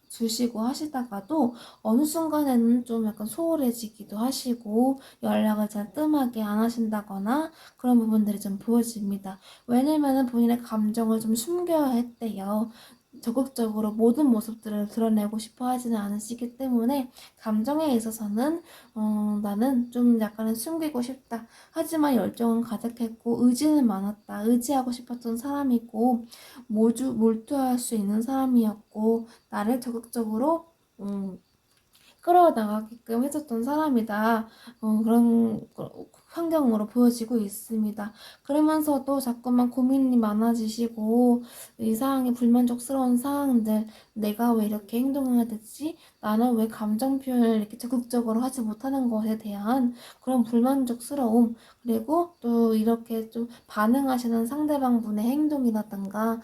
주시고 하시다가도 어느 순간에는 좀 약간 소홀해지기도 하시고, 연락을 잘 뜸하게 안 하신다거나 그런 부분들이 좀 보여집니다. 왜냐면은 본인의 감정을 좀 숨겨야 했대요. 적극적으로 모든 모습들을 드러내고 싶어 하지는 않으시기 때문에 감정에 있어서는 나는 좀 약간은 숨기고 싶다. 하지만 열정은 가득했고 의지는 많았다. 의지하고 싶었던 사람이고 몰두할 수 있는 사람이었고 나를 적극적으로 끌어나가게끔 해줬던 사람이다. 그런 환경으로 보여지고 있습니다. 그러면서도 자꾸만 고민이 많아지시고 이상하게 불만족스러운 상황들, 내가 왜 이렇게 행동해야 되지? 나는 왜 감정 표현을 이렇게 적극적으로 하지 못하는 것에 대한 그런 불만족스러움, 그리고 또 이렇게 좀 반응하시는 상대방 분의 행동이라든가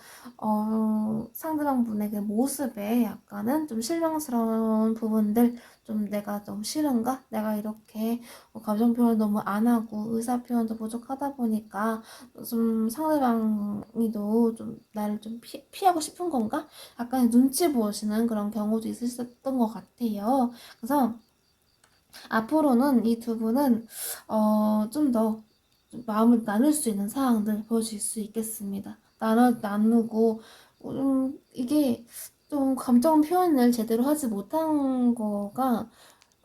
상대방 분의 그 모습에 약간은 좀 실망스러운 부분들, 좀 내가 좀 싫은가? 내가 이렇게 감정 표현 너무 안 하고 의사 표현도 부족하다 보니까 좀 상대방이도 좀 나를 좀 피하고 싶은 건가? 약간 눈치 보시는 그런 경우도 있으셨던 것 같아요. 그래서 앞으로는 이 두 분은 좀 더 마음을 나눌 수 있는 상황들 보여줄 수 있겠습니다. 나누고 이게 좀 감정 표현을 제대로 하지 못한 거가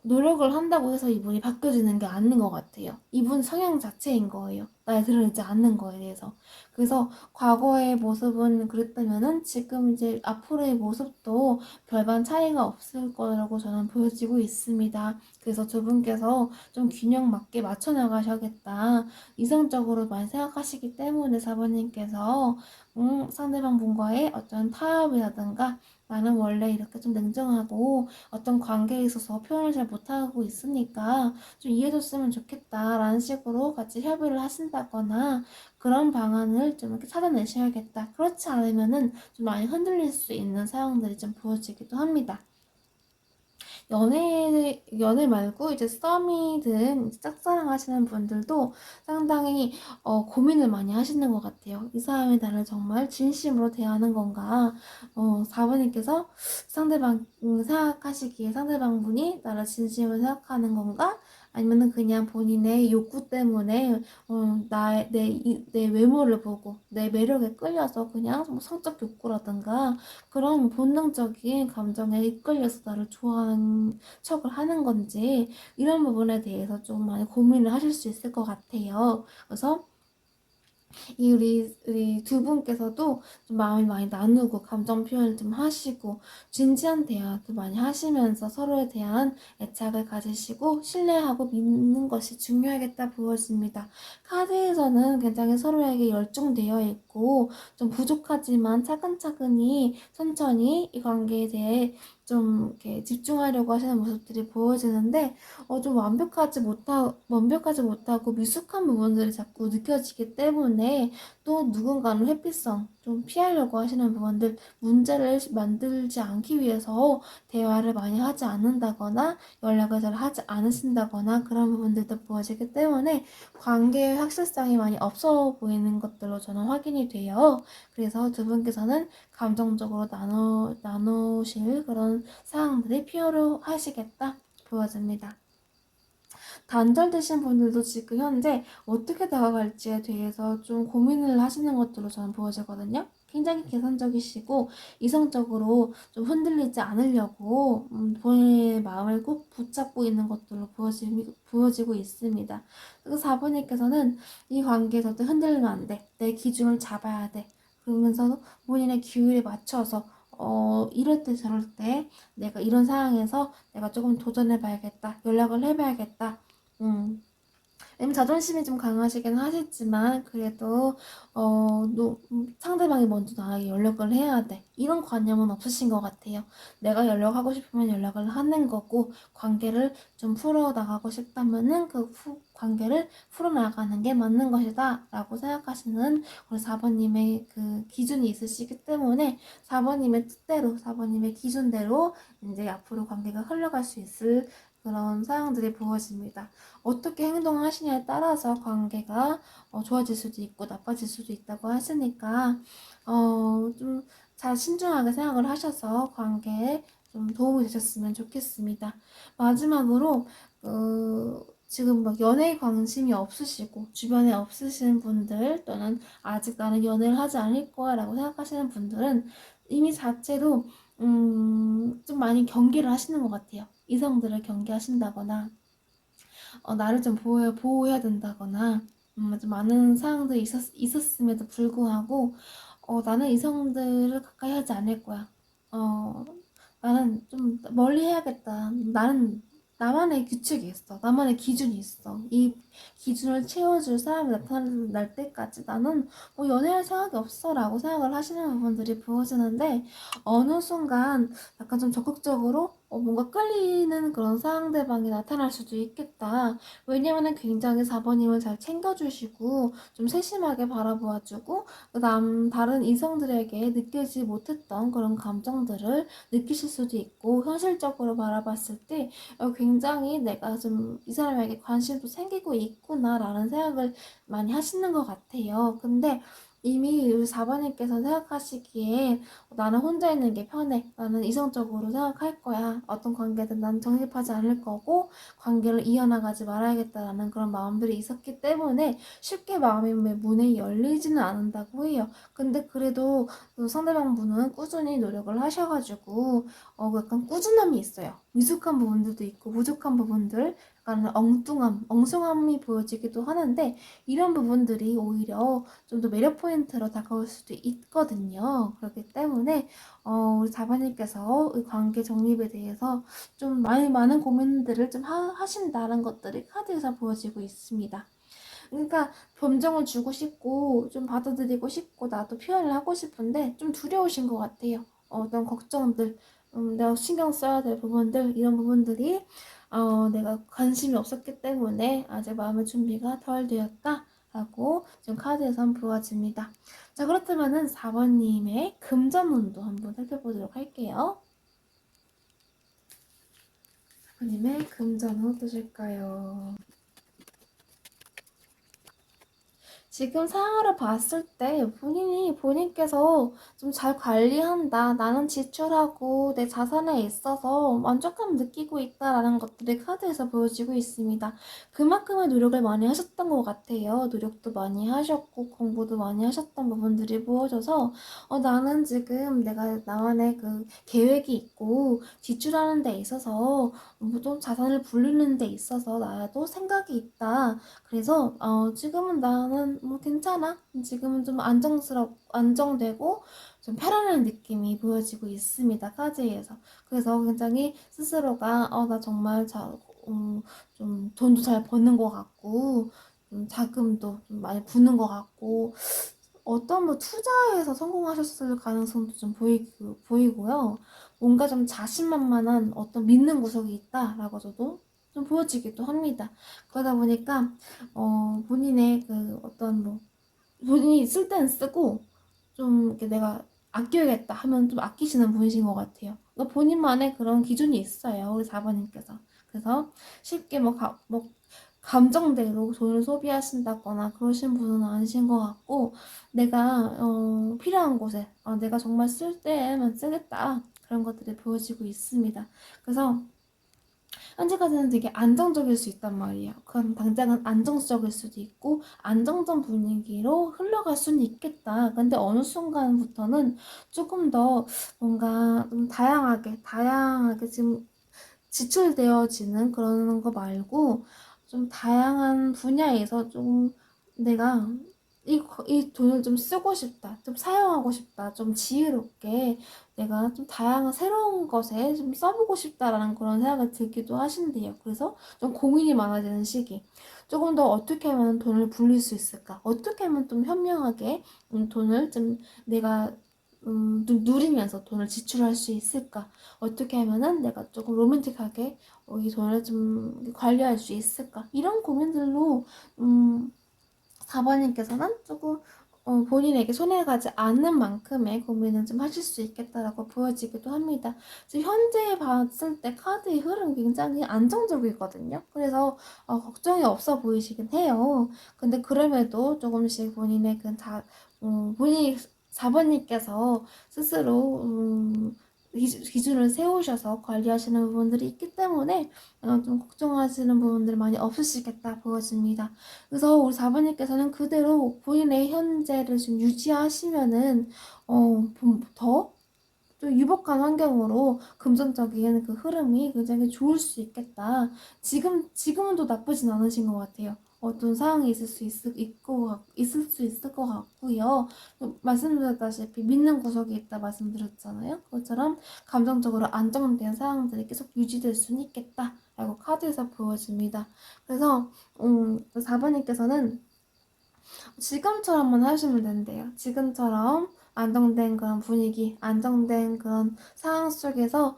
노력을 한다고 해서 이분이 바뀌어지는 게 아닌 것 같아요. 이분 성향 자체인 거예요. 나에 드러내지 않는 거에 대해서. 그래서 과거의 모습은 그랬다면은 지금 이제 앞으로의 모습도 별반 차이가 없을 거라고 저는 보여지고 있습니다. 그래서 두 분께서 좀 균형 맞게 맞춰 나가셔야겠다. 이성적으로 많이 생각하시기 때문에 사부님께서 상대방 분과의 어떤 타협이라든가 나는 원래 이렇게 좀 냉정하고 어떤 관계에 있어서 표현을 잘 못하고 있으니까 좀 이해해줬으면 좋겠다라는 식으로 같이 협의를 하신다거나 그런 방안을 좀 이렇게 찾아내셔야겠다. 그렇지 않으면은 좀 많이 흔들릴 수 있는 상황들이 좀 보여지기도 합니다. 연애 말고 이제 썸이든 짝사랑 하시는 분들도 상당히 고민을 많이 하시는 것 같아요. 이 사람이 나를 정말 진심으로 대하는 건가? 4번님께서 생각하시기에 상대방분이 나를 진심으로 생각하는 건가? 아니면은 그냥 본인의 욕구 때문에 내 외모를 보고 내 매력에 끌려서 그냥 뭐 성적 욕구라든가 그런 본능적인 감정에 이끌려서 나를 좋아하는 척을 하는 건지 이런 부분에 대해서 좀 많이 고민을 하실 수 있을 것 같아요. 그래서 우리 두 분께서도 좀 마음을 많이 나누고 감정 표현을 좀 하시고 진지한 대화도 많이 하시면서 서로에 대한 애착을 가지시고 신뢰하고 믿는 것이 중요하겠다 보여집니다. 카드에서는 굉장히 서로에게 열중되어 있고 좀 부족하지만 차근차근히 천천히 이 관계에 대해 좀 이렇게 집중하려고 하시는 모습들이 보여지는데 좀 완벽하지 못하고 미숙한 부분들이 자꾸 느껴지기 때문에 또 누군가는 회피성 좀 피하려고 하시는 부분들, 문제를 만들지 않기 위해서 대화를 많이 하지 않는다거나 연락을 잘 하지 않으신다거나 그런 부분들도 보여지기 때문에 관계의 확실성이 많이 없어 보이는 것들로 저는 확인이 돼요. 그래서 두 분께서는 감정적으로 나누실 그런 상황들이 필요하시겠다 보여집니다. 단절되신 분들도 지금 현재 어떻게 다가갈지에 대해서 좀 고민을 하시는 것들로 저는 보여지거든요. 굉장히 계산적이시고 이성적으로 좀 흔들리지 않으려고 본인의 마음을 꼭 붙잡고 있는 것들로 보여지고 있습니다. 그리고 4번님께서는 이 관계에서도 흔들리면 안 돼. 내 기준을 잡아야 돼. 그러면서 본인의 기율에 맞춰서 이럴 때 저럴 때 내가 이런 상황에서 내가 조금 도전해봐야겠다. 연락을 해봐야겠다. 자존심이 좀 강하시긴 하시지만 그래도 상대방이 먼저 나에게 연락을 해야 돼. 이런 관념은 없으신 것 같아요. 내가 연락하고 싶으면 연락을 하는 거고 관계를 좀 풀어나가고 싶다면은 관계를 풀어나가는 게 맞는 것이다 라고 생각하시는 우리 4번님의 그 기준이 있으시기 때문에 4번님의 뜻대로 4번님의 기준대로 이제 앞으로 관계가 흘러갈 수 있을 그런 사항들이 보여집니다. 어떻게 행동하시냐에 따라서 관계가 좋아질 수도 있고 나빠질 수도 있다고 하시니까 좀 잘 신중하게 생각을 하셔서 관계에 좀 도움이 되셨으면 좋겠습니다. 마지막으로 지금 막 연애에 관심이 없으시고 주변에 없으신 분들 또는 아직 나는 연애를 하지 않을 거야 라고 생각하시는 분들은 이미 자체로 좀 많이 경계를 하시는 것 같아요. 이성들을 경계하신다거나 나를 좀 보호해야 된다거나 좀 많은 사항들이 있었음에도 불구하고 나는 이성들을 가까이 하지 않을 거야. 어, 나는 좀 멀리 해야겠다. 나는 나만의 규칙이 있어. 나만의 기준이 있어. 이 기준을 채워줄 사람이 나타날 때까지 나는 뭐 연애할 생각이 없어 라고 생각을 하시는 부분들이 보여지는데 어느 순간 약간 좀 적극적으로 뭔가 끌리는 그런 상대방이 나타날 수도 있겠다. 왜냐면은 굉장히 4번님을 잘 챙겨주시고 좀 세심하게 바라보아주고 다른 이성들에게 느끼지 못했던 그런 감정들을 느끼실 수도 있고 현실적으로 바라봤을 때 굉장히 내가 좀 이 사람에게 관심도 생기고 있구나라는 생각을 많이 하시는 것 같아요. 근데 이미 우리 4번님께서 생각하시기에 나는 혼자 있는 게 편해. 나는 이성적으로 생각할 거야. 어떤 관계든 난 정립하지 않을 거고 관계를 이어나가지 말아야겠다라는 그런 마음들이 있었기 때문에 쉽게 마음의 문이 열리지는 않는다고 해요. 근데 그래도 그 상대방 분은 꾸준히 노력을 하셔가지고 약간 꾸준함이 있어요. 미숙한 부분들도 있고 부족한 부분들, 약간 엉성함이 보여지기도 하는데 이런 부분들이 오히려 좀 더 매력 포인트로 다가올 수도 있거든요. 그렇기 때문에 우리 자바님께서 이 관계 정립에 대해서 좀 많은 고민들을 좀 하신다는 것들이 카드에서 보여지고 있습니다. 그러니까 감정을 주고 싶고 좀 받아들이고 싶고 나도 표현을 하고 싶은데 좀 두려우신 것 같아요. 어떤 걱정들, 내가 신경 써야 될 부분들 이런 부분들이 내가 관심이 없었기 때문에 아직 마음의 준비가 덜 되었다 라고 지금 카드에선 보여집니다. 자, 그렇다면은 4번님의 금전운도 한번 살펴보도록 할게요. 4번님의 금전운 어떠실까요? 지금 상황을 봤을 때 본인께서 좀 잘 관리한다. 나는 지출하고 내 자산에 있어서 만족감 느끼고 있다라는 것들이 카드에서 보여지고 있습니다. 그만큼의 노력을 많이 하셨던 것 같아요. 노력도 많이 하셨고 공부도 많이 하셨던 부분들이 보여져서 나는 지금 내가 나만의 그 계획이 있고 지출하는 데 있어서 좀 자산을 불리는 데 있어서 나도 생각이 있다. 그래서 지금은 나는 뭐 괜찮아. 지금은 좀 안정되고 좀 편안한 느낌이 보여지고 있습니다. 카드에서. 그래서 굉장히 스스로가 나 정말 좀 돈도 잘 버는 것 같고 자금도 좀 많이 부는 것 같고 어떤 뭐 투자에서 성공하셨을 가능성도 좀 보이고요. 뭔가 좀 자신만만한 어떤 믿는 구석이 있다라고 저도 좀 보여지기도 합니다. 그러다 보니까 본인의 그 어떤 뭐 본인이 쓸 때는 쓰고 좀 이렇게 내가 아껴야겠다 하면 좀 아끼시는 분이신 것 같아요. 그러니까 본인만의 그런 기준이 있어요. 우리 4번님께서. 그래서 쉽게 뭐 감정대로 돈을 소비하신다거나 그러신 분은 아니신 것 같고 내가 필요한 곳에 내가 정말 쓸 때만 쓰겠다 그런 것들이 보여지고 있습니다. 그래서 현재까지는 되게 안정적일 수 있단 말이에요. 그럼 당장은 안정적일 수도 있고 안정적 분위기로 흘러갈 수는 있겠다. 근데 어느 순간부터는 조금 더 뭔가 좀 다양하게 지금 지출되어지는 그런 거 말고 좀 다양한 분야에서 좀 내가 이 돈을 좀 쓰고 싶다, 좀 사용하고 싶다, 좀 지혜롭게 내가 좀 다양한 새로운 것에 좀 써보고 싶다라는 그런 생각이 들기도 하신대요. 그래서 좀 고민이 많아지는 시기. 조금 더 어떻게 하면 돈을 불릴 수 있을까? 어떻게 하면 좀 현명하게 돈을 좀 내가 좀 누리면서 돈을 지출할 수 있을까? 어떻게 하면은 내가 조금 로맨틱하게 이 돈을 좀 관리할 수 있을까? 이런 고민들로 음, 4번님께서는 조금 본인에게 손해 가지 않는 만큼의 고민을 좀 하실 수 있겠다라고 보여지기도 합니다. 지금 현재 봤을 때 카드의 흐름이 굉장히 안정적이거든요. 그래서 걱정이 없어 보이시긴 해요. 근데 그럼에도 조금씩 본인의 본인이 4번님께서 스스로 기준을 세우셔서 관리하시는 부분들이 있기 때문에 좀 걱정하시는 부분들이 많이 없으시겠다 보여집니다. 그래서 우리 4번님께서는 그대로 본인의 현재를 좀 유지하시면은 더 좀 유복한 환경으로 금전적인 그 흐름이 굉장히 좋을 수 있겠다. 지금은 또 나쁘진 않으신 것 같아요. 어떤 상황이 있을 수 있을 것 같고요. 말씀드렸다시피 믿는 구석이 있다 말씀드렸잖아요. 그것처럼 감정적으로 안정된 상황들이 계속 유지될 수는 있겠다. 라고 카드에서 보여집니다. 그래서 4번님께서는 지금처럼만 하시면 된대요. 지금처럼 안정된 그런 분위기, 안정된 그런 상황 속에서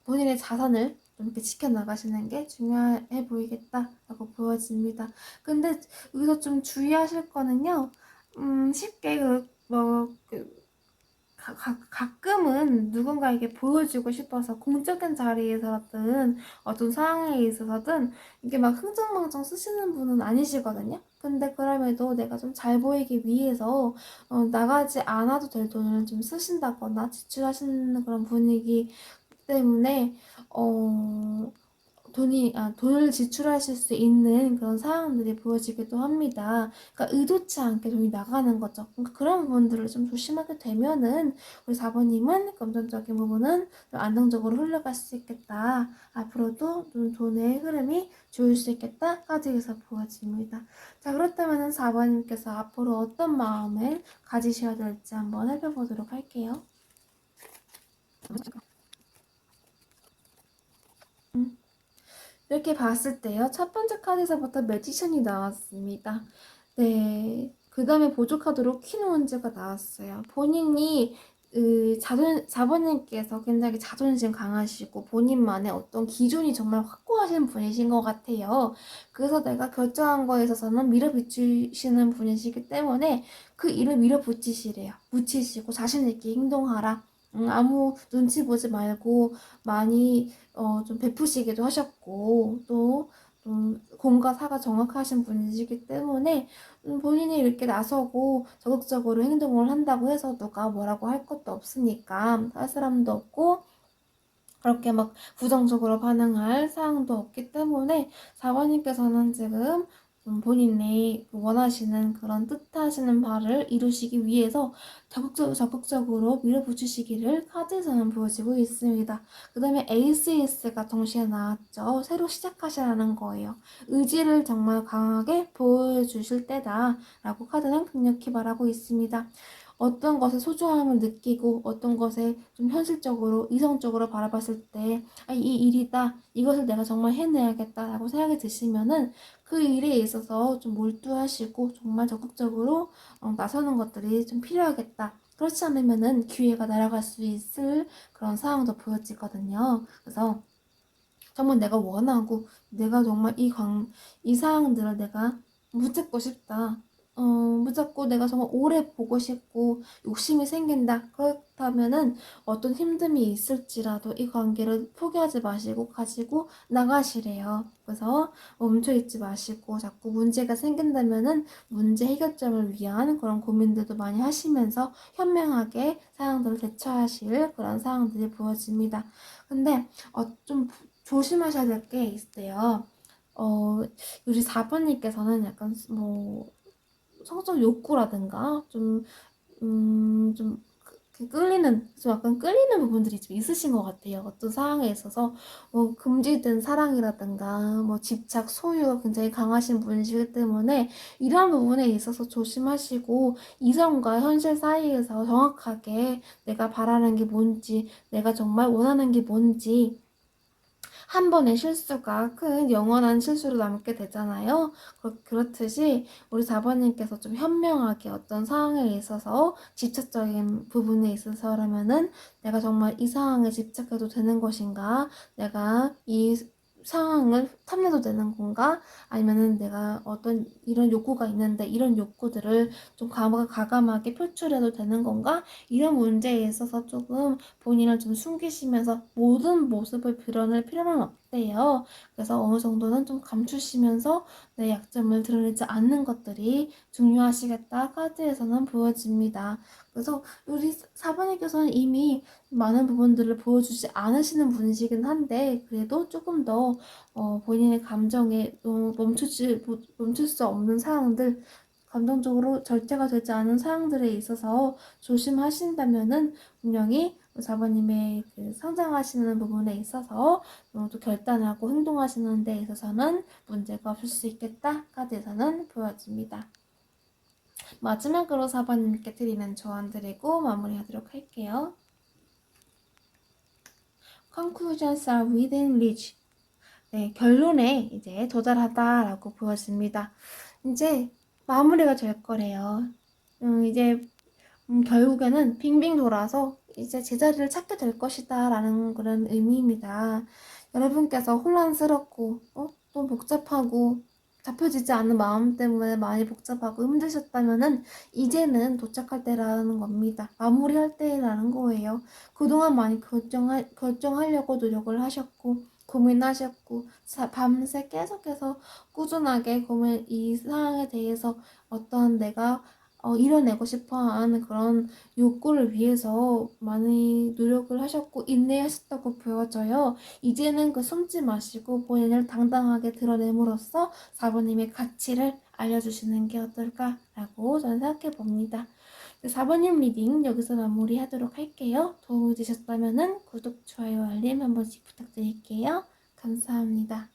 본인의 자산을 좀 이렇게 지켜나가시는 게 중요해 보이겠다라고 보여집니다. 근데 여기서 좀 주의하실 거는요. 쉽게 가끔은 누군가에게 보여주고 싶어서 공적인 자리에서든 어떤 상황에 있어서든 이게 막 흥청망청 쓰시는 분은 아니시거든요. 근데 그럼에도 내가 좀 잘 보이기 위해서 나가지 않아도 될 돈을 좀 쓰신다거나 지출하시는 그런 분위기 때문에 어, 돈을 지출하실 수 있는 그런 상황들이 보여지기도 합니다. 그러니까 의도치 않게 돈이 나가는 거죠. 그러니까 그런 부분들을 좀 조심하게 되면은 우리 4번님은 금전적인 부분은 좀 안정적으로 흘러갈 수 있겠다. 앞으로도 좀 돈의 흐름이 좋을 수 있겠다까지 보여집니다. 자, 그렇다면은 4번님께서 앞으로 어떤 마음을 가지셔야 될지 한번 살펴보도록 할게요. 이렇게 봤을 때요. 첫 번째 카드에서부터 매지션이 나왔습니다. 네. 그 다음에 보조 카드로 퀸원즈가 나왔어요. 본인이 4번님께서 굉장히 자존심 강하시고 본인만의 어떤 기준이 정말 확고하신 분이신 것 같아요. 그래서 내가 결정한 거에 있어서는 밀어붙이시는 분이시기 때문에 그 일을 밀어붙이시래요. 붙이시고 자신있게 행동하라. 아무 눈치 보지 말고 많이 좀 베푸시기도 하셨고 또 좀 공과 사가 정확하신 분이시기 때문에 본인이 이렇게 나서고 적극적으로 행동을 한다고 해서 누가 뭐라고 할 것도 없으니까 할 사람도 없고 그렇게 막 부정적으로 반응할 사항도 없기 때문에 4번님께서는 지금 본인이 원하시는 그런 뜻하시는 바를 이루시기 위해서 적극적으로 밀어붙이시기를 카드에서는 보여지고 있습니다. 그 다음에 ACS가 동시에 나왔죠. 새로 시작하시라는 거예요. 의지를 정말 강하게 보여주실 때다 라고 카드는 강력히 말하고 있습니다. 어떤 것의 소중함을 느끼고 어떤 것에 좀 현실적으로 이성적으로 바라봤을 때 이 일이다 이것을 내가 정말 해내야겠다라고 생각이 드시면은 그 일에 있어서 좀 몰두하시고 정말 적극적으로 나서는 것들이 좀 필요하겠다. 그렇지 않으면은 기회가 날아갈 수 있을 그런 상황도 보여지거든요. 그래서 정말 내가 원하고 내가 정말 이 상황들을 내가 붙잡고 싶다. 붙잡고 내가 정말 오래 보고 싶고 욕심이 생긴다. 그렇다면은 어떤 힘듦이 있을지라도 이 관계를 포기하지 마시고 가지고 나가시래요. 그래서 멈춰있지 마시고 자꾸 문제가 생긴다면은 문제 해결점을 위한 그런 고민들도 많이 하시면서 현명하게 상황들을 대처하실 그런 상황들이 보여집니다. 근데 좀 조심하셔야 될 게 있대요. 우리 4번님께서는 약간 성적 욕구라든가 좀 좀 약간 끌리는 부분들이 좀 있으신 것 같아요. 어떤 상황에 있어서 뭐 금지된 사랑이라든가 뭐 집착, 소유가 굉장히 강하신 분이시기 때문에 이러한 부분에 있어서 조심하시고 이성과 현실 사이에서 정확하게 내가 바라는 게 뭔지, 내가 정말 원하는 게 뭔지 한 번의 실수가 큰 영원한 실수로 남게 되잖아요. 그렇듯이 우리 4번님께서 좀 현명하게 어떤 상황에 있어서 집착적인 부분에 있어서라면은 내가 정말 이 상황에 집착해도 되는 것인가? 내가 이 상황을 탐내도 되는 건가? 아니면은 내가 어떤 이런 욕구가 있는데 이런 욕구들을 좀 과감하게 표출해도 되는 건가? 이런 문제에 있어서 조금 본인을 좀 숨기시면서 모든 모습을 드러낼 필요는 없대요. 그래서 어느 정도는 좀 감추시면서 내 약점을 드러내지 않는 것들이 중요하시겠다 카드에서는 보여집니다. 그래서 우리 사번님께서는 이미 많은 부분들을 보여주지 않으시는 분이시긴 한데 그래도 조금 더 본인의 감정에 멈출 수 없는 상황들 감정적으로 절제가 되지 않은 사항들에 있어서 조심하신다면은 분명히 4번님의 그 성장하시는 부분에 있어서 또 결단하고 행동하시는 데 있어서는 문제가 없을 수 있겠다 카드에서는 보여집니다. 마지막으로 4번님께 드리는 조언 드리고 마무리하도록 할게요. Conclusions are within reach. 네, 결론에 이제 도달하다라고 보여집니다. 이제 마무리가 될 거래요. 이제 결국에는 빙빙 돌아서 이제 제자리를 찾게 될 것이다 라는 그런 의미입니다. 여러분께서 혼란스럽고 또 복잡하고 잡혀지지 않는 마음 때문에 많이 복잡하고 힘드셨다면은 이제는 도착할 때라는 겁니다. 마무리할 때라는 거예요. 그동안 많이 결정하려고 노력을 하셨고 고민하셨고 밤새 계속해서 꾸준하게 이 상황에 대해서 어떤 내가 이뤄내고 싶어 하는 그런 욕구를 위해서 많이 노력을 하셨고 인내하셨다고 보여져요. 이제는 그 숨지 마시고 본인을 당당하게 드러냄으로써 4번님의 가치를 알려주시는 게 어떨까라고 저는 생각해 봅니다. 4번님 리딩 여기서 마무리하도록 할게요. 도움이 되셨다면 구독, 좋아요, 알림 한 번씩 부탁드릴게요. 감사합니다.